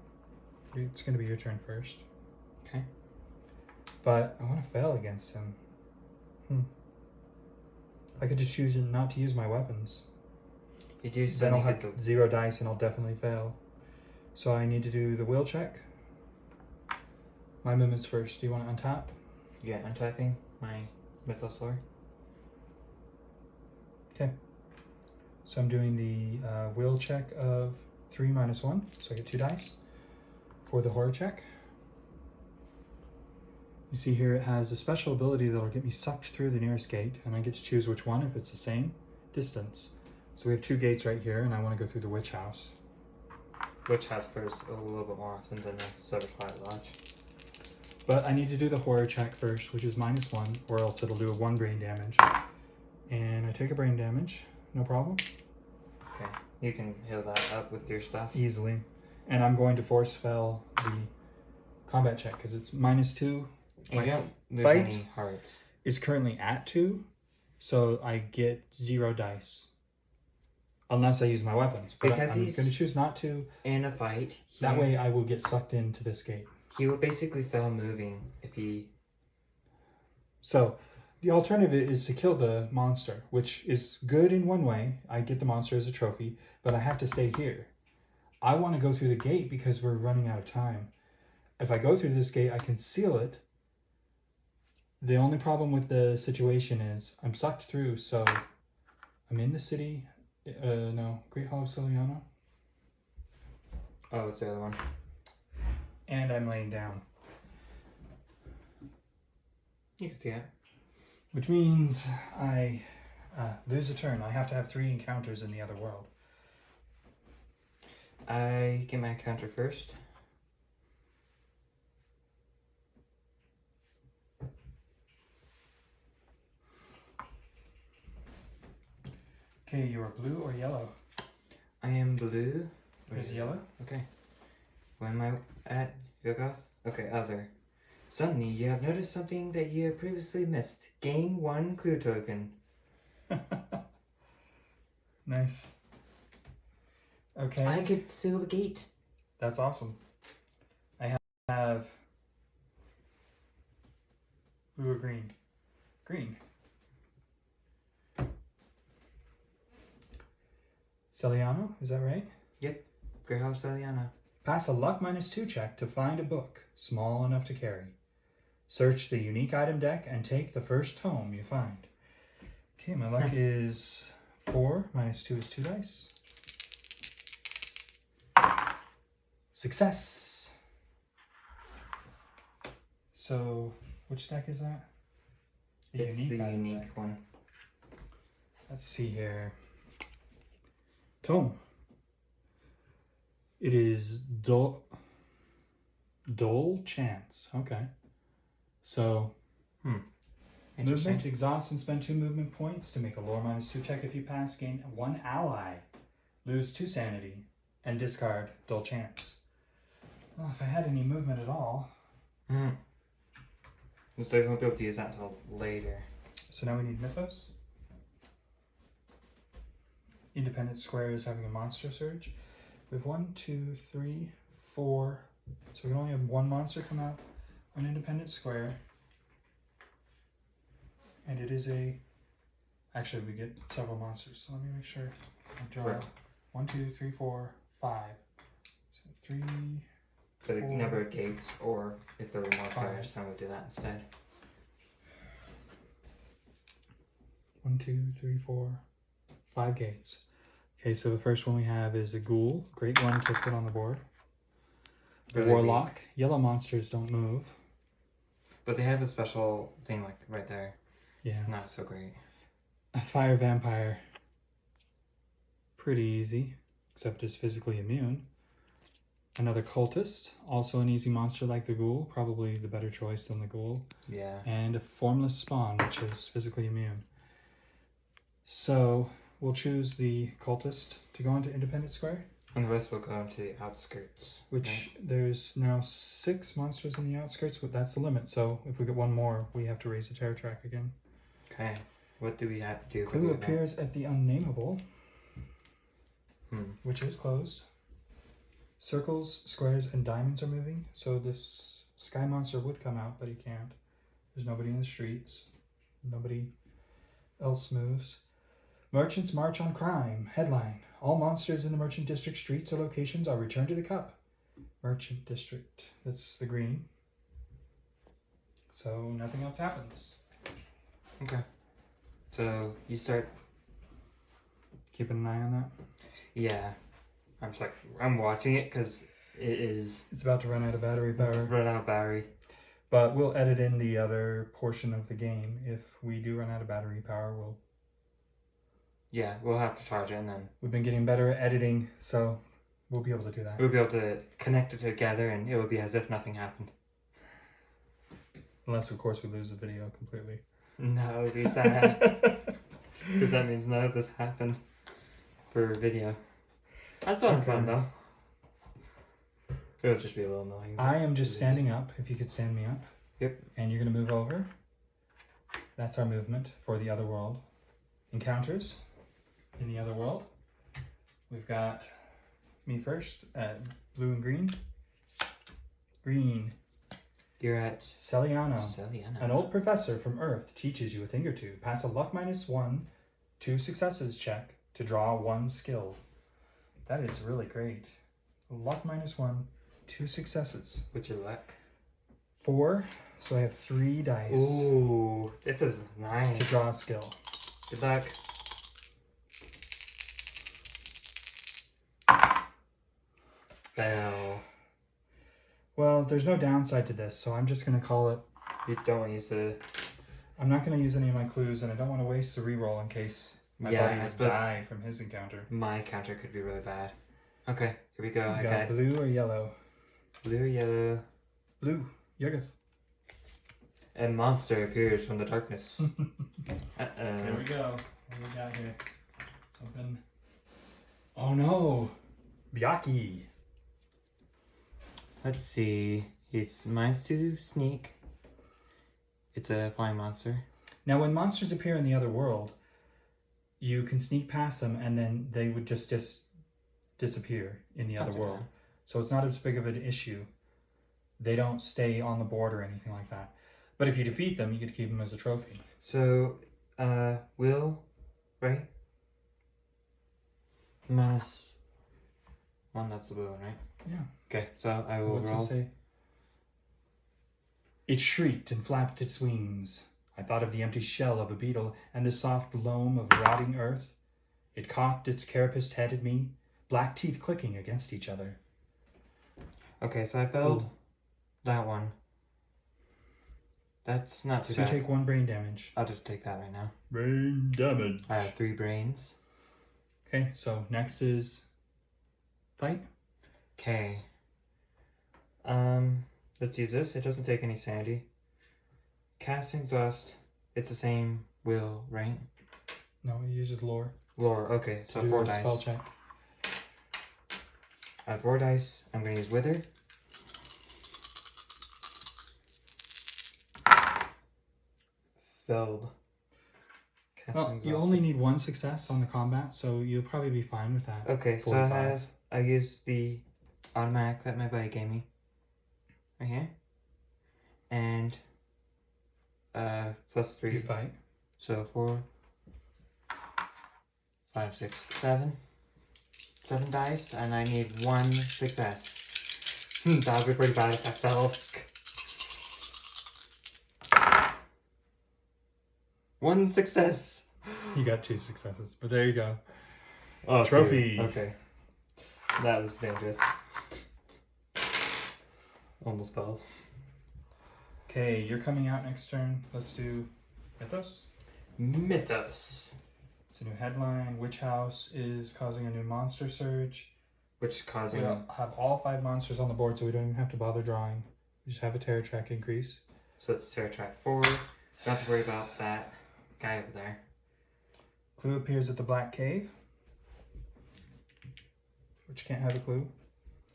It's going to be your turn first. Okay. But I want to fail against him. I could just choose not to use my weapons. You do Then I'll suddenly have get 0 dice and I'll definitely fail. So I need to do the will check. My movement's first. Do you want to untap? Yeah, untyping my Mythosaur. Okay. So I'm doing the will check of 3 minus 1. So I get 2 dice for the horror check. You see here it has a special ability that'll get me sucked through the nearest gate, and I get to choose which one if it's the same distance. So we have 2 gates right here, and I want to go through the witch house. Witch house occurs a little bit more often than the Silver Quiet Lodge. But I need to do the horror check first, which is minus 1, or else it'll do 1 brain damage. And I take a brain damage, no problem. Okay, you can heal that up with your stuff. Easily. And I'm going to force fail the combat check, because it's minus 2. And you My don't lose fight any hearts. is currently at 2, so I get 0 dice. Unless I use my weapons. But Because I'm he's going to choose not to. in a fight. That way I will get sucked into this gate. He would basically fail moving if he... So, the alternative is to kill the monster, which is good in one way. I get the monster as a trophy, but I have to stay here. I want to go through the gate because we're running out of time. If I go through this gate, I can seal it. The only problem with the situation is I'm sucked through, so I'm in the city. No, Great Hall of Celiano. Oh, it's the other one. And I'm laying down. You can see it. Which means I lose a turn. I have to have 3 encounters in the other world. I get my encounter first. Okay, you are blue or yellow? I am blue. Where's yellow? Okay. When am I at Yogoth? Okay, other. Suddenly, you have noticed something that you have previously missed. Gain 1 clue token. Nice. Okay. I could seal the gate. That's awesome. I have blue or green? Green. Celiano, is that right? Yep. Great Hall of Celiano. Pass a luck minus 2 check to find a book small enough to carry. Search the unique item deck and take the first tome you find. Okay, my luck is 4. Minus 2 is 2 dice. Success! So, which deck is that? It's the item unique deck. one. Let's see here. Tome. It is Dole Chance. Okay. So, Interesting. movement, exhaust, and spend 2 movement points to make a lore minus 2 check. If you pass, gain 1 ally. Lose 2 sanity. And discard Dole Chance. Well, if I had any movement at all. So you won't be able to use that until later. So now we need Mythos. Independence Square is having a monster surge. We have 1, 2, 3, 4. So we can only have 1 monster come out on Independence Square. And it is a... Actually, we get several monsters. So let me make sure I draw. Right. 1, 2, 3, 4, 5. So 3... So the 4, number of gates, or if there were more 5. players, then we'll do that instead. 1, 2, 3, 4, 5 gates. Okay, so the first one we have is a ghoul. Great one to put on the board. The Really warlock. weak. Yellow monsters don't move. But they have a special thing like right there. Yeah. Not so great. A fire vampire. Pretty easy, except it's physically immune. Another cultist, also an easy monster like the ghoul, probably the better choice than the ghoul. Yeah. And a formless spawn, which is physically immune. So we'll choose the cultist to go into Independence Square. And the rest will go into the outskirts. Which there's now 6 monsters in the outskirts, but that's the limit. So if we get one more, we have to raise the terror track again. Okay. What do we have to do? Clue appears at the unnameable, which is closed. Circles, squares, and diamonds are moving, so this sky monster would come out, but he can't. There's nobody in the streets. Nobody else moves. Merchants march on crime. Headline: all monsters in the Merchant District streets or locations are returned to the cup. Merchant District. That's the green. So nothing else happens. Okay. So you start. Keeping an eye on that. Yeah. I'm watching it because It's about to run out of battery power. run out of battery. But we'll edit in the other portion of the game. If we do run out of battery power, We'll have to charge it and then we've been getting better at editing, so we'll be able to do that. we'll be able to connect it together and it will be as if nothing happened. Unless, of course, we lose the video completely. No, it would be sad. Because that means none of this happened for video. That's not fun though. It'll just be a little annoying. I am just standing up, if you could stand me up. Yep. And you're going to move over. That's our movement for the other world. Encounters in the other world. We've got me first, blue and green. Green. You're at Celiano. Celiano. An old professor from Earth teaches you a thing or two. Pass a luck -1, 2 successes check to draw 1 skill. That is really great. Luck -1, 2 successes. What's your luck? 4, so I have 3 dice Ooh, this is nice. to draw a skill. Good luck. Fail. Well, there's no downside to this, so I'm just going to call it. You don't use the. I'm not going to use any of my clues, and I don't want to waste the reroll in case my Yeah, buddy I would suppose- die from his encounter. My counter could be really bad. Okay, here we go. You I got got blue or yellow? blue or yellow. Blue. Yoggoth. A monster appears from the darkness. Here we go. What do we got here? Something. Oh no! Byaki. Let's see. It's mine's to sneak. It's a flying monster. Now, when monsters appear in the other world, you can sneak past them, and then they would just disappear in the other That's world. okay. So it's not as big of an issue. They don't stay on the board or anything like that. But if you defeat them, you get to keep them as a trophy. So, Will, right? -1, that's the blue one, right? Yeah. Okay, so I will What's roll. it say? It shrieked and flapped its wings. I thought of the empty shell of a beetle and the soft loam of rotting earth. It cocked its carapaced head at me, black teeth clicking against each other. Okay, so I failed that one. That's not too So you bad. take 1 brain damage. I'll just take that right now. Brain damage. I have 3 brains. Okay, so next is fight. Okay. Let's use this. It doesn't take any sanity. Cast exhaust. It's the same will, right? No, it uses lore. Lore. Okay, so to do 4 a dice. spell check. I have 4 dice. I'm gonna use Wither. Failed. Well, you only need 1 success on the combat, so you'll probably be fine with that. Okay, so 45. I use the automatic that my buddy gave me. Right here. And +3. You fight. So 4, 5, 6, 7. 7 dice, and I need 1 success. That would be pretty bad if I fell. 1 success. You got 2 successes, but there you go. Oh, Trophy. 2. Okay. That was dangerous. Almost fell. Okay, you're coming out next turn. Let's do Mythos. Mythos. It's a new headline. Witch House is causing a new monster surge. Which is causing... We'll have all 5 monsters on the board, so we don't even have to bother drawing. We just have a terror track increase. So it's terror track 4. Don't have to worry about that guy over there. Clue appears at the Black Cave, which can't have a clue.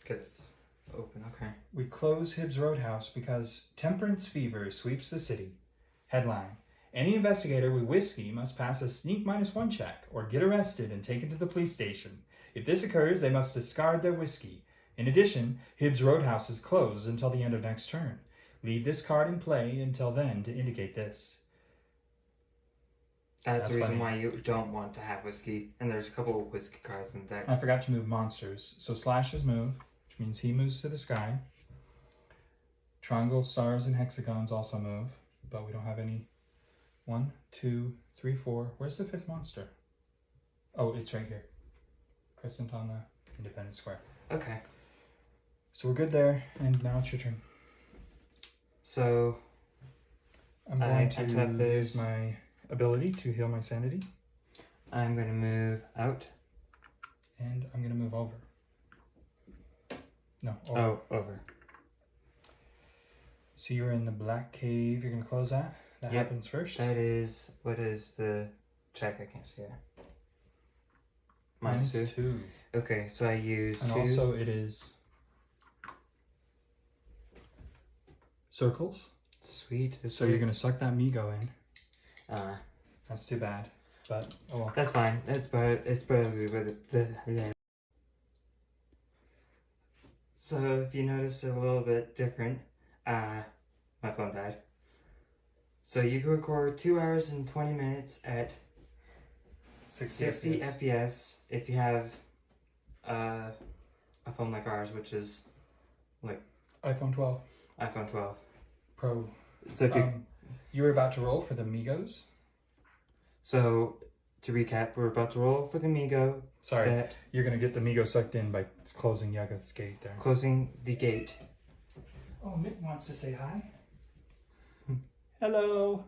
Because it's open, okay. We close Hibbs Roadhouse because temperance fever sweeps the city. Headline: any investigator with whiskey must pass a sneak -1 check or get arrested and taken to the police station. If this occurs, they must discard their whiskey. In addition, Hibbs Roadhouse is closed until the end of next turn. Leave this card in play until then to indicate this. That's the reason funny. why you don't want to have whiskey. And there's a couple of whiskey cards in the deck. I forgot to move monsters. So Slash is move, which means he moves to the sky. Triangles, stars, and hexagons also move, but we don't have any. 1, 2, 3, 4. Where's the 5th monster? Oh, it's right here. Crescent on the independent square. Okay. So we're good there, and now it's your turn. So I'm going to use my ability to heal my sanity, I'm going to move out. and I'm going to move over. No, over. Oh, over. So you're in the Black Cave. You're going to close that. That Yep. happens first. That is, what is the check? I can't see it. -2. -2. Okay, so I use And 2. also it is circles. Sweet. So you're going to suck that Migo in. Uh, That's too bad. But, oh well. that's fine. It's probably with it. So if you notice a little bit different, my phone died. So you can record 2 hours and 20 minutes at 60 FPS if you have a phone like ours, which is like iPhone 12 iPhone 12 Pro. So if you, You were about to roll for the Migos. so to recap, we're about to roll for the Migo. Sorry, That you're going to get the Migo sucked in by closing Yaga's gate there. closing the gate. Oh, Mick wants to say hi. Hello.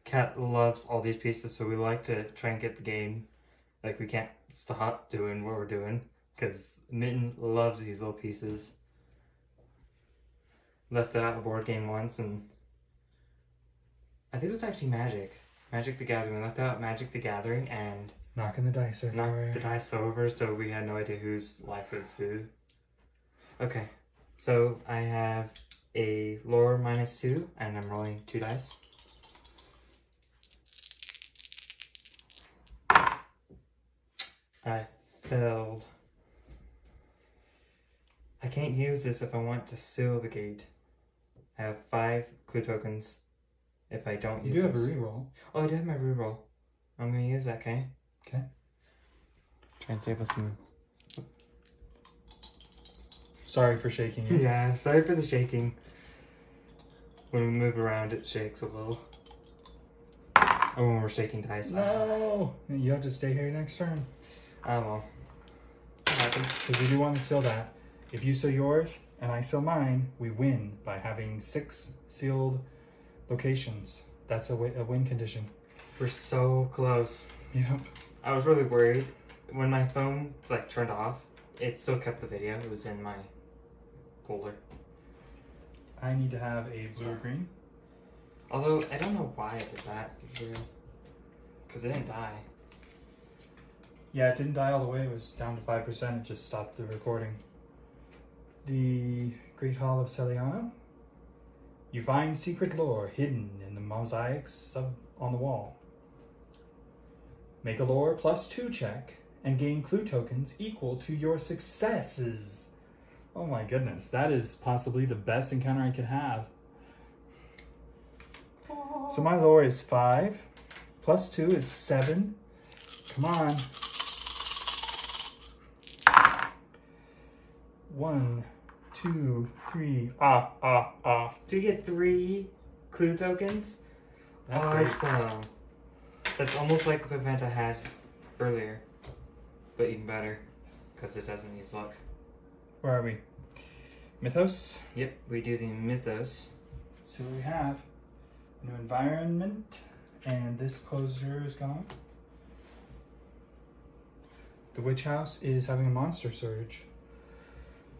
Cat loves all these pieces, so we like to try and get the game. Like, we can't stop doing what we're doing because Mitten loves these little pieces. Left out a board game once, and I think it was actually Magic the Gathering. We left out Magic the Gathering and Knocking the dice everywhere. knocked the dice over, so we had no idea whose life was who. Okay, so I have a lore -2, and I'm rolling 2 dice. I failed. I can't use this if I want to seal the gate. I have 5 clue tokens. If I don't You use do have a this. reroll. Oh, I do have my reroll. I'm gonna use that, okay? Okay. Try and save us some. Sorry for shaking you. Yeah, sorry for the shaking. When we move around, it shakes a little. Oh, when we're shaking dice. No! You have to stay here next turn. Oh, well. It happens. Because we do want to seal that. If you seal yours and I seal mine, we win by having 6 sealed locations. That's a win condition. We're so close. Yep. I was really worried. When my phone, like, turned off, it still kept the video. It was in my folder. I need to have a blue or green. Although, I don't know why I did that. Because it didn't die. Yeah, it didn't die all the way. It was down to 5%. It just stopped the recording. The Great Hall of Celiano. You find secret lore hidden in the mosaics on the wall. Make a lore +2 check and gain clue tokens equal to your successes. Oh my goodness, that is possibly the best encounter I could have. So my lore is 5, +2 is 7. Come on. 1, 2, 3. Do you get 3 clue tokens? That's great. Awesome. That's almost like the event I had earlier, but even better because it doesn't use luck. Where are we? Mythos. Yep, we do the Mythos. So we have new environment And this closer is gone. The witch house is having a monster surge.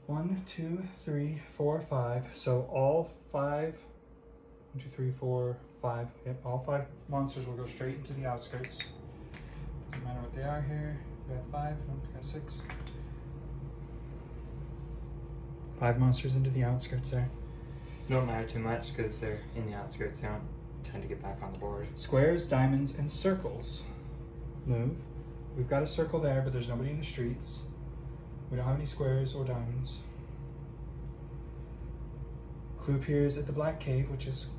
1, 2, 3, 4, 5. So all 5, 1, 2, 3, 4, 5. Yep, all 5 monsters will go straight into the outskirts. Doesn't matter what they are here. We have 5, no, we got 6. 5 monsters into the outskirts there. Don't matter too much because they're in the outskirts. They don't tend to get back on the board. Squares, diamonds, and circles move. We've got a circle there, but there's nobody in the streets. We don't have any squares or diamonds. Clue appears at the Black Cave, which is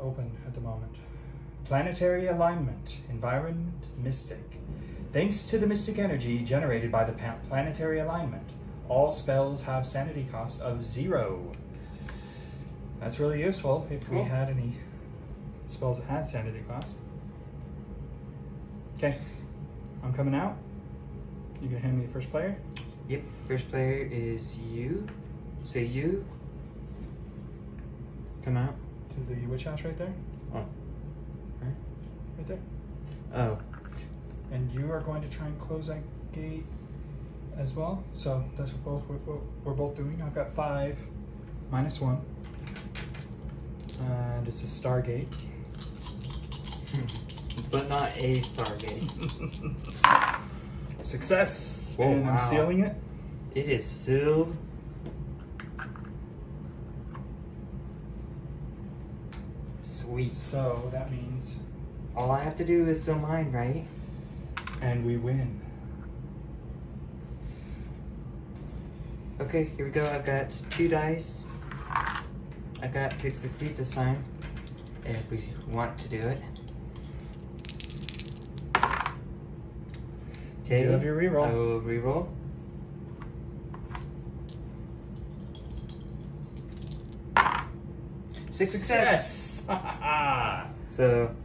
open at the moment. Planetary alignment, environment mystic. Thanks to the mystic energy generated by the planetary alignment, all spells have sanity cost of 0. That's really useful if we had any spells that had sanity cost. Okay, I'm coming out. You gonna hand me the first player? Yep, first player is you. So you come out. To the witch house right there? Oh. Right there. Oh. And you are going to try and close that gate as well. So that's what we're both doing. I've got 5 minus 1. And it's a Stargate. But not a Stargate. Success! Whoa, and I'm wow. sealing it. It is sealed. Sweet. So that means... All I have to do is seal mine, right? And we win. Okay, here we go. I've got 2 dice. I got to succeed this time. If we want to do it. Okay. You have your reroll. I will reroll. Success! So,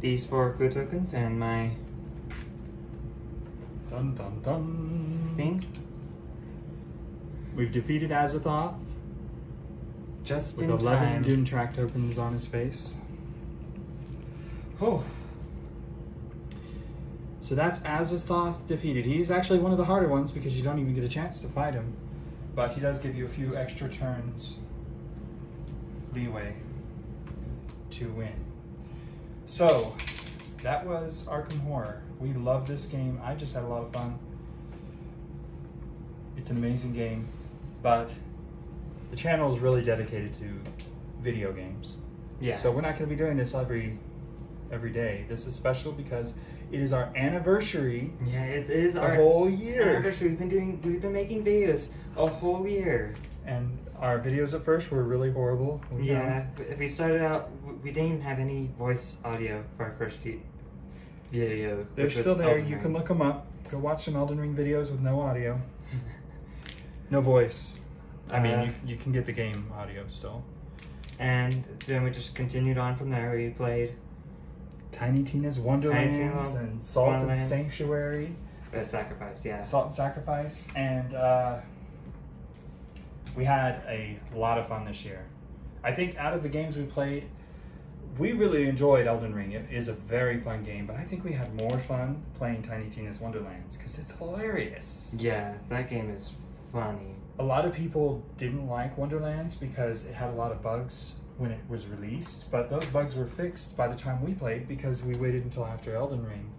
these 4 clue tokens and my Dun dun dun. thing. We've defeated Azathoth Just with in 11 time. Doom track tokens on his face. Oh. So that's Azathoth defeated. He's actually one of the harder ones because you don't even get a chance to fight him. But he does give you a few extra turns leeway to win. So, that was Arkham Horror. We love this game. I just had a lot of fun. It's an amazing game, but the channel is really dedicated to video games. Yeah. So we're not going to be doing this every day. This is special because it is our anniversary. Yeah, it is A our whole year. anniversary. We've been making videos a whole year. And our videos at first were really horrible. Yeah, we started out. We didn't even have any voice audio for our first video. They're which was still there. Elden You Ring. can look them up. Go watch some Elden Ring videos with no audio. No voice. I mean, you can get the game audio still. And then we just continued on from there. We played Tiny Tina's Wonderlands Tina's and Salt and Wonderlands. Sanctuary. Sacrifice, yeah. Salt and Sacrifice. And we had a lot of fun this year. I think out of the games we played, we really enjoyed Elden Ring. It is a very fun game, but I think we had more fun playing Tiny Tina's Wonderlands because it's hilarious. Yeah, that game is funny. A lot of people didn't like Wonderlands because it had a lot of bugs when it was released, but those bugs were fixed by the time we played because we waited until after Elden Ring.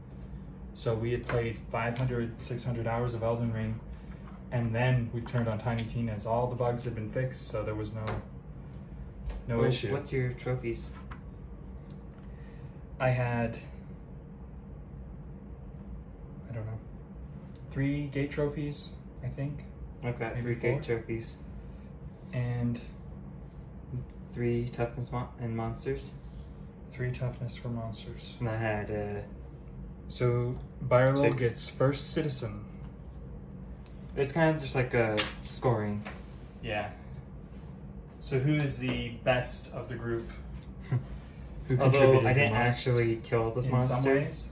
So we had played 500, 600 hours of Elden Ring, and then we turned on Tiny Tina's. All the bugs had been fixed, so there was no Well, issue. What's your trophies? I had, I don't know, 3 gate trophies, I think, I've got Maybe 3 gate 4? trophies, and 3 toughness and monsters, 3 toughness for monsters. and I had So Byerlo 6. gets first citizen. it's kind of just like a scoring. Yeah. So who is the best of the group? Who Although contributed I the didn't most actually kill this in monster. some ways?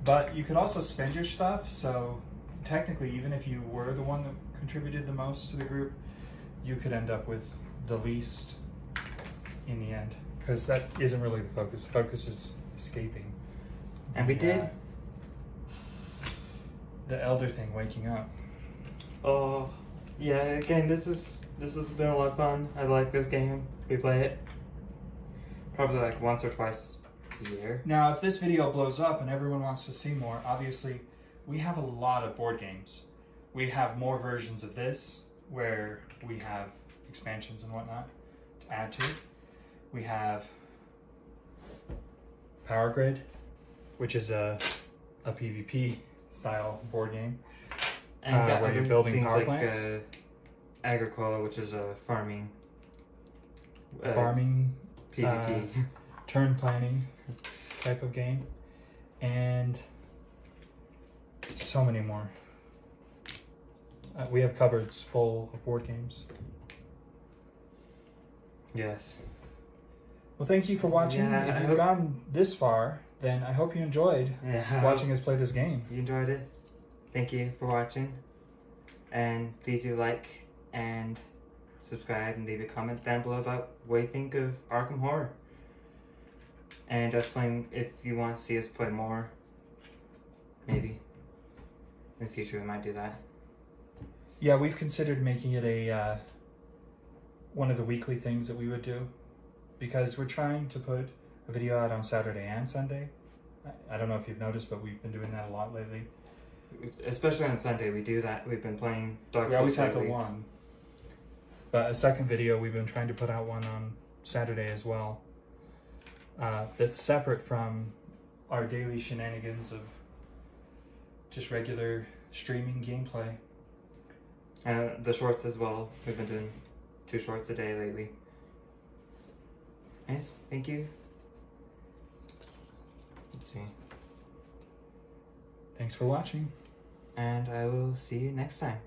But you could also spend your stuff, so technically even if you were the one that contributed the most to the group, you could end up with the least in the end. because that isn't really the focus. The focus is escaping. And we did. The elder thing waking up. Oh, yeah. Again, this has been a lot of fun. I like this game. We play it probably like once or twice a year. Now, if this video blows up and everyone wants to see more, obviously, we have a lot of board games. We have more versions of this where we have expansions and whatnot to add to it. We have Power Grid, which is a PvP style board game. And where you're building things power like plants. Agricola, which is a farming. Farming, PvP. turn planning type of game, and so many more. We have cupboards full of board games. Yes. Well, thank you for watching. Yeah, if you've gone this far, then I hope you enjoyed Yeah, watching us play this game. You enjoyed it. Thank you for watching. And please do like and subscribe and leave a comment down below about what you think of Arkham Horror. And us playing, if you want to see us play more, maybe. In the future we might do that. Yeah, we've considered making it a one of the weekly things that we would do, because we're trying to put a video out on Saturday and Sunday. I don't know if you've noticed, but we've been doing that a lot lately. Especially on Sunday, we do that. We've been playing Dark Souls. We always have the lately. one. But a second video, we've been trying to put out one on Saturday as well. That's separate from our daily shenanigans of just regular streaming gameplay. The shorts as well. We've been doing 2 shorts a day lately. Nice. Thank you. Let's see. Thanks for watching. And I will see you next time.